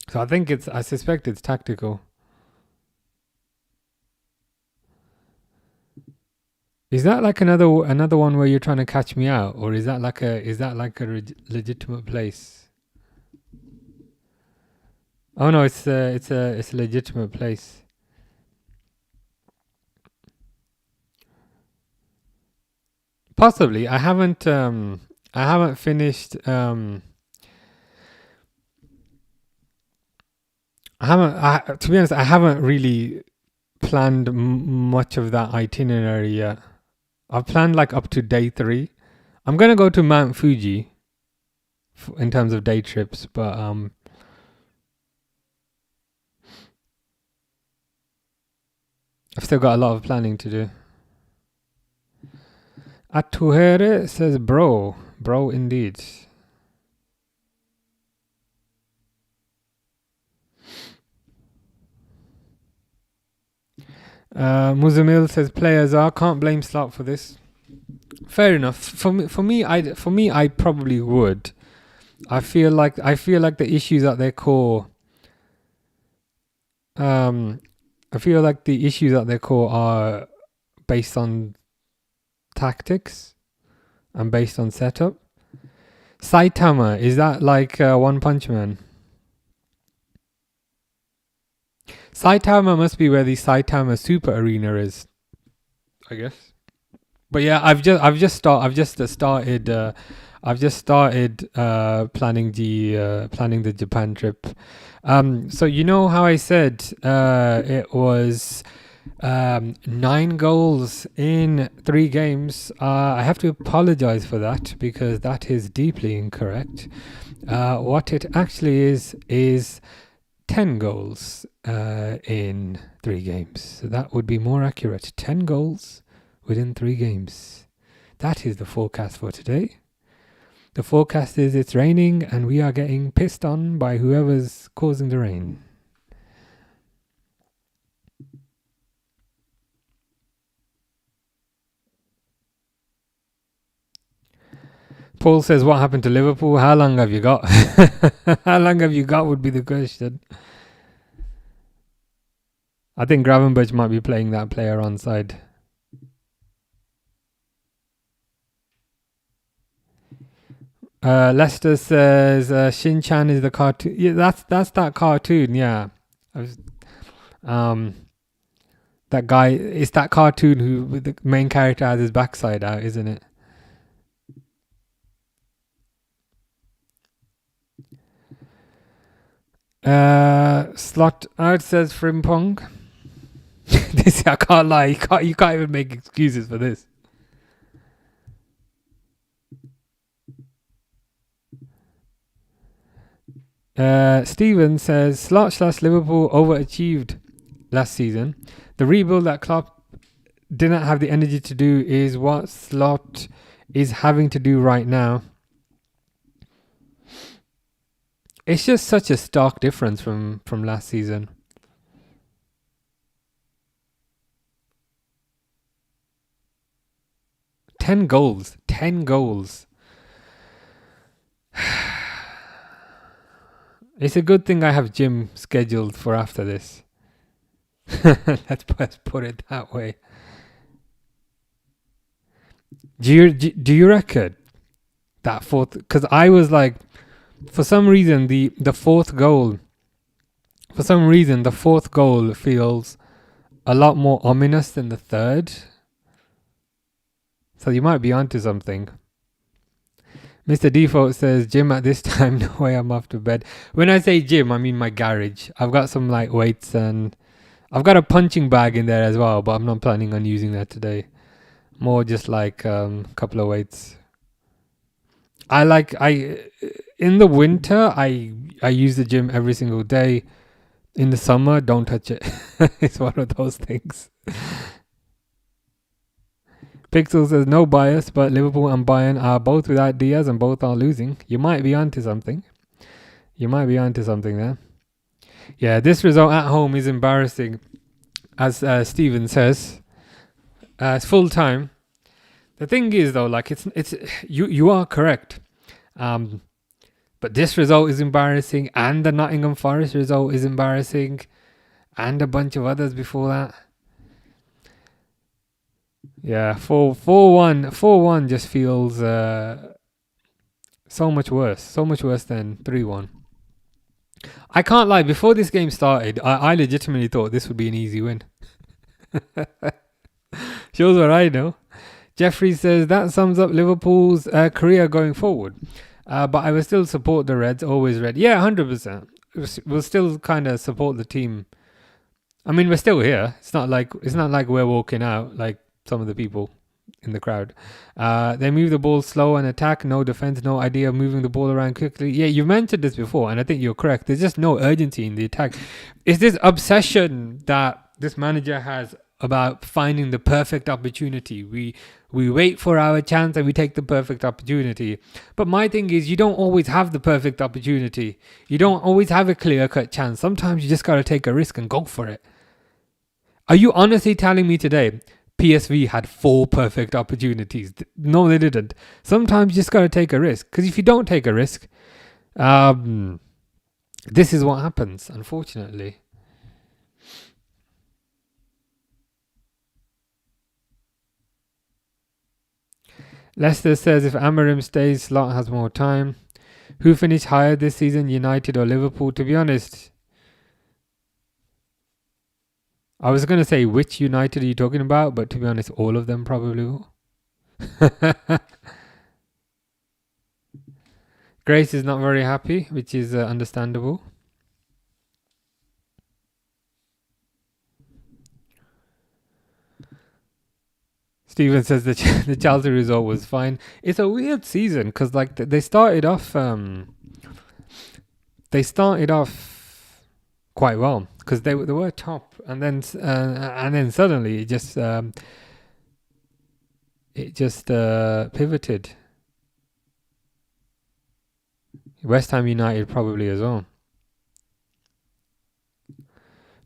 So I suspect it's tactical. Is that like another one where you're trying to catch me out, or is that like a legitimate place? Oh no, it's a legitimate place. Possibly. I haven't finished to be honest, I haven't really planned much of that itinerary yet. I've planned like up to day 3. I'm gonna go to Mount Fuji in terms of day trips, but I've still got a lot of planning to do. Atuhere says, bro indeed. Muzamil says, players can't blame Slot for this. Fair enough. For me, I probably would. I feel like the issues at their core. I feel like the issues at their core are based on tactics and based on setup. Saitama, is that like One Punch Man? Saitama must be where the Saitama Super Arena is, I guess. But yeah, I've just started planning the Japan trip. So you know how I said it was 9 goals in 3 games. I have to apologize for that because that is deeply incorrect. What it actually is 10 goals in 3 games. So that would be more accurate. 10 goals within 3 games. That is the forecast for today. The forecast is it's raining and we are getting pissed on by whoever's causing the rain. Paul says, what happened to Liverpool? How long have you got? How long have you got would be the question. I think Gravenberch might be playing that player on side. Lester says Shin-chan is the cartoon. Yeah, that's that cartoon. Yeah, that guy. It's that cartoon who the main character has his backside out, isn't it? Slot out says Frimpong. This I can't lie. You can't even make excuses for this. Steven says Slot/Liverpool overachieved last season. The rebuild that Klopp didn't have the energy to do is what Slot is having to do right now. It's just such a stark difference from last season. Ten goals. It's a good thing I have gym scheduled for after this. Let's put it that way. Do you reckon that fourth? Because I was like, for some reason the fourth goal. For some reason the fourth goal feels a lot more ominous than the third. So you might be onto something. Mr. Default says, gym at this time, no way I'm off to bed. When I say gym, I mean my garage. I've got some light weights and I've got a punching bag in there as well, but I'm not planning on using that today. More just like a couple of weights. In the winter, I use the gym every single day. In the summer, don't touch it. It's one of those things. Pixel says no bias, but Liverpool and Bayern are both without Diaz and both are losing. You might be onto something. There. Yeah, this result at home is embarrassing, as Steven says. It's full time. The thing is though, like it's you are correct. But this result is embarrassing, and the Nottingham Forest result is embarrassing, and a bunch of others before that. Yeah, 4-1 just feels so much worse than 3-1. I can't lie, before this game started, I legitimately thought this would be an easy win. Shows what I know. Jeffrey says that sums up Liverpool's career going forward. But I will still support the Reds, always red. Yeah, 100%. We'll still kind of support the team. I mean, we're still here. It's not like we're walking out like some of the people in the crowd. They move the ball slow and attack, no defense, no idea of moving the ball around quickly. Yeah, you mentioned this before, and I think you're correct. There's just no urgency in the attack. It's this obsession that this manager has about finding the perfect opportunity. We wait for our chance and we take the perfect opportunity. But my thing is, you don't always have the perfect opportunity. You don't always have a clear-cut chance. Sometimes you just got to take a risk and go for it. Are you honestly telling me today PSV had 4 perfect opportunities? No, they didn't. Sometimes you just got to take a risk. Because if you don't take a risk, this is what happens, unfortunately. Leicester says if Amorim stays, Slot has more time. Who finished higher this season, United or Liverpool? To be honest, I was going to say which United are you talking about, but to be honest, all of them probably will. Grace is not very happy, which is understandable. Steven says the Chelsea result was fine. It's a weird season because like they started off quite well because they were top, and then suddenly it just pivoted. West Ham United probably as well.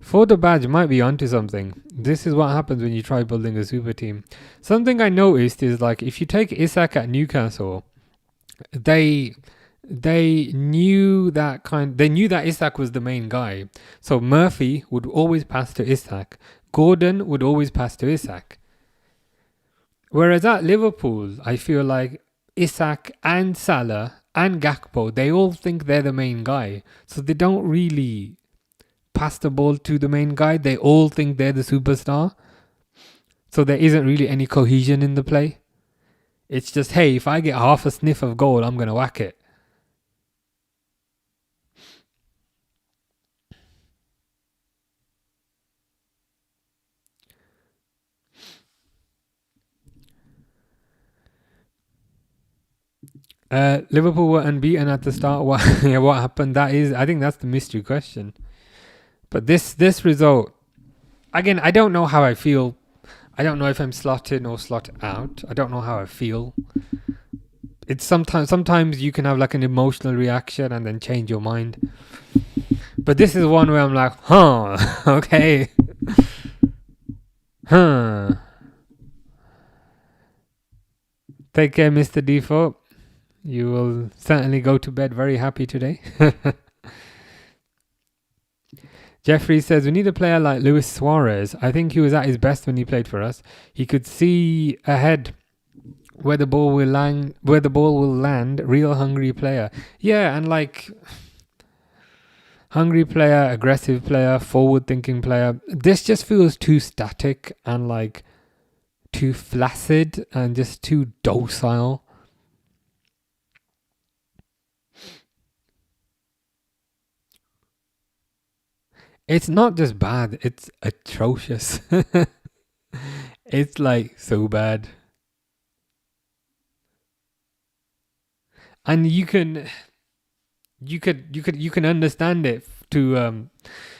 For the badge might be onto something. This is what happens when you try building a super team. Something I noticed is like if you take Isak at Newcastle, they knew that Isak was the main guy. So Murphy would always pass to Isak. Gordon would always pass to Isak. Whereas at Liverpool, I feel like Isak and Salah and Gakpo, they all think they're the main guy. So they don't really pass the ball to the main guy. They all think they're the superstar. So there isn't really any cohesion in the play. It's just, hey, if I get half a sniff of goal, I'm going to whack it. Liverpool were unbeaten at the start. What happened? I think that's the mystery question. But this result, again, I don't know how I feel. I don't know if I'm slot in or slot out. I don't know how I feel. It's sometimes you can have like an emotional reaction and then change your mind. But this is one where I'm like, okay. Take care, Mr. Default. You will certainly go to bed very happy today. Jeffrey says, we need a player like Luis Suarez. I think he was at his best when he played for us. He could see ahead where the ball will land. Real hungry player. Yeah, and like hungry player, aggressive player, forward-thinking player. This just feels too static and like too flaccid and just too docile. It's not just bad, it's atrocious. It's like so bad. And you can understand it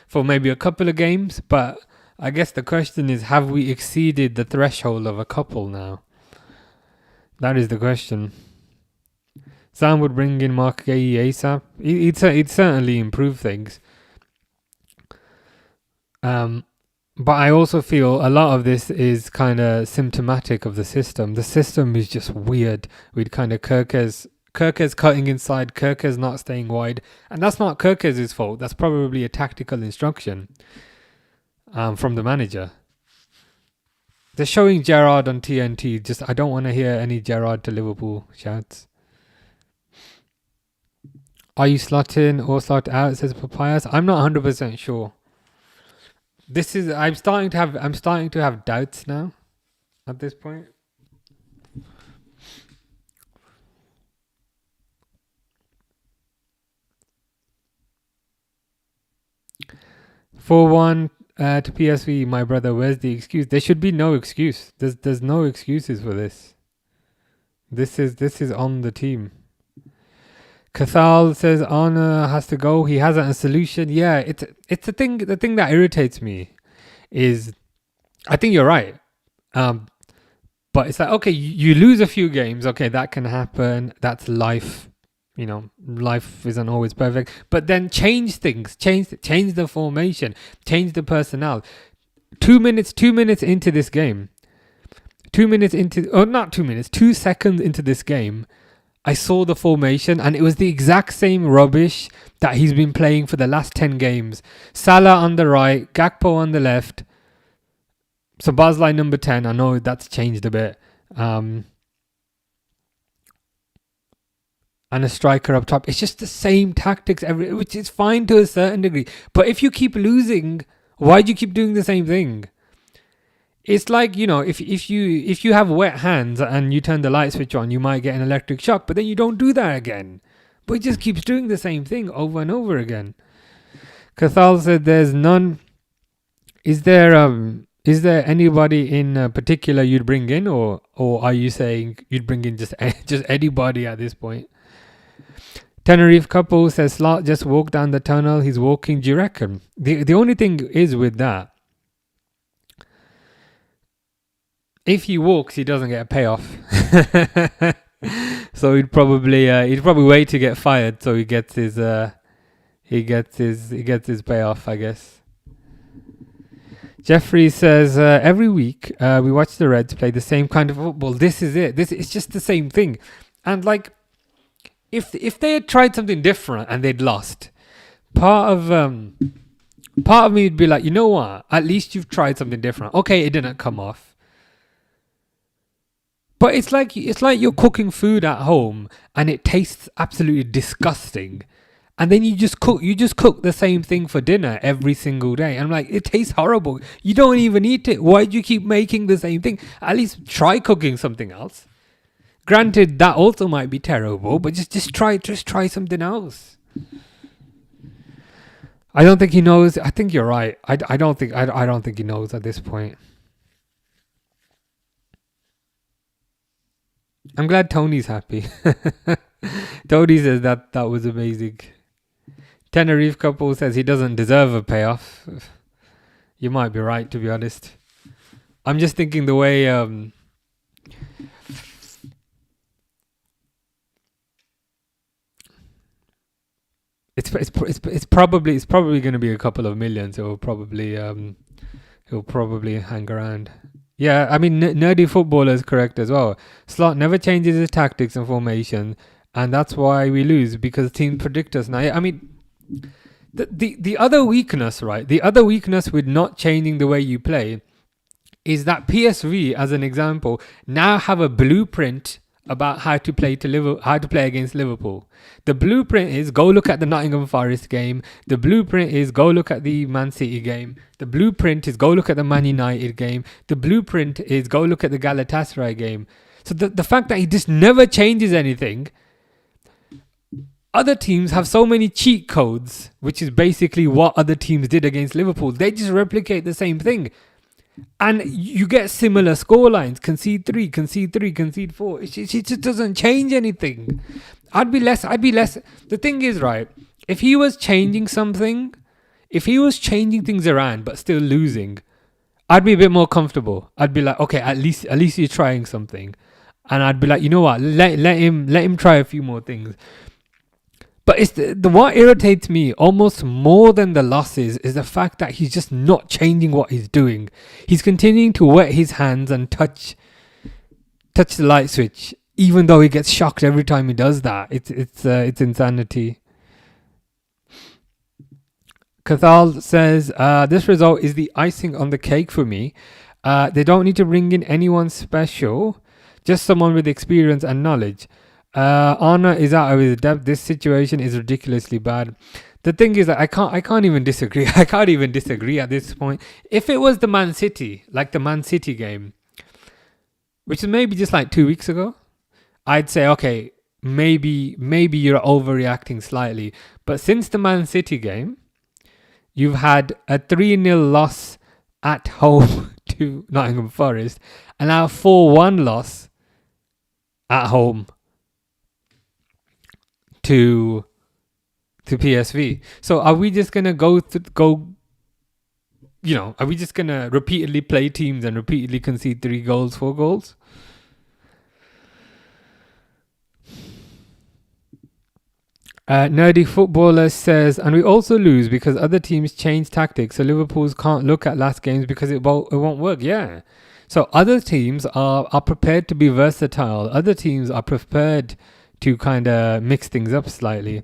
for maybe a couple of games, but I guess the question is, have we exceeded the threshold of a couple now? That is the question. Sam would bring in Mark Gay ASAP. It'd certainly improve things. But I also feel a lot of this is kind of symptomatic of the system. The system is just weird with kind of Kirkes cutting inside, Kirkes not staying wide. And that's not Kirkes' fault. That's probably a tactical instruction from the manager. They're showing Gerrard on TNT. Just, I don't want to hear any Gerrard to Liverpool shouts. Are you slot in or slot out, says Papayas? I'm not 100% sure. I'm starting to have doubts now at this point. For 1 to PSV, my brother, where's the excuse? There should be no excuse. There's no excuses for this. This is on the team. Cathal says Arna has to go. He hasn't a solution. Yeah, it's the thing that irritates me is, I think you're right. But it's like, okay, you lose a few games. Okay, that can happen. That's life. You know, life isn't always perfect. But then change things. Change the formation. Change the personnel. 2 minutes into this game. 2 seconds into this game, I saw the formation and it was the exact same rubbish that he's been playing for the last 10 games. Salah on the right, Gakpo on the left. So Bosley number 10, I know that's changed a bit. and a striker up top. It's just the same tactics, which is fine to a certain degree. But if you keep losing, why do you keep doing the same thing? It's like, if you have wet hands and you turn the light switch on, you might get an electric shock, but then you don't do that again. But it just keeps doing the same thing over and over again. Cathal said there's none. Is there anybody in particular you'd bring in, or are you saying you'd bring in just anybody at this point? Tenerife couple says Slot just walked down the tunnel. He's walking. Do you reckon? The only thing is with that, if he walks, he doesn't get a payoff. So he'd probably wait to get fired so he gets his payoff, I guess. Jeffrey says every week we watch the Reds play the same kind of football. This is it. It's just the same thing. And like, if they had tried something different and they'd lost, part of me would be like, you know what? At least you've tried something different. Okay, it didn't come off. But it's like you're cooking food at home and it tastes absolutely disgusting. And then you just cook the same thing for dinner every single day. And I'm like, it tastes horrible. You don't even eat it. Why do you keep making the same thing? At least try cooking something else. Granted, that also might be terrible, but just try something else. I don't think he knows. I think you're right. I don't think he knows at this point. I'm glad Tony's happy. Tony says that was amazing. Tenerife couple says he doesn't deserve a payoff. You might be right, to be honest. I'm just thinking the way it's probably going to be a couple of millions. He'll probably hang around. Yeah, I mean, nerdy footballer is correct as well. Slot never changes his tactics and formation, and that's why we lose, because teams predict us now. I mean, the other weakness, right? The other weakness with not changing the way you play is that PSV, as an example, now have a blueprint about how to play against Liverpool. The blueprint is go look at the Nottingham Forest game. The blueprint is go look at the Man City game. The blueprint is go look at the Man United game. The blueprint is go look at the Galatasaray game. So the fact that he just never changes anything. Other teams have so many cheat codes, which is basically what other teams did against Liverpool. They just replicate the same thing. And you get similar scorelines. Concede 3, concede 4. It just doesn't change anything. I'd be less. The thing is, right, if he was changing something, if he was changing things around but still losing, I'd be a bit more comfortable. I'd be like, okay, at least you're trying something. And I'd be like, you know what, let him try a few more things. But it's the what irritates me almost more than the losses is the fact that he's just not changing what he's doing. He's continuing to wet his hands and touch the light switch, even though he gets shocked every time he does that. It's insanity. Cathal says this result is the icing on the cake for me. They don't need to bring in anyone special, just someone with experience and knowledge. Arna is out of his depth. This situation is ridiculously bad. The thing is that I can't even disagree. I can't even disagree at this point. If it was the Man City game, which is maybe just like 2 weeks ago, I'd say, okay, maybe you're overreacting slightly. But since the Man City game, you've had a 3-0 loss at home to Nottingham Forest, and now a 4-1 loss at home to PSV. So are we just gonna are we just gonna repeatedly play teams and repeatedly concede 3 goals, 4 goals? Nerdy Footballer says, and we also lose because other teams change tactics, so Liverpool's can't look at last games because it won't work. Yeah. So other teams are prepared to be versatile. Other teams are prepared to kind of mix things up slightly.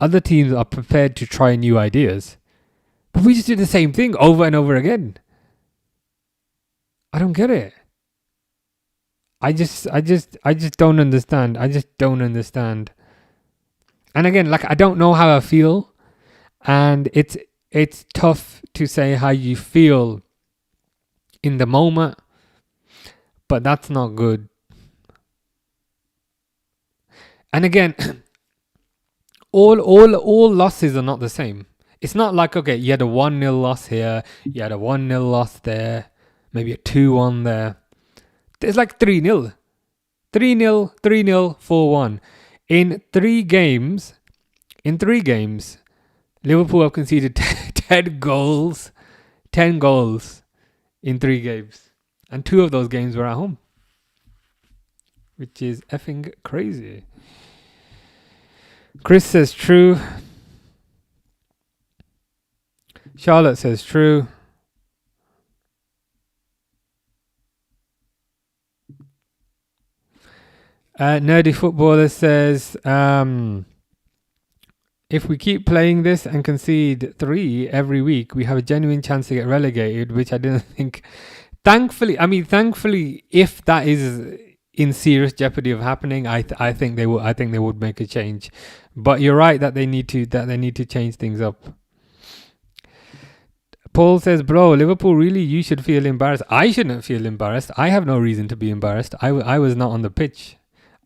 Other teams are prepared to try new ideas. But we just do the same thing over and over again. I don't get it. I just don't understand. I just don't understand. And again, like, I don't know how I feel, and it's tough to say how you feel in the moment, but that's not good. And again, all losses are not the same. It's not like, okay, you had a 1-0 loss here, you had a 1-0 loss there, maybe a 2-1 there. There's like 3-0. 3-0, 3-0, 4-1. In three games, Liverpool have conceded 10 goals. 10 goals in 3 games. And 2 of those games were at home. Which is effing crazy. Chris says true. Charlotte says true. Nerdy Footballer says, if we keep playing this and concede 3 every week, we have a genuine chance to get relegated, which I didn't think. Thankfully, if that is in serious jeopardy of happening, I think they would make a change. But you're right that they need to change things up. Paul says, bro, Liverpool, really, you should feel embarrassed. I shouldn't feel embarrassed. I have no reason to be embarrassed. I was not on the pitch.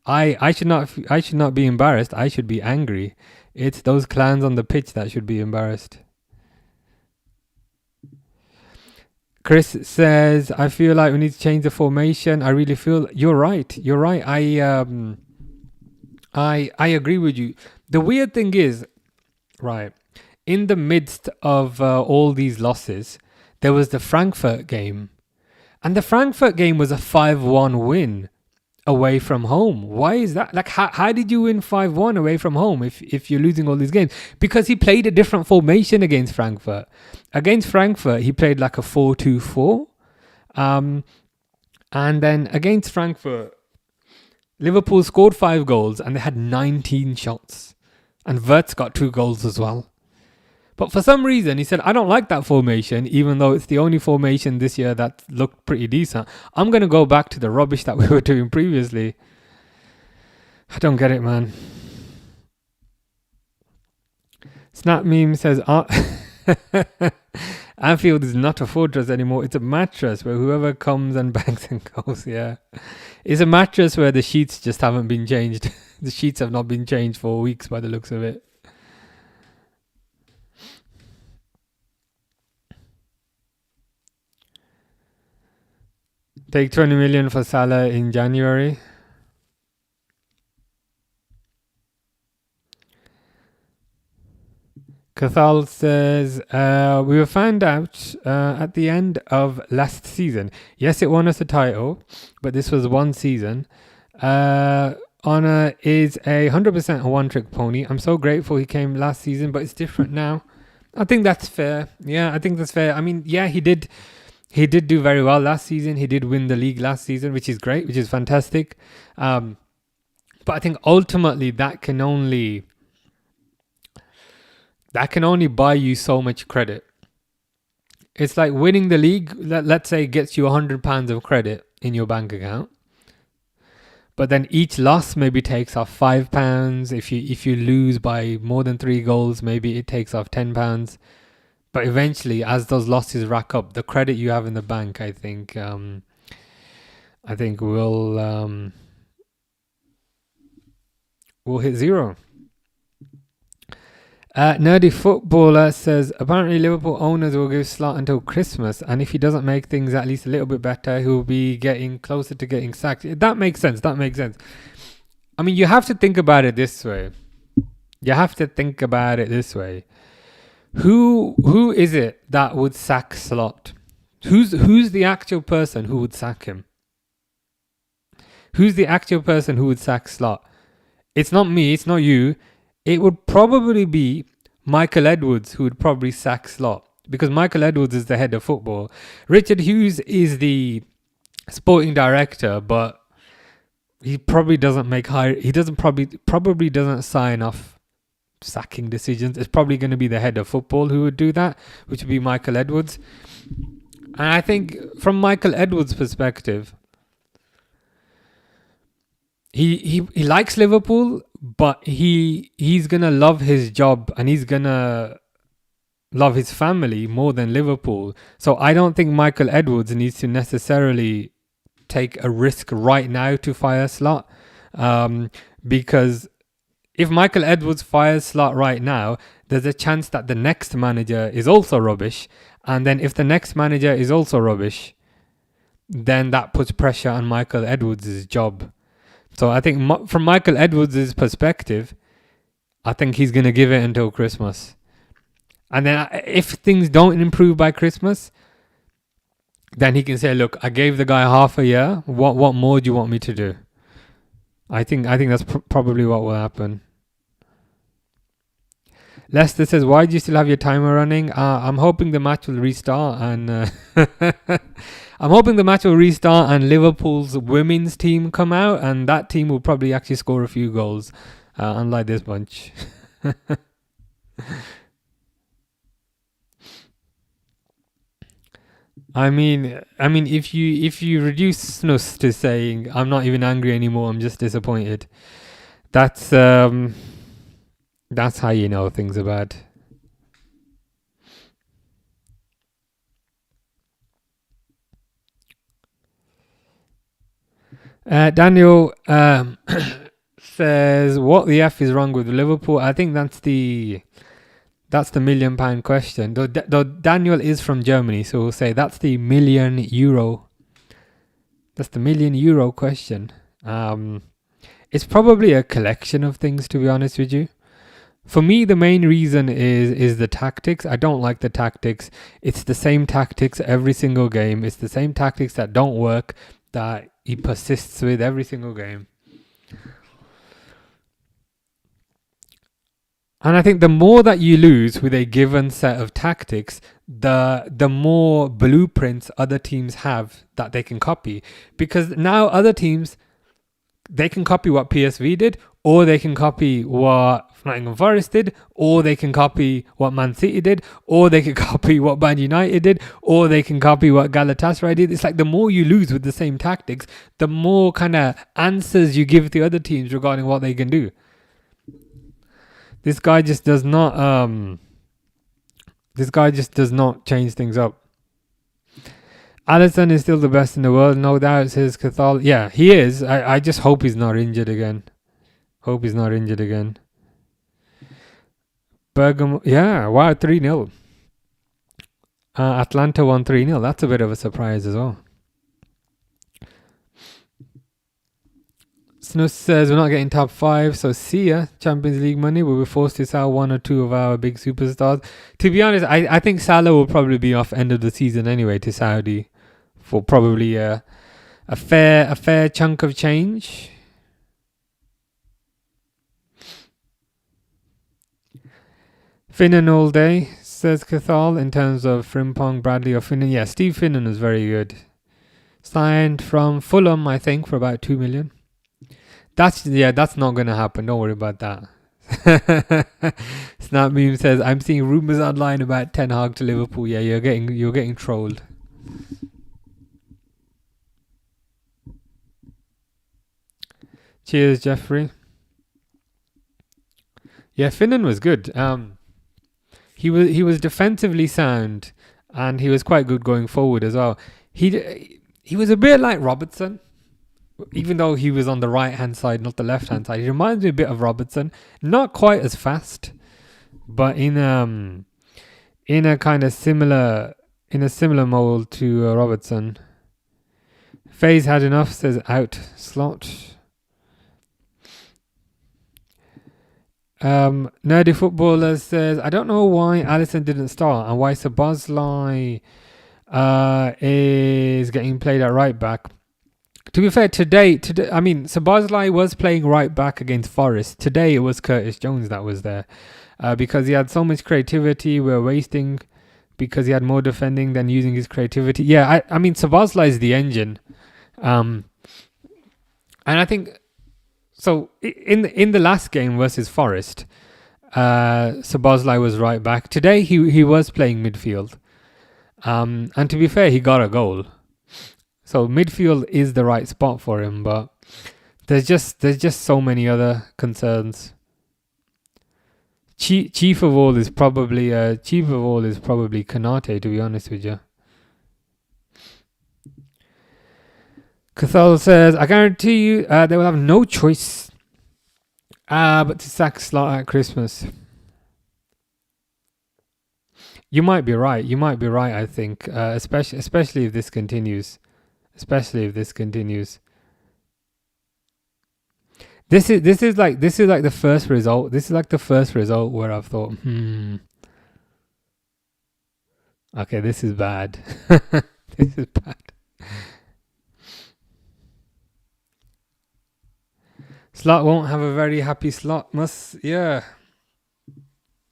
I should not be embarrassed. I should be angry. It's those clans on the pitch that should be embarrassed. Chris says, I feel like we need to change the formation. I really feel you're right. I agree with you. The weird thing is, right, in the midst of all these losses, there was the Frankfurt game. And the Frankfurt game was a 5-1 win away from home. Why is that? Like, how did you win 5-1 away from home if you're losing all these games? Because he played a different formation against Frankfurt. Against Frankfurt, he played like a 4-2-4. And then against Frankfurt, Liverpool scored 5 goals and they had 19 shots. And Wirtz got 2 goals as well. But for some reason, he said, I don't like that formation, even though it's the only formation this year that looked pretty decent. I'm going to go back to the rubbish that we were doing previously. I don't get it, man. Snap Meme says, Anfield is not a fortress anymore. It's a mattress where whoever comes and bangs and goes, yeah. It's a mattress where the sheets just haven't been changed. The sheets have not been changed for weeks by the looks of it. Take 20 million for Salah in January. Cathal says, we were found out at the end of last season. Yes, it won us a title, but this was one season. Honor is 100% a one-trick pony. I'm so grateful he came last season, but it's different now. I think that's fair. Yeah, I think that's fair. I mean, yeah, he did do very well last season. He did win the league last season, which is great, which is fantastic. But I think ultimately that can only buy you so much credit. It's like winning the league, let's say, gets you £100 of credit in your bank account. But then each loss maybe takes off £5. If you lose by more than 3 goals, maybe it takes off £10. But eventually, as those losses rack up, the credit you have in the bank, I think will hit 0. Nerdy Footballer says, apparently Liverpool owners will give Slot until Christmas, and if he doesn't make things at least a little bit better, he'll be getting closer to getting sacked. That makes sense. I mean, you have to think about it this way. Who is it that would sack Slot? Who's the actual person who would sack him? Who's the actual person who would sack Slot? It's not me, it's not you. It would probably be Michael Edwards who would probably sack Slot, because Michael Edwards is the head of football. Richard Hughes is the sporting director, but he probably doesn't probably doesn't sign off sacking decisions. It's probably going to be the head of football who would do that, which would be Michael Edwards. And I think from Michael Edwards' perspective, he likes Liverpool, but he's gonna love his job and he's gonna love his family more than Liverpool. So I don't think Michael Edwards needs to necessarily take a risk right now to fire Slot, because if Michael Edwards fires Slot right now, there's a chance that the next manager is also rubbish, and then if the next manager is also rubbish, then that puts pressure on Michael Edwards' job. So I think from Michael Edwards' perspective, I think he's going to give it until Christmas. And then if things don't improve by Christmas, then he can say, look, I gave the guy half a year. What more do you want me to do? I think that's probably what will happen. Lester says, why do you still have your timer running? I'm hoping the match will restart and I'm hoping the match will restart and Liverpool's women's team come out and that team will probably actually score a few goals, unlike this bunch. I mean, if you reduce Snus to saying I'm not even angry anymore, I'm just disappointed. That's how you know things are bad. Daniel says, what the F is wrong with Liverpool? I think that's the £1 million question. Though Daniel is from Germany, so we'll say that's the €1 million. That's the €1 million question. It's probably a collection of things, to be honest with you. For me, the main reason is the tactics. I don't like the tactics. It's the same tactics every single game. It's the same tactics that don't work that he persists with every single game. And I think the more that you lose with a given set of tactics, the more blueprints other teams have that they can copy. Because now other teams, they can copy what PSV did, or they can copy what Nottingham Forest did, or they can copy what Man City did, or they can copy what Man United did, or they can copy what Galatasaray did. It's like the more you lose with the same tactics, the more kind of answers you give to other teams regarding what they can do. This guy just does not change things up. Alisson is still the best in the world, no doubt, says Cathal. Yeah, he is. I just hope he's not injured again. Bergamo, yeah, wow, 3-0. Atalanta won 3-0. That's a bit of a surprise as well. Snus says we're not getting top 5, so see ya. Champions League money. We'll be forced to sell 1 or 2 of our big superstars. To be honest, I think Salah will probably be off end of the season anyway to Saudi for probably a fair chunk of change. Finnan all day, says Cathal, in terms of Frimpong, Bradley or Finnan. Yeah, Steve Finnan was very good. Signed from Fulham, I think, for about 2 million. That's not going to happen. Don't worry about that. Snap Meme says, I'm seeing rumours online about Ten Hag to Liverpool. Yeah, you're getting trolled. Cheers, Jeffrey. Yeah, Finnan was good. He was defensively sound, and he was quite good going forward as well. He was a bit like Robertson, even though he was on the right hand side, not the left hand side. He reminds me a bit of Robertson, not quite as fast, but in a kind of similar mold to Robertson. FaZe had enough, says out Slot. Nerdy Footballer says, I don't know why Alisson didn't start and why Szoboszlai is getting played at right back. To be fair, today, I mean, Szoboszlai was playing right back against Forest. Today it was Curtis Jones that was there, because he had so much creativity. We're wasting because he had more defending than using his creativity. Yeah, I mean, Szoboszlai is the engine, and I think. So in the last game versus Forest, Szoboszlai was right back. Today he was playing midfield, and to be fair, he got a goal. So midfield is the right spot for him. But there's just so many other concerns. Chief of all is probably Konate, to be honest with you. Cathal says, I guarantee you they will have no choice but to sack Slot at Christmas. You might be right. I think, especially if this continues. This is like the first result. This is like the first result where I've thought, okay, this is bad. This is bad. Slot won't have a very happy Slot. Yeah.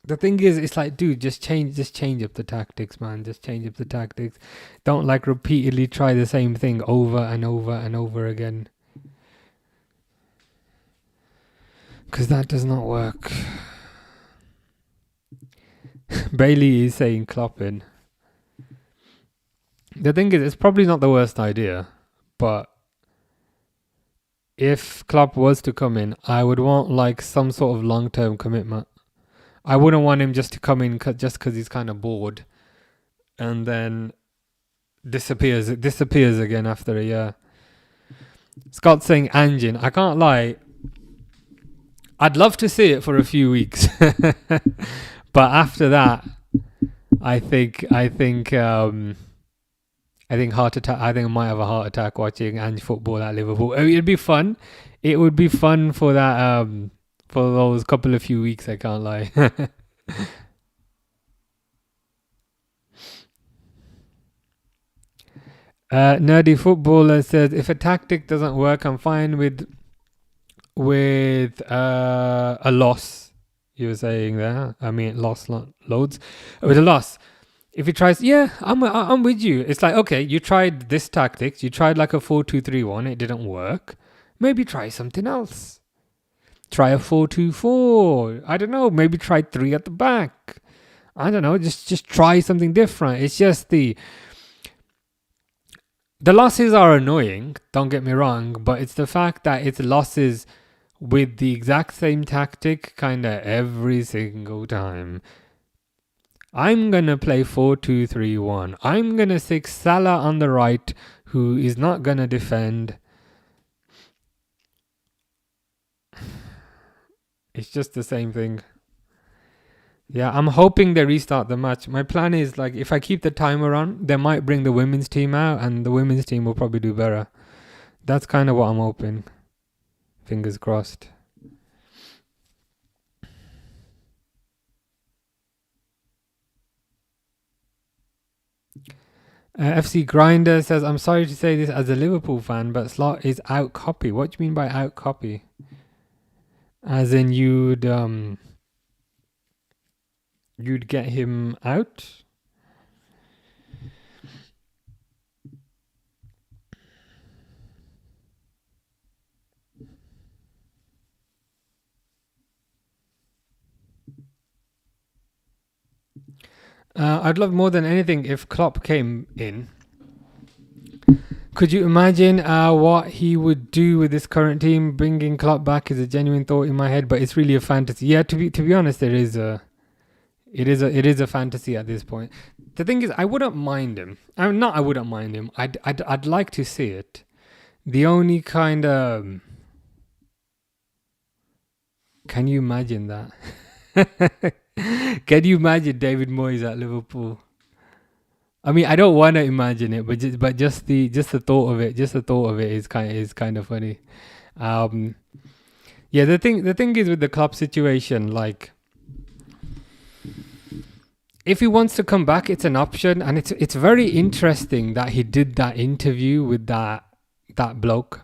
The thing is, it's like, dude, just change up the tactics, man. Just change up the tactics. Don't like repeatedly try the same thing over and over and over again. Because that does not work. Bailey is saying Klopp in. The thing is, it's probably not the worst idea, but if Klopp was to come in, I would want like some sort of long-term commitment. I wouldn't want him just to come in just because he's kind of bored, and then disappears again after a year. Scott's saying Anjin. I can't lie. I'd love to see it for a few weeks, but after that, I think heart attack. I think I might have a heart attack watching Ange football at Liverpool. It'd be fun. It would be fun for that. For those couple of few weeks, I can't lie. Nerdy footballer says, if a tactic doesn't work, I'm fine with a loss. You were saying there. I mean, loss, not loads. With a loss. If he tries, yeah, I'm with you. It's like, okay, you tried this tactics. You tried like a 4-2-3-1. It didn't work. Maybe try something else. Try a 4-2-4. I don't know. Maybe try 3 at the back. I don't know. Just try something different. It's just the losses are annoying. Don't get me wrong, but it's the fact that it's losses with the exact same tactic kind of every single time. I'm gonna play 4-2-3-1. I'm gonna stick Salah on the right, who is not gonna defend. It's just the same thing. Yeah, I'm hoping they restart the match. My plan is, like, if I keep the timer on, they might bring the women's team out, and the women's team will probably do better. That's kind of what I'm hoping. Fingers crossed. FC Grinder says, I'm sorry to say this as a Liverpool fan, but Slot is out copy. What do you mean by out copy? As in you'd get him out? I'd love more than anything if Klopp came in. Could you imagine what he would do with this current team? Bringing Klopp back is a genuine thought in my head, but it's really a fantasy. Yeah, to be honest, it is a fantasy at this point. The thing is, I wouldn't mind him. I wouldn't mind him. I'd like to see it. The only kind of can you imagine that? Can you imagine David Moyes at Liverpool? I mean, I don't want to imagine it, but just the thought of it, is kind of funny. Yeah, the thing is with the Klopp situation, like, if he wants to come back, it's an option, and it's very interesting that he did that interview with that bloke.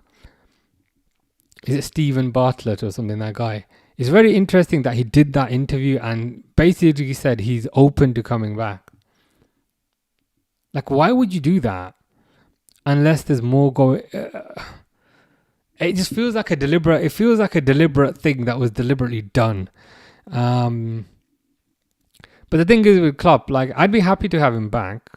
Is it Stephen Bartlett or something? That guy. It's very interesting that he did that interview and basically said he's open to coming back. Like, why would you do that unless there's more going? It just feels like a deliberate. It feels like a deliberate thing that was deliberately done. But the thing is with Klopp, like, I'd be happy to have him back.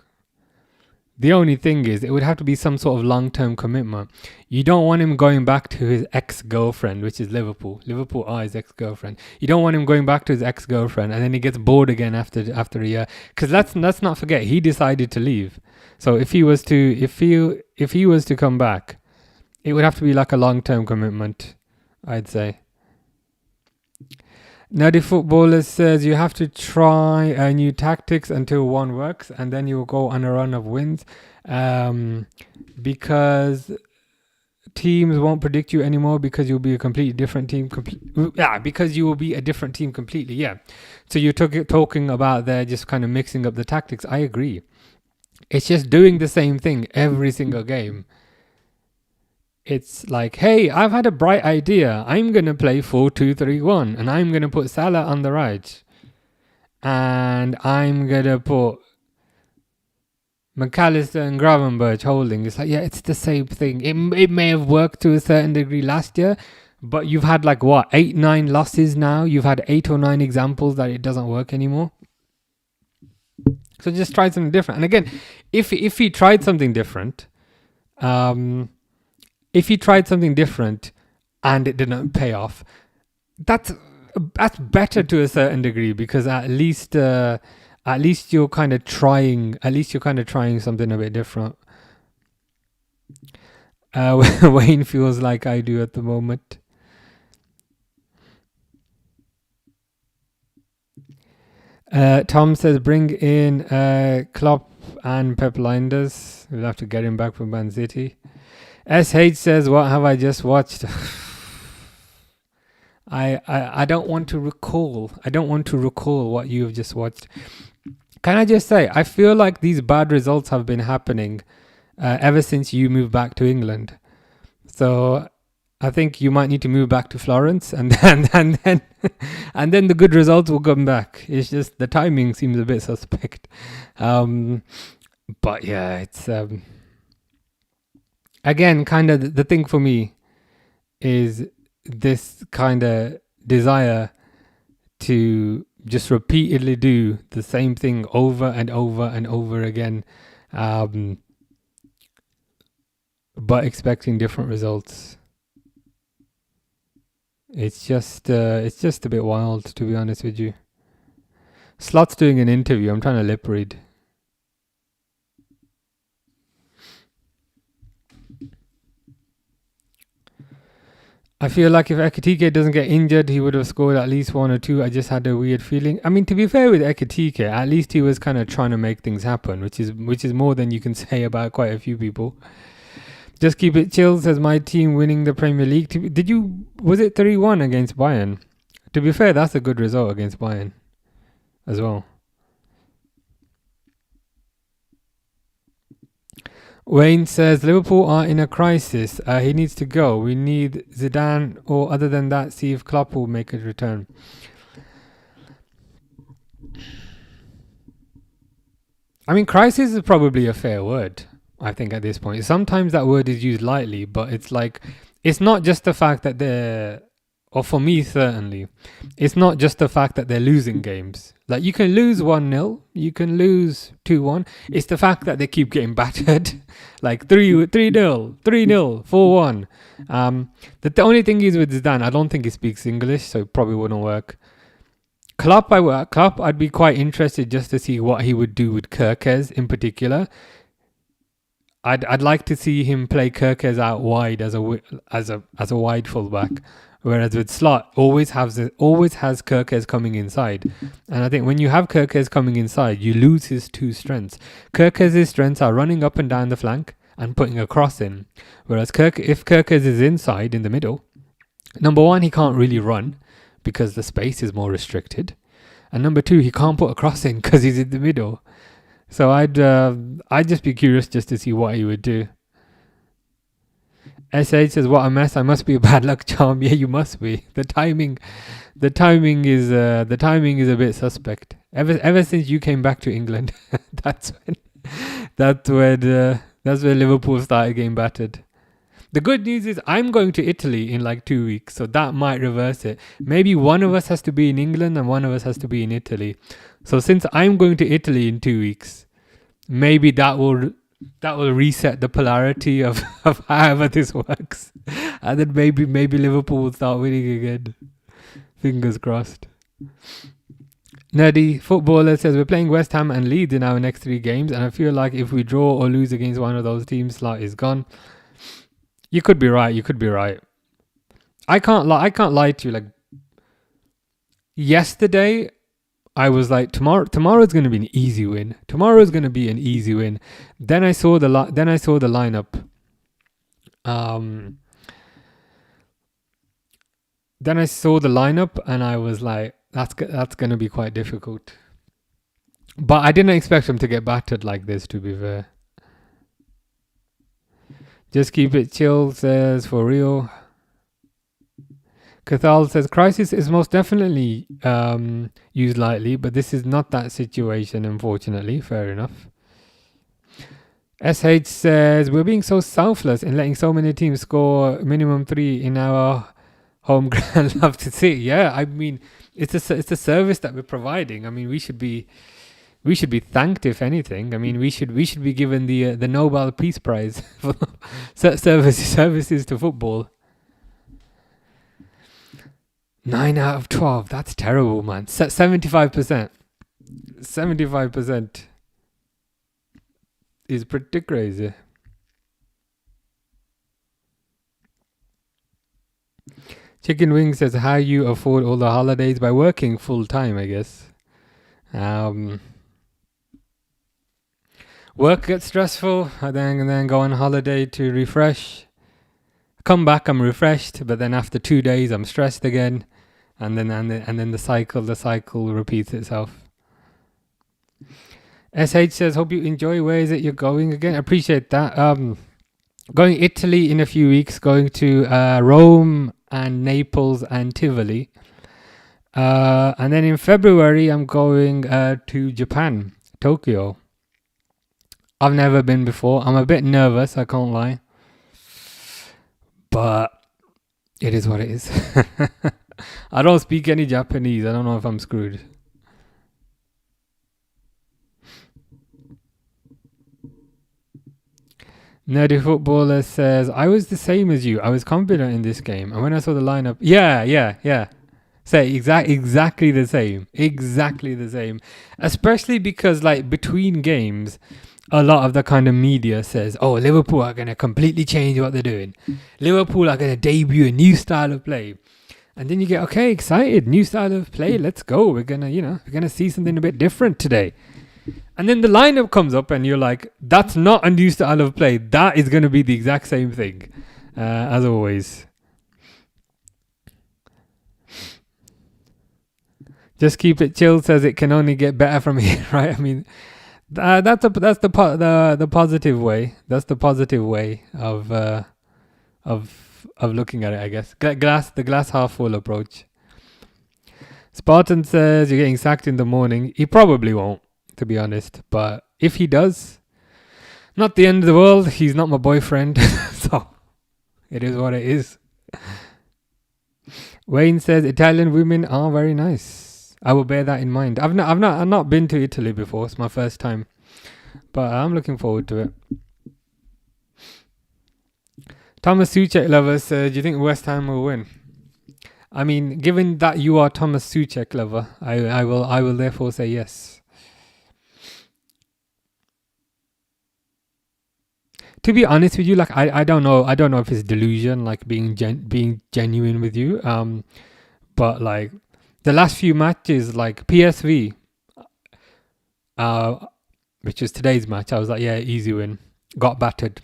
The only thing is, it would have to be some sort of long-term commitment. You don't want him going back to his ex-girlfriend, which is Liverpool. Liverpool are his ex-girlfriend. You don't want him going back to his ex-girlfriend, and then he gets bored again after a year. Because let's not forget, he decided to leave. So if he was to come back, it would have to be like a long-term commitment, I'd say. Nerdy Footballer says you have to try new tactics until one works, and then you'll go on a run of wins, because teams won't predict you anymore because you'll be a completely different team. Because you will be a different team completely. Yeah. So you're talking about there just kind of mixing up the tactics. I agree. It's just doing the same thing every single game. It's like, hey, I've had a bright idea. I'm going to play 4-2-3-1, and I'm going to put Salah on the right. And I'm going to put McAllister and Gravenberch holding. It's like, yeah, it's the same thing. It may have worked to a certain degree last year, but you've had 8-9 losses now. You've had 8 or 9 examples that it doesn't work anymore. So just try something different. And again, if he tried something different, if he tried something different and it didn't pay off, that's better to a certain degree, because at least you're kind of trying. At least you're kind of trying something a bit different. Wayne feels like I do at the moment. Tom says bring in Klopp and Pep Linders. We'll have to get him back from Man City. SH says, what have I just watched? I don't want to recall. I don't want to recall what you have just watched. Can I just say, I feel like these bad results have been happening ever since you moved back to England. So I think you might need to move back to Florence, and then the good results will come back. It's just the timing seems a bit suspect. But yeah, it's again, kind of the thing for me is this kind of desire to just repeatedly do the same thing over and over and over again, but expecting different results. It's just a bit wild, to be honest with you. Slot's doing an interview. I'm trying to lip read. I feel like if Ekitike doesn't get injured, he would have scored at least 1 or 2. I just had a weird feeling. I mean, to be fair with Ekitike, at least he was kind of trying to make things happen, which is more than you can say about quite a few people. Just keep it chill, says my team winning the Premier League. Was it 3-1 against Bayern? To be fair, that's a good result against Bayern as well. Wayne says Liverpool are in a crisis. He needs to go. We need Zidane, or other than that, see if Klopp will make a return. I mean, crisis is probably a fair word, I think, at this point. Sometimes that word is used lightly, but it's like, it's not just the fact that they're, or for me certainly, it's not just the fact that they're losing games. Like, you can lose 1-0, you can lose 2-1. It's the fact that they keep getting battered. Like 3-0, 3-0, 4-1. The only thing is with Zidane, I don't think he speaks English, so it probably wouldn't work. Klopp, I'd be quite interested just to see what he would do with Kerkez in particular. I'd like to see him play Kerkez out wide as a wide fullback, whereas with Slot always has Kerkez coming inside. And I think when you have Kerkez coming inside, you lose his two strengths. Kerkez's strengths are running up and down the flank and putting a cross in, whereas if Kerkez is inside in the middle, number one, he can't really run because the space is more restricted, and number two, he can't put a cross in because he's in the middle. So I'd just be curious just to see what he would do. SH says, what a mess. I must be a bad luck charm. Yeah, you must be. The timing is a bit suspect. Ever since you came back to England, that's when Liverpool started getting battered. The good news is I'm going to Italy in like 2 weeks, so that might reverse it. Maybe one of us has to be in England and one of us has to be in Italy. So since I'm going to Italy in 2 weeks, maybe that will That will reset the polarity of however this works. And then maybe Liverpool will start winning again. Fingers crossed. Nerdy Footballer says we're playing West Ham and Leeds in our next 3 games, and I feel like if we draw or lose against one of those teams, slot is gone. You could be right. I can't lie to you. Like yesterday, I was like, tomorrow's going to be an easy win. Then I saw the lineup. Then I saw the lineup and I was like, that's going to be quite difficult. But I didn't expect them to get battered like this, to be fair. Just keep it chill, says for real. Cathal says, crisis is most definitely used lightly, but this is not that situation, unfortunately. Fair enough. SH says, we're being so selfless in letting so many teams score minimum 3 in our home ground. Love to see. Yeah, I mean, it's a service that we're providing. I mean, we should be thanked, if anything. I mean, we should be given the Nobel Peace Prize for services to football. 9 out of 12. That's terrible, man. 75%. 75% is pretty crazy. Chicken Wing says, how you afford all the holidays? By working full time, I guess. Work gets stressful, and then go on holiday to refresh. Come back, I'm refreshed, but then after 2 days, I'm stressed again, and then the cycle repeats itself. SH says, hope you enjoy. Where is it you're going again? Appreciate that. Going Italy in a few weeks. Going to Rome and Naples and Tivoli. And then in February, I'm going to Japan, Tokyo. I've never been before. I'm a bit nervous, I can't lie. But it is what it is. I don't speak any Japanese. I don't know if I'm screwed. Nerdy Footballer says, I was the same as you. I was confident in this game. And when I saw the lineup... Yeah. Say exactly the same. Exactly the same. Especially because, like, between games, a lot of the kind of media says, oh, Liverpool are going to completely change what they're doing. Liverpool are going to debut a new style of play. And then you get, okay, excited. New style of play. Let's go. We're going to see something a bit different today. And then the lineup comes up and you're like, that's not a new style of play. That is going to be the exact same thing, as always. Just keep it chill says it can only get better from here, right? I mean, that's the positive way. That's the positive way of looking at it, I guess. The glass half full approach. Spartan says you're getting sacked in the morning. He probably won't, to be honest. But if he does, not the end of the world. He's not my boyfriend. So it is what it is. Wayne says Italian women are very nice. I will bear that in mind. I've not been to Italy before. It's my first time. But I'm looking forward to it. Thomas Suchek lover says, do you think West Ham will win? I mean, given that you are Thomas Suchek lover, I will therefore say yes. To be honest with you, like I don't know if it's delusion, like being genuine with you. But like the last few matches, like PSV, which is today's match, I was like, yeah, easy win. Got battered.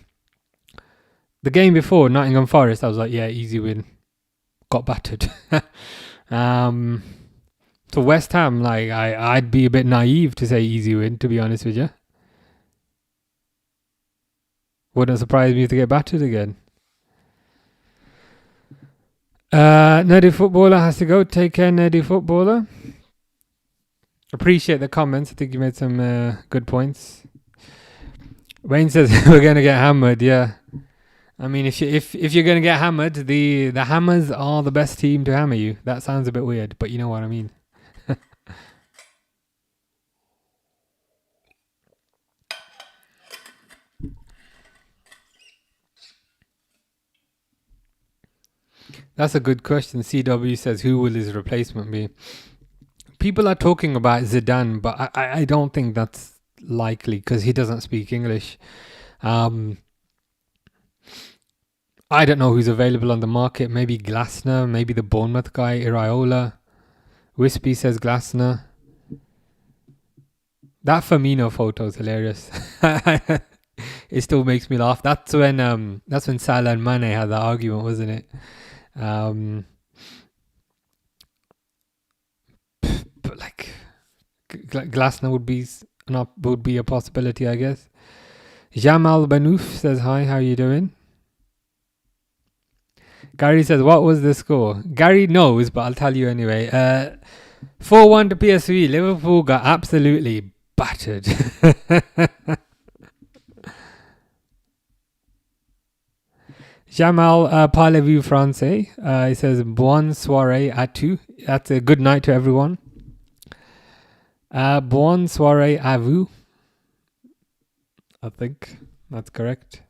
The game before, Nottingham Forest, I was like, yeah, easy win. Got battered. So West Ham, like I'd be a bit naive to say easy win, to be honest with you. Wouldn't surprise me if they get battered again. Nerdy Footballer has to go. Take care, Nerdy Footballer. Appreciate the comments. I think you made some good points. Wayne says we're going to get hammered. Yeah. I mean, if you're going to get hammered, the Hammers are the best team to hammer you. That sounds a bit weird, but you know what I mean. That's a good question. CW says, who will his replacement be? People are talking about Zidane, but I don't think that's likely because he doesn't speak English. I don't know who's available on the market. Maybe Glasner, maybe the Bournemouth guy, Iraola. Wispy says Glasner. That Firmino photo is hilarious. It still makes me laugh. That's when Salah and Mane had that argument, wasn't it? But like Glasner would be a possibility, I guess. Jamal Banouf says hi. How you doing? Gary says, what was the score? Gary knows, but I'll tell you anyway. 4-1 to PSV. Liverpool got absolutely battered. Jamal, parlez-vous français? He says, bonne soirée à tous. That's a good night to everyone. Bonne soirée à vous. I think that's correct.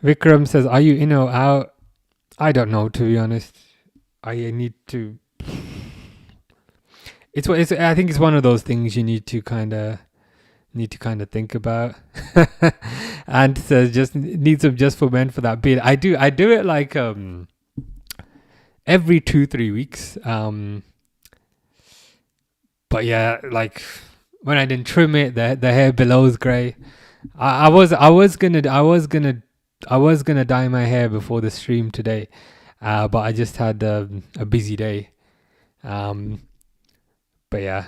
Vikram says, are you in or out? I don't know, to be honest. I need to... I think it's one of those things you need to kind of think about. And says just need some just for men for that bit. I do it like every 2-3 weeks. But yeah, like when I didn't trim it, the hair below is grey. I was gonna dye my hair before the stream today, but I just had a busy day. But yeah,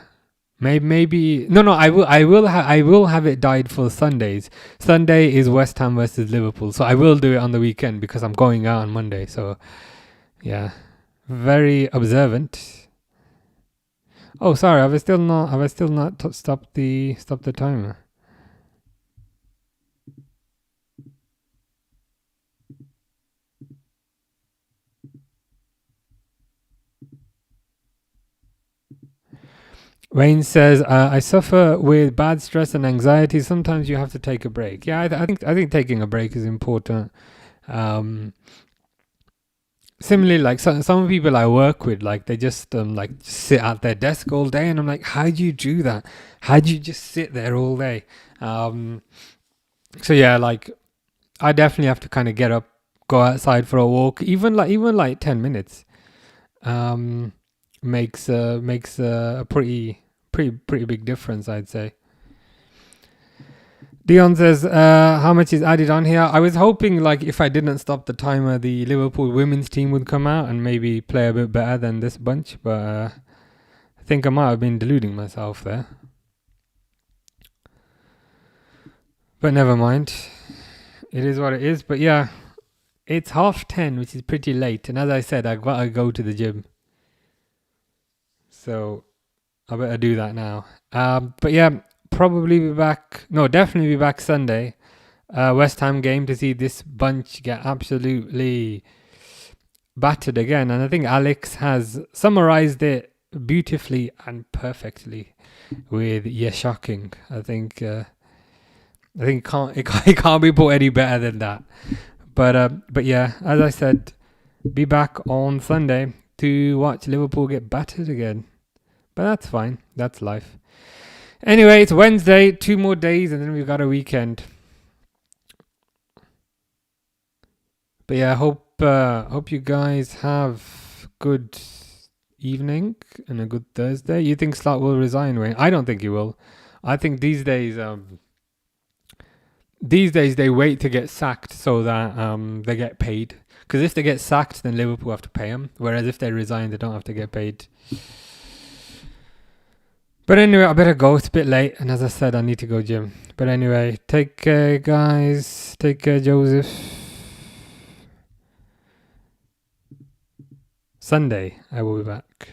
maybe no. I will have it dyed for Sundays. Sunday is West Ham versus Liverpool, so I will do it on the weekend because I'm going out on Monday. So yeah, very observant. Oh, sorry, have I still not stopped the timer? Wayne says, I suffer with bad stress and anxiety. Sometimes you have to take a break. Yeah, I think taking a break is important. Similarly, like some people I work with, like they just like sit at their desk all day, and I'm like, how do you do that? How do you just sit there all day? So yeah, like I definitely have to kind of get up, go outside for a walk, even like 10 minutes. Makes a pretty big difference, I'd say. Dion says, how much is added on here? I was hoping, like, if I didn't stop the timer, the Liverpool women's team would come out and maybe play a bit better than this bunch, but I think I might have been deluding myself there. But never mind. It is what it is. But yeah, it's 10:30, which is pretty late. And as I said, I've got to go to the gym. So I better do that now. But yeah, definitely be back Sunday. West Ham game to see this bunch get absolutely battered again. And I think Alex has summarized it beautifully and perfectly with "yeah, shocking." I think it can't be put any better than that. But yeah, as I said, be back on Sunday to watch Liverpool get battered again. But that's fine. That's life. Anyway, it's Wednesday. 2 more days and then we've got a weekend. But yeah, I hope you guys have good evening and a good Thursday. You think Slot will resign, Wayne? I don't think he will. I think these days they wait to get sacked so that they get paid. Because if they get sacked, then Liverpool have to pay them. Whereas if they resign, they don't have to get paid. But anyway, I better go. It's a bit late. And as I said, I need to go gym. But anyway, take care, guys. Take care, Joseph. Sunday, I will be back.